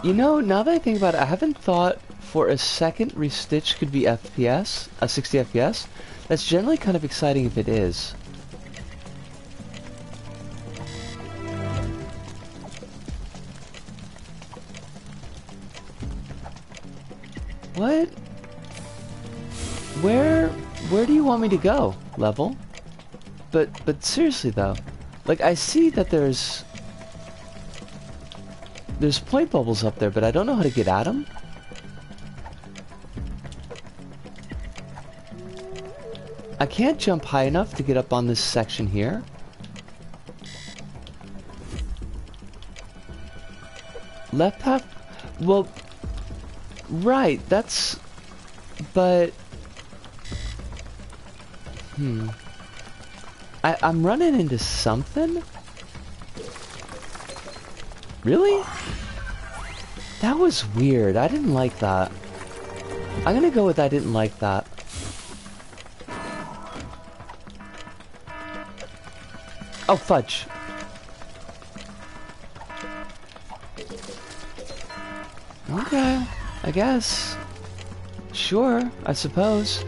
Speaker 1: You know, now that I think about it, I haven't thought for a second Restitch could be FPS, 60 FPS. That's generally kind of exciting if it is. What? Where do you want me to go, level? But seriously though, like I see that there's... There's point bubbles up there, but I don't know how to get at them. I can't jump high enough to get up on this section here. Left path? Well, right, that's... But... I'm running into something? Really? That was weird. I didn't like that. I'm gonna go with I didn't like that. Oh, fudge. Okay, I guess. Sure, I suppose.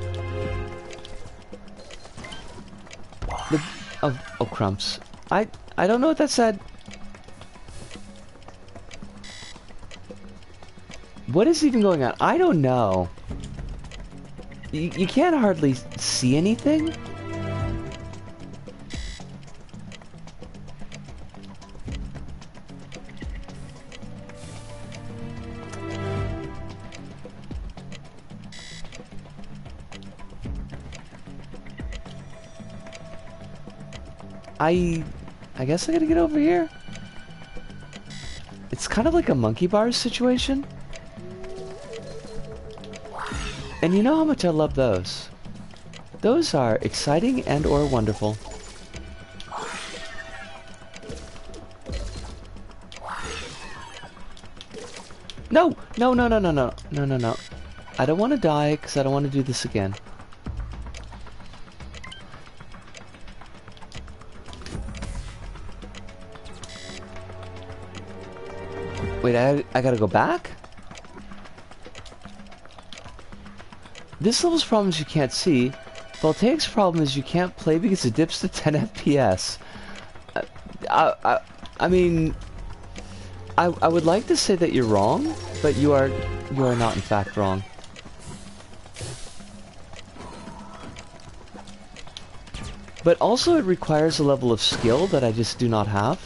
Speaker 1: Oh, crumbs. I don't know what that said. What is even going on? I don't know. You can't hardly see anything. I guess I gotta get over here. It's kind of like a monkey bars situation. And you know how much I love those. Those are exciting and or wonderful. No! No, no, no, no, no. No, no, no. I don't want to die because I don't want to do this again. Wait, I gotta go back? This level's problem is you can't see. Voltaic's problem is you can't play because it dips to 10 FPS. I mean, I would like to say that you're wrong, but you are not in fact wrong. But also it requires a level of skill that I just do not have.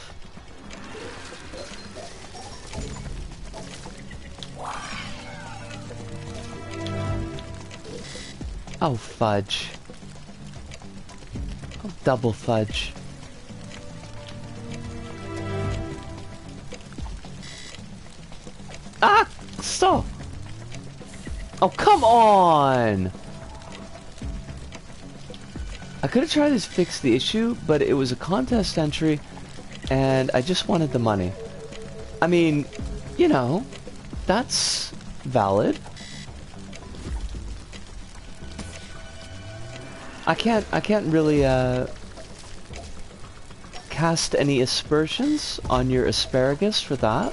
Speaker 1: Oh, fudge. Oh, double fudge. Ah! Stop! Oh, come on! I could have tried to fix the issue, but it was a contest entry, and I just wanted the money. I mean, you know, that's valid. I can't really cast any aspersions on your asparagus for that.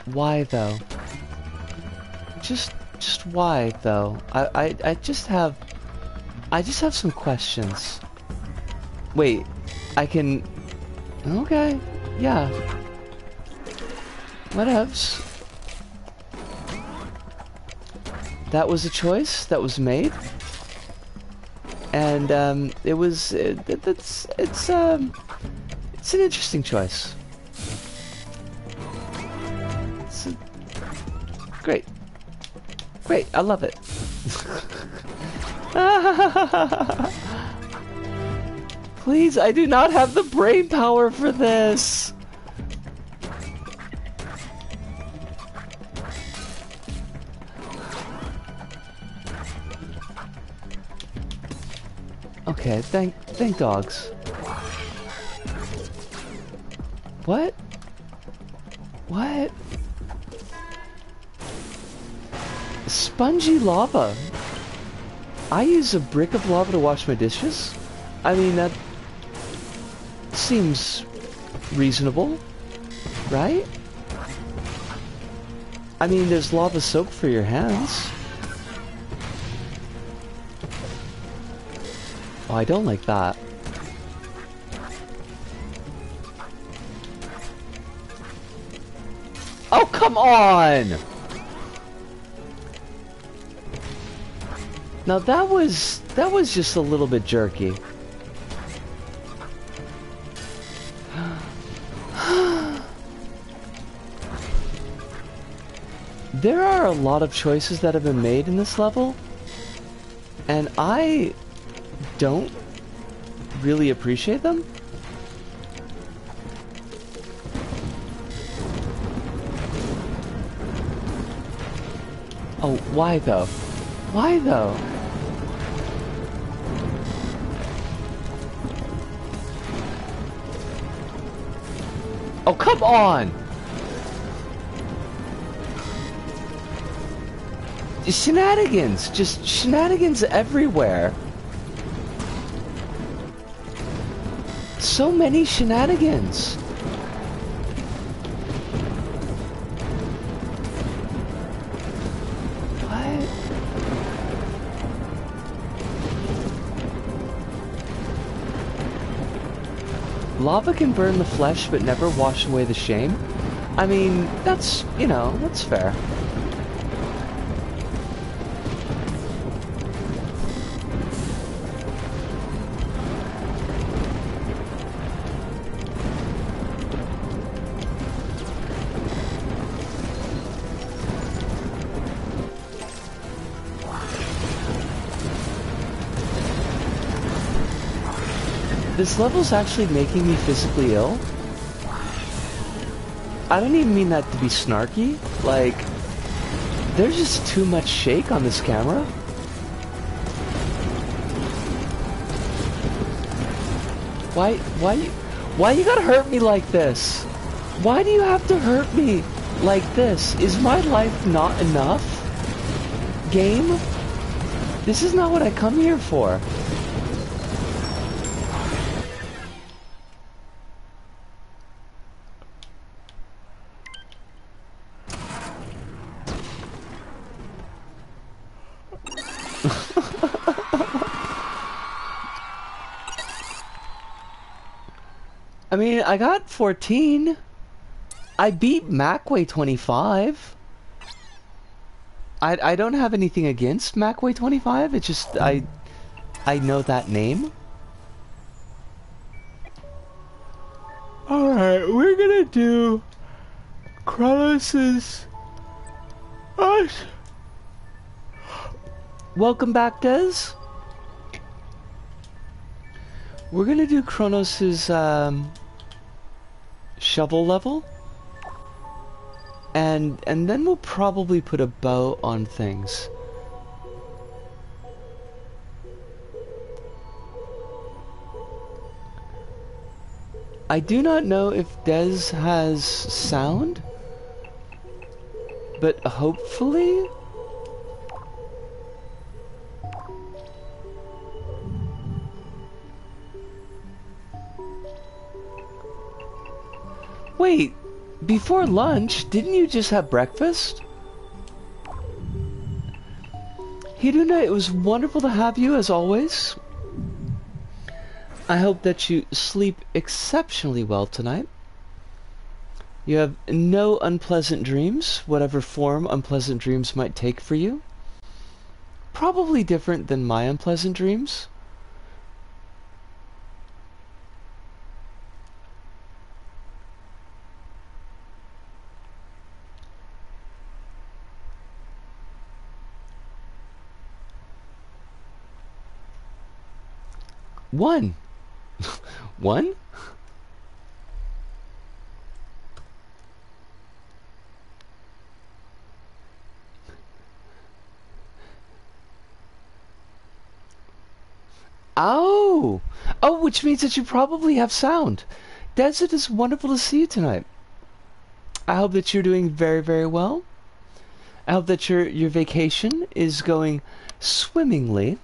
Speaker 1: Why though? Just why though? I just have some questions. Wait, I can... Okay, yeah. Whatevs. That was a choice that was made. And, it was... It's an interesting choice. Great. Great, I love it. Please, I do not have the brain power for this. Okay, thank dogs. What? What? Spongy lava. I use a brick of lava to wash my dishes? I mean, that seems reasonable, right? I mean, there's lava soap for your hands. Oh, I don't like that. Oh, come on! Now that was just a little bit jerky. There are a lot of choices that have been made in this level, and I don't really appreciate them. Oh, why though? Why though? Oh, come on! Shenanigans! Just shenanigans everywhere. So many shenanigans. What? Lava can burn the flesh but never wash away the shame? I mean, that's, you know, that's fair. This level's actually making me physically ill. I don't even mean that to be snarky. Like, there's just too much shake on this camera. Why you gotta hurt me like this? Why do you have to hurt me like this? Is my life not enough? Game? This is not what I come here for. I mean, I got 14. I beat Macway 25. I don't have anything against Macway 25. It's just I know that name. Alright, we're gonna do Kronos's... Welcome back, Des. We're gonna do Kronos's shovel level, and then we'll probably put a bow on things. I do not know if Des has sound, but hopefully. Wait, before lunch, didn't you just have breakfast? Hiduna, it was wonderful to have you as always. I hope that you sleep exceptionally well tonight. You have no unpleasant dreams, whatever form unpleasant dreams might take for you. Probably different than my unpleasant dreams. One. One? Oh! Oh, which means that you probably have sound. Des, it is wonderful to see you tonight. I hope that you're doing very, very well. I hope that your vacation is going swimmingly.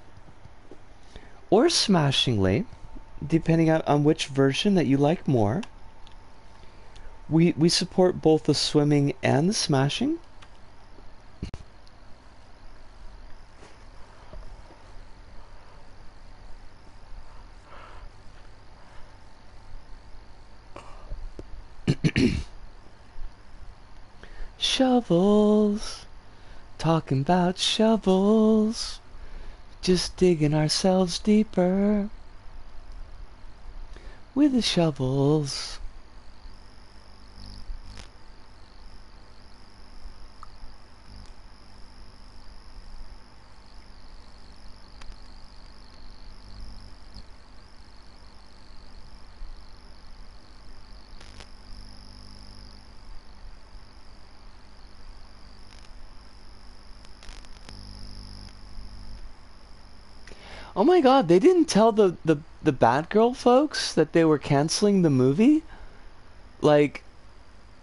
Speaker 1: Or smashingly, depending on which version that you like more. We support both the swimming and the smashing. shovels, talking about shovels, just digging ourselves deeper with the shovels. Oh my god, they didn't tell the Batgirl folks that they were canceling the movie? Like,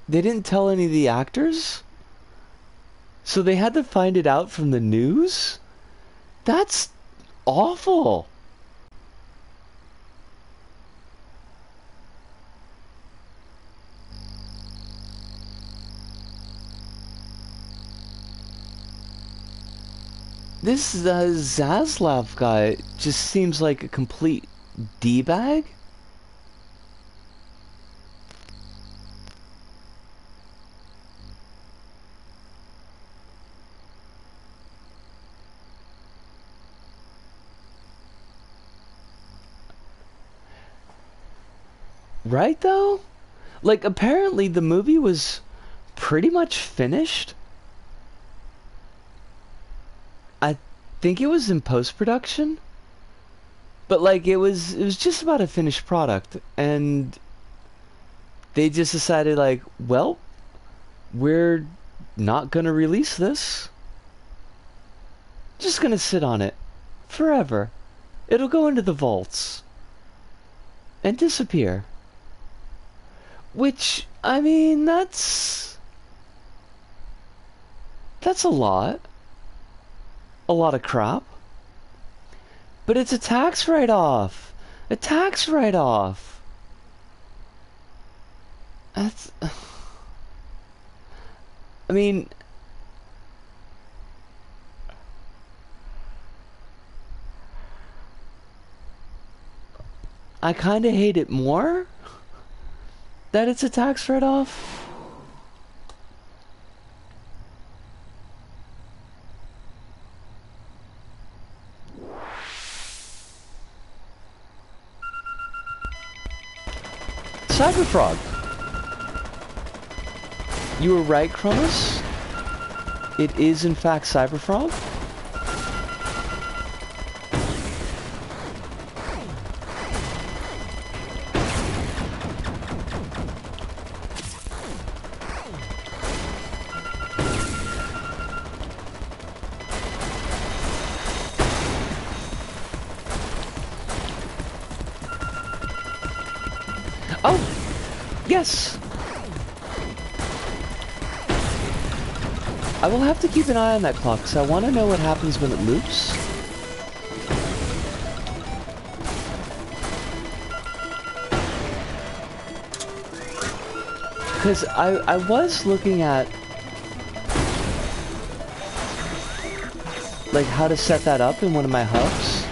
Speaker 1: they didn't tell any of the actors? So they had to find it out from the news? That's awful. This Zaslav guy just seems like a complete D-bag. Right, though? Like, apparently the movie was pretty much finished. I think it was in post-production. But, like, it was just about a finished product. And they just decided, like, well, we're not gonna release this. Just gonna sit on it. Forever. It'll go into the vaults. And disappear. Which, I mean, that's a lot. A lot of crap. But it's a tax write-off. A tax write-off. That's... I mean... I kinda hate it more that it's a tax write-off. Cyberfrog. You were right, Cronus. It is in fact Cyberfrog. Oh, yes. I will have to keep an eye on that clock, because I want to know what happens when it loops. Because I was looking at, like, how to set that up in one of my hubs,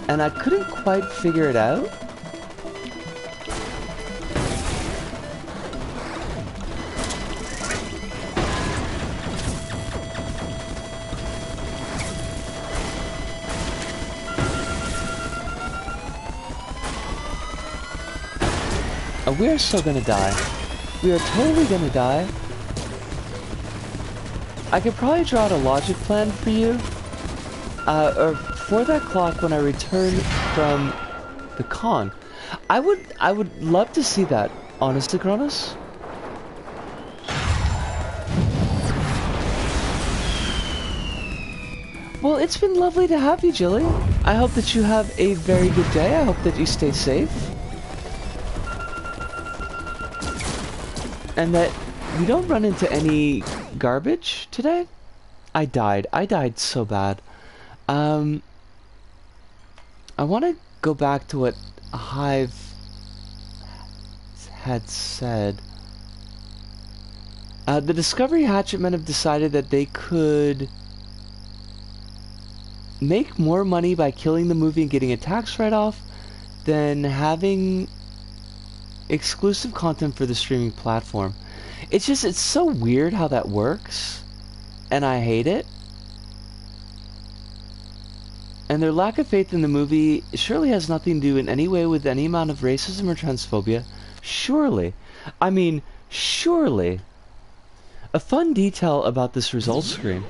Speaker 1: and I couldn't quite figure it out. We're still gonna die. We are totally gonna die. I could probably draw out a logic plan for you. Or for that clock when I return from the con. I would love to see that, honestly, Cronus. Well, it's been lovely to have you, Jilly. I hope that you have a very good day. I hope that you stay safe. And that we don't run into any garbage today. I died so bad. I want to go back to what Hive had said. The Discovery Hatchet men have decided that they could make more money by killing the movie and getting a tax write-off than having exclusive content for the streaming platform. It's just, it's so weird how that works, and I hate it. And their lack of faith in the movie surely has nothing to do in any way with any amount of racism or transphobia. Surely. I mean, surely. A fun detail about this results screen.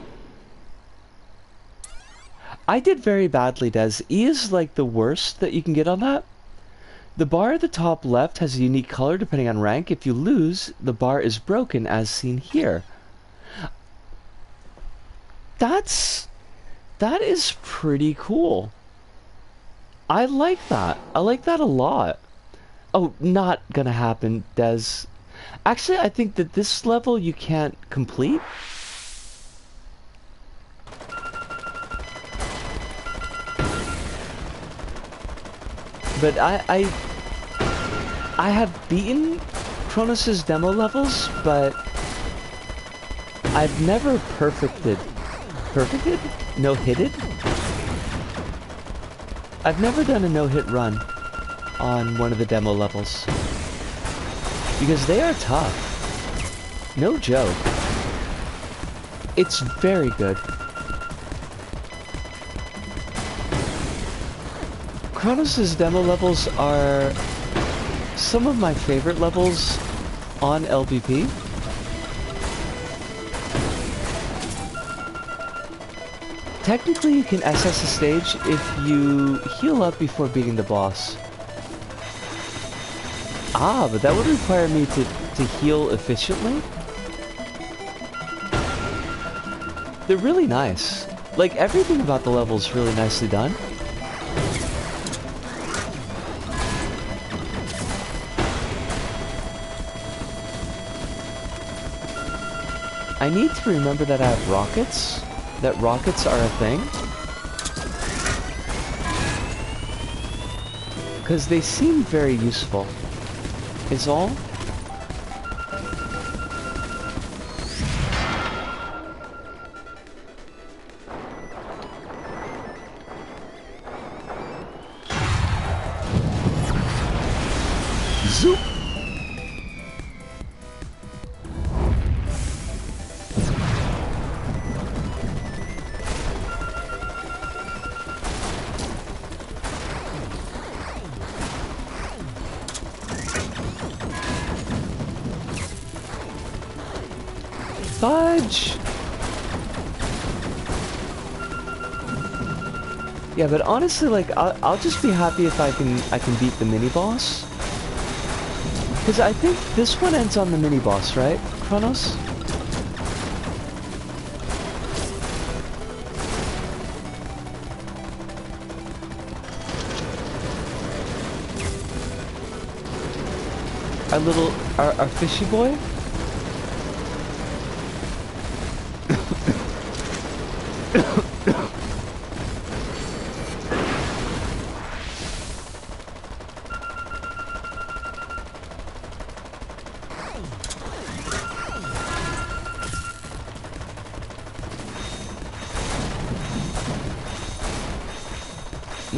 Speaker 1: I did very badly, Des. E is like the worst that you can get on that. The bar at the top left has a unique color depending on rank. If you lose, the bar is broken as seen here. That is pretty cool. I like that. I like that a lot. Oh, not gonna happen, Des. Actually, I think that this level you can't complete. But I have beaten Kronos' demo levels, but I've never perfected? No-hitted? I've never done a no-hit run on one of the demo levels. Because they are tough. No joke. It's very good. Kronos' demo levels are some of my favorite levels on LBP. Technically, you can SS a stage if you heal up before beating the boss. Ah, but that would require me to heal efficiently? They're really nice. Like, everything about the level is really nicely done. I need to remember that I have rockets. That rockets are a thing. Because they seem very useful. Is all. Zoop! Fudge! Yeah, but honestly, like, I'll just be happy if I can beat the mini-boss. Because I think this one ends on the mini-boss, right, Kronos? Our fishy boy?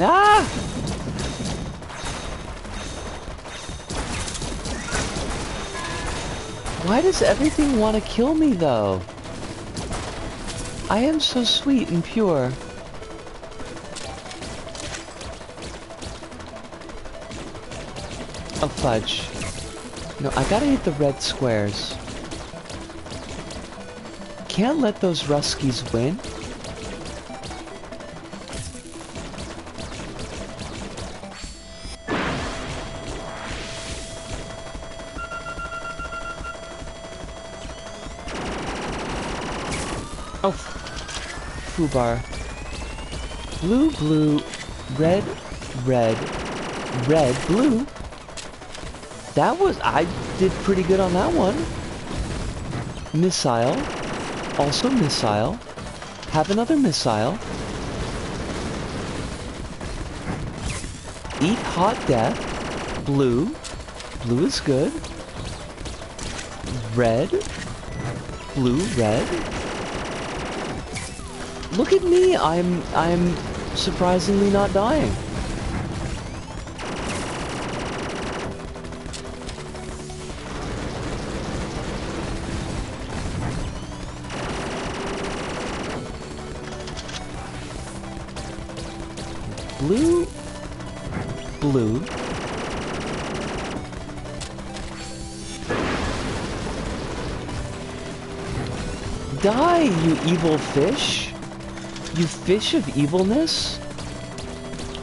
Speaker 1: Ah! Why does everything want to kill me, though? I am so sweet and pure. Oh, fudge. No, I gotta hit the red squares. Can't let those Ruskies win. Oh, foobar. Blue, blue, red, red, red, blue. That was, I did pretty good on that one. Missile. Also missile. Have another missile. Eat hot death. Blue. Blue is good. Red. Blue, red. Look at me, I'm surprisingly not dying. blue. Die, you evil fish! You fish of evilness!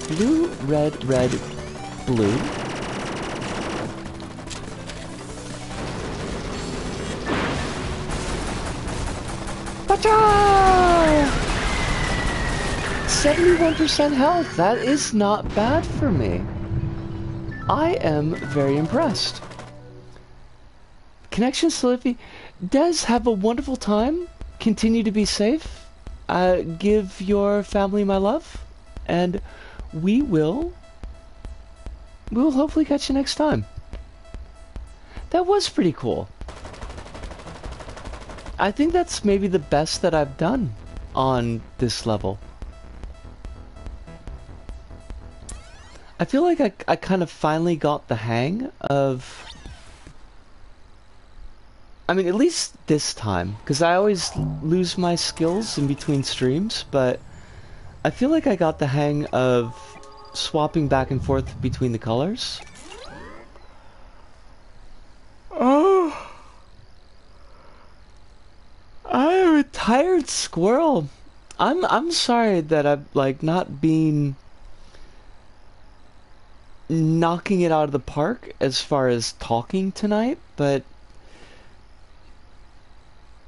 Speaker 1: Blue, red, red, blue. Bacha! 71% health. That is not bad for me. I am very impressed. Connection Slippy. Des, have a wonderful time. Continue to be safe. Give your family my love. And we will hopefully catch you next time. That was pretty cool. I think that's maybe the best that I've done on this level. I feel like I kind of finally got the hang of... I mean, at least this time, because I always lose my skills in between streams, but I feel like I got the hang of swapping back and forth between the colors. Oh, I am a tired squirrel. I'm sorry that I've like not been knocking it out of the park as far as talking tonight, but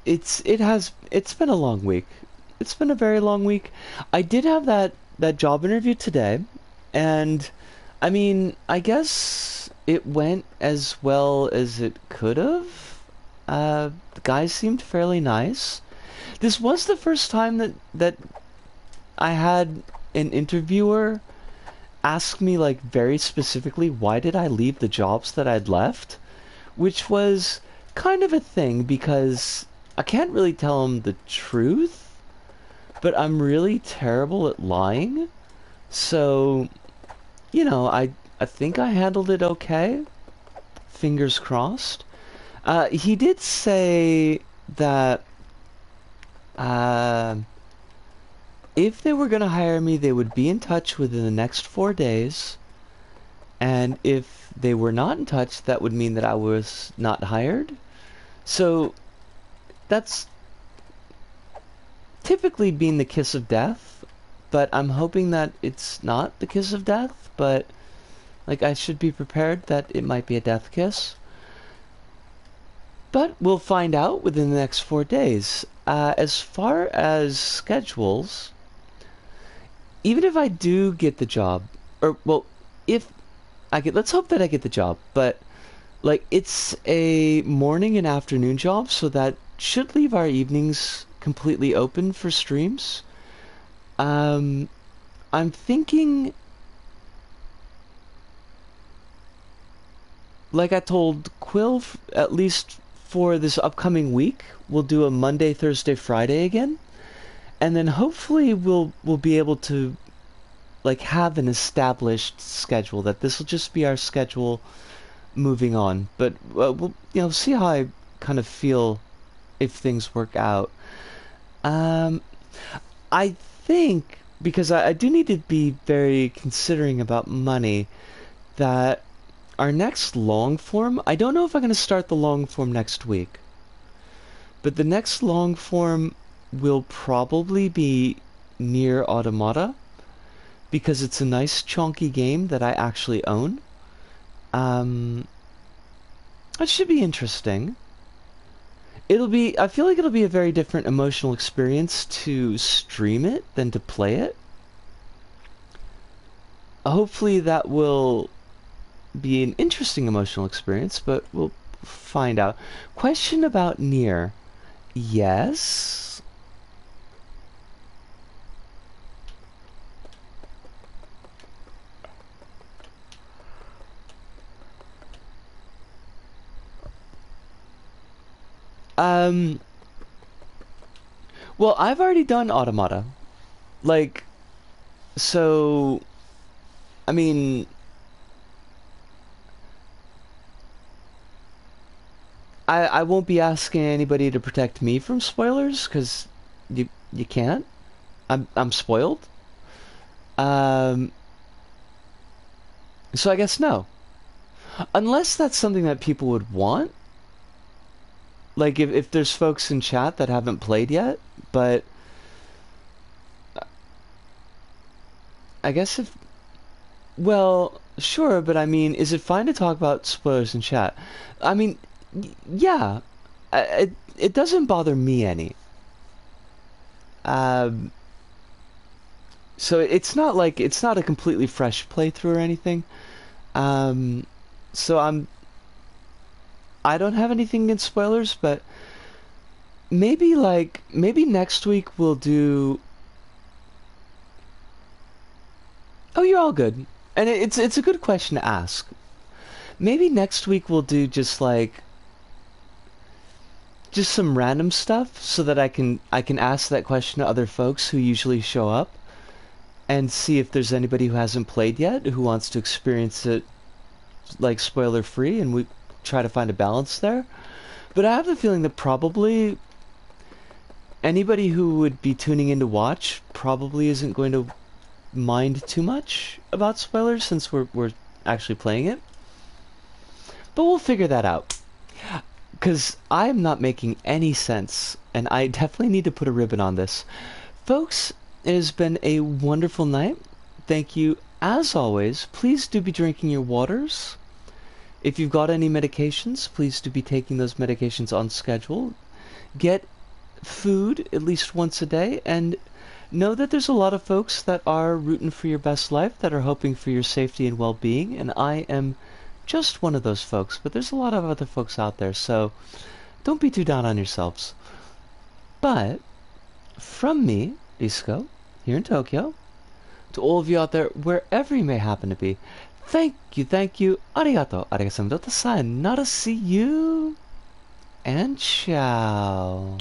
Speaker 1: it's been a long week. It's been a very long week. I did have that job interview today, and I mean, I guess it went as well as it could have. The guys seemed fairly nice. This was the first time that I had an interviewer ask me like very specifically why did I leave the jobs that I'd left, which was kind of a thing because I can't really tell him the truth, but I'm really terrible at lying. So, you know, I think I handled it okay. Fingers crossed. He did say that if they were going to hire me, they would be in touch within the next 4 days. And if they were not in touch, that would mean that I was not hired. So that's typically been the kiss of death, but I'm hoping that it's not the kiss of death, but like I should be prepared that it might be a death kiss. But we'll find out within the next 4 days. As far as schedules, even if I do get the job, or well, if I get, let's hope that I get the job, but like it's a morning and afternoon job, so that should leave our evenings completely open for streams. I'm thinking, like I told Quill, at least for this upcoming week, we'll do a Monday, Thursday, Friday again, and then hopefully we'll be able to like have an established schedule, that this will just be our schedule moving on. But we'll see how I kind of feel if things work out. I think, because I do need to be very considering about money, that our next long form, I don't know if I'm going to start the long form next week, but the next long form will probably be Nier Automata, because it's a nice chunky game that I actually own. It should be interesting. I feel like it'll be a very different emotional experience to stream it than to play it. Hopefully that will be an interesting emotional experience, but we'll find out. Question about Nier. Yes. Well, I've already done Automata. Like, so, I mean, I won't be asking anybody to protect me from spoilers, because you can't. I'm spoiled. So I guess no. Unless that's something that people would want. Like if there's folks in chat that haven't played yet, but I guess if, well, sure, but I mean, is it fine to talk about spoilers in chat? I mean, yeah, it doesn't bother me any. Um, so it's not like it's not a completely fresh playthrough or anything. Um, so I don't have anything against spoilers, but maybe next week we'll do. Oh, you're all good, and it's a good question to ask. Maybe next week we'll do just some random stuff so that I can ask that question to other folks who usually show up and see if there's anybody who hasn't played yet who wants to experience it like spoiler free, and we try to find a balance there. But I have the feeling that probably anybody who would be tuning in to watch probably isn't going to mind too much about spoilers since we're actually playing it. But we'll figure that out. Because I'm not making any sense, and I definitely need to put a ribbon on this. Folks, it has been a wonderful night. Thank you, as always. Please do be drinking your waters. If you've got any medications, please do be taking those medications on schedule. Get food at least once a day, and know that there's a lot of folks that are rooting for your best life, that are hoping for your safety and well-being, and I am just one of those folks, but there's a lot of other folks out there, so don't be too down on yourselves. But from me, Disco, here in Tokyo, to all of you out there, wherever you may happen to be, thank you, arigato, arigato, sayonara, see you, and ciao.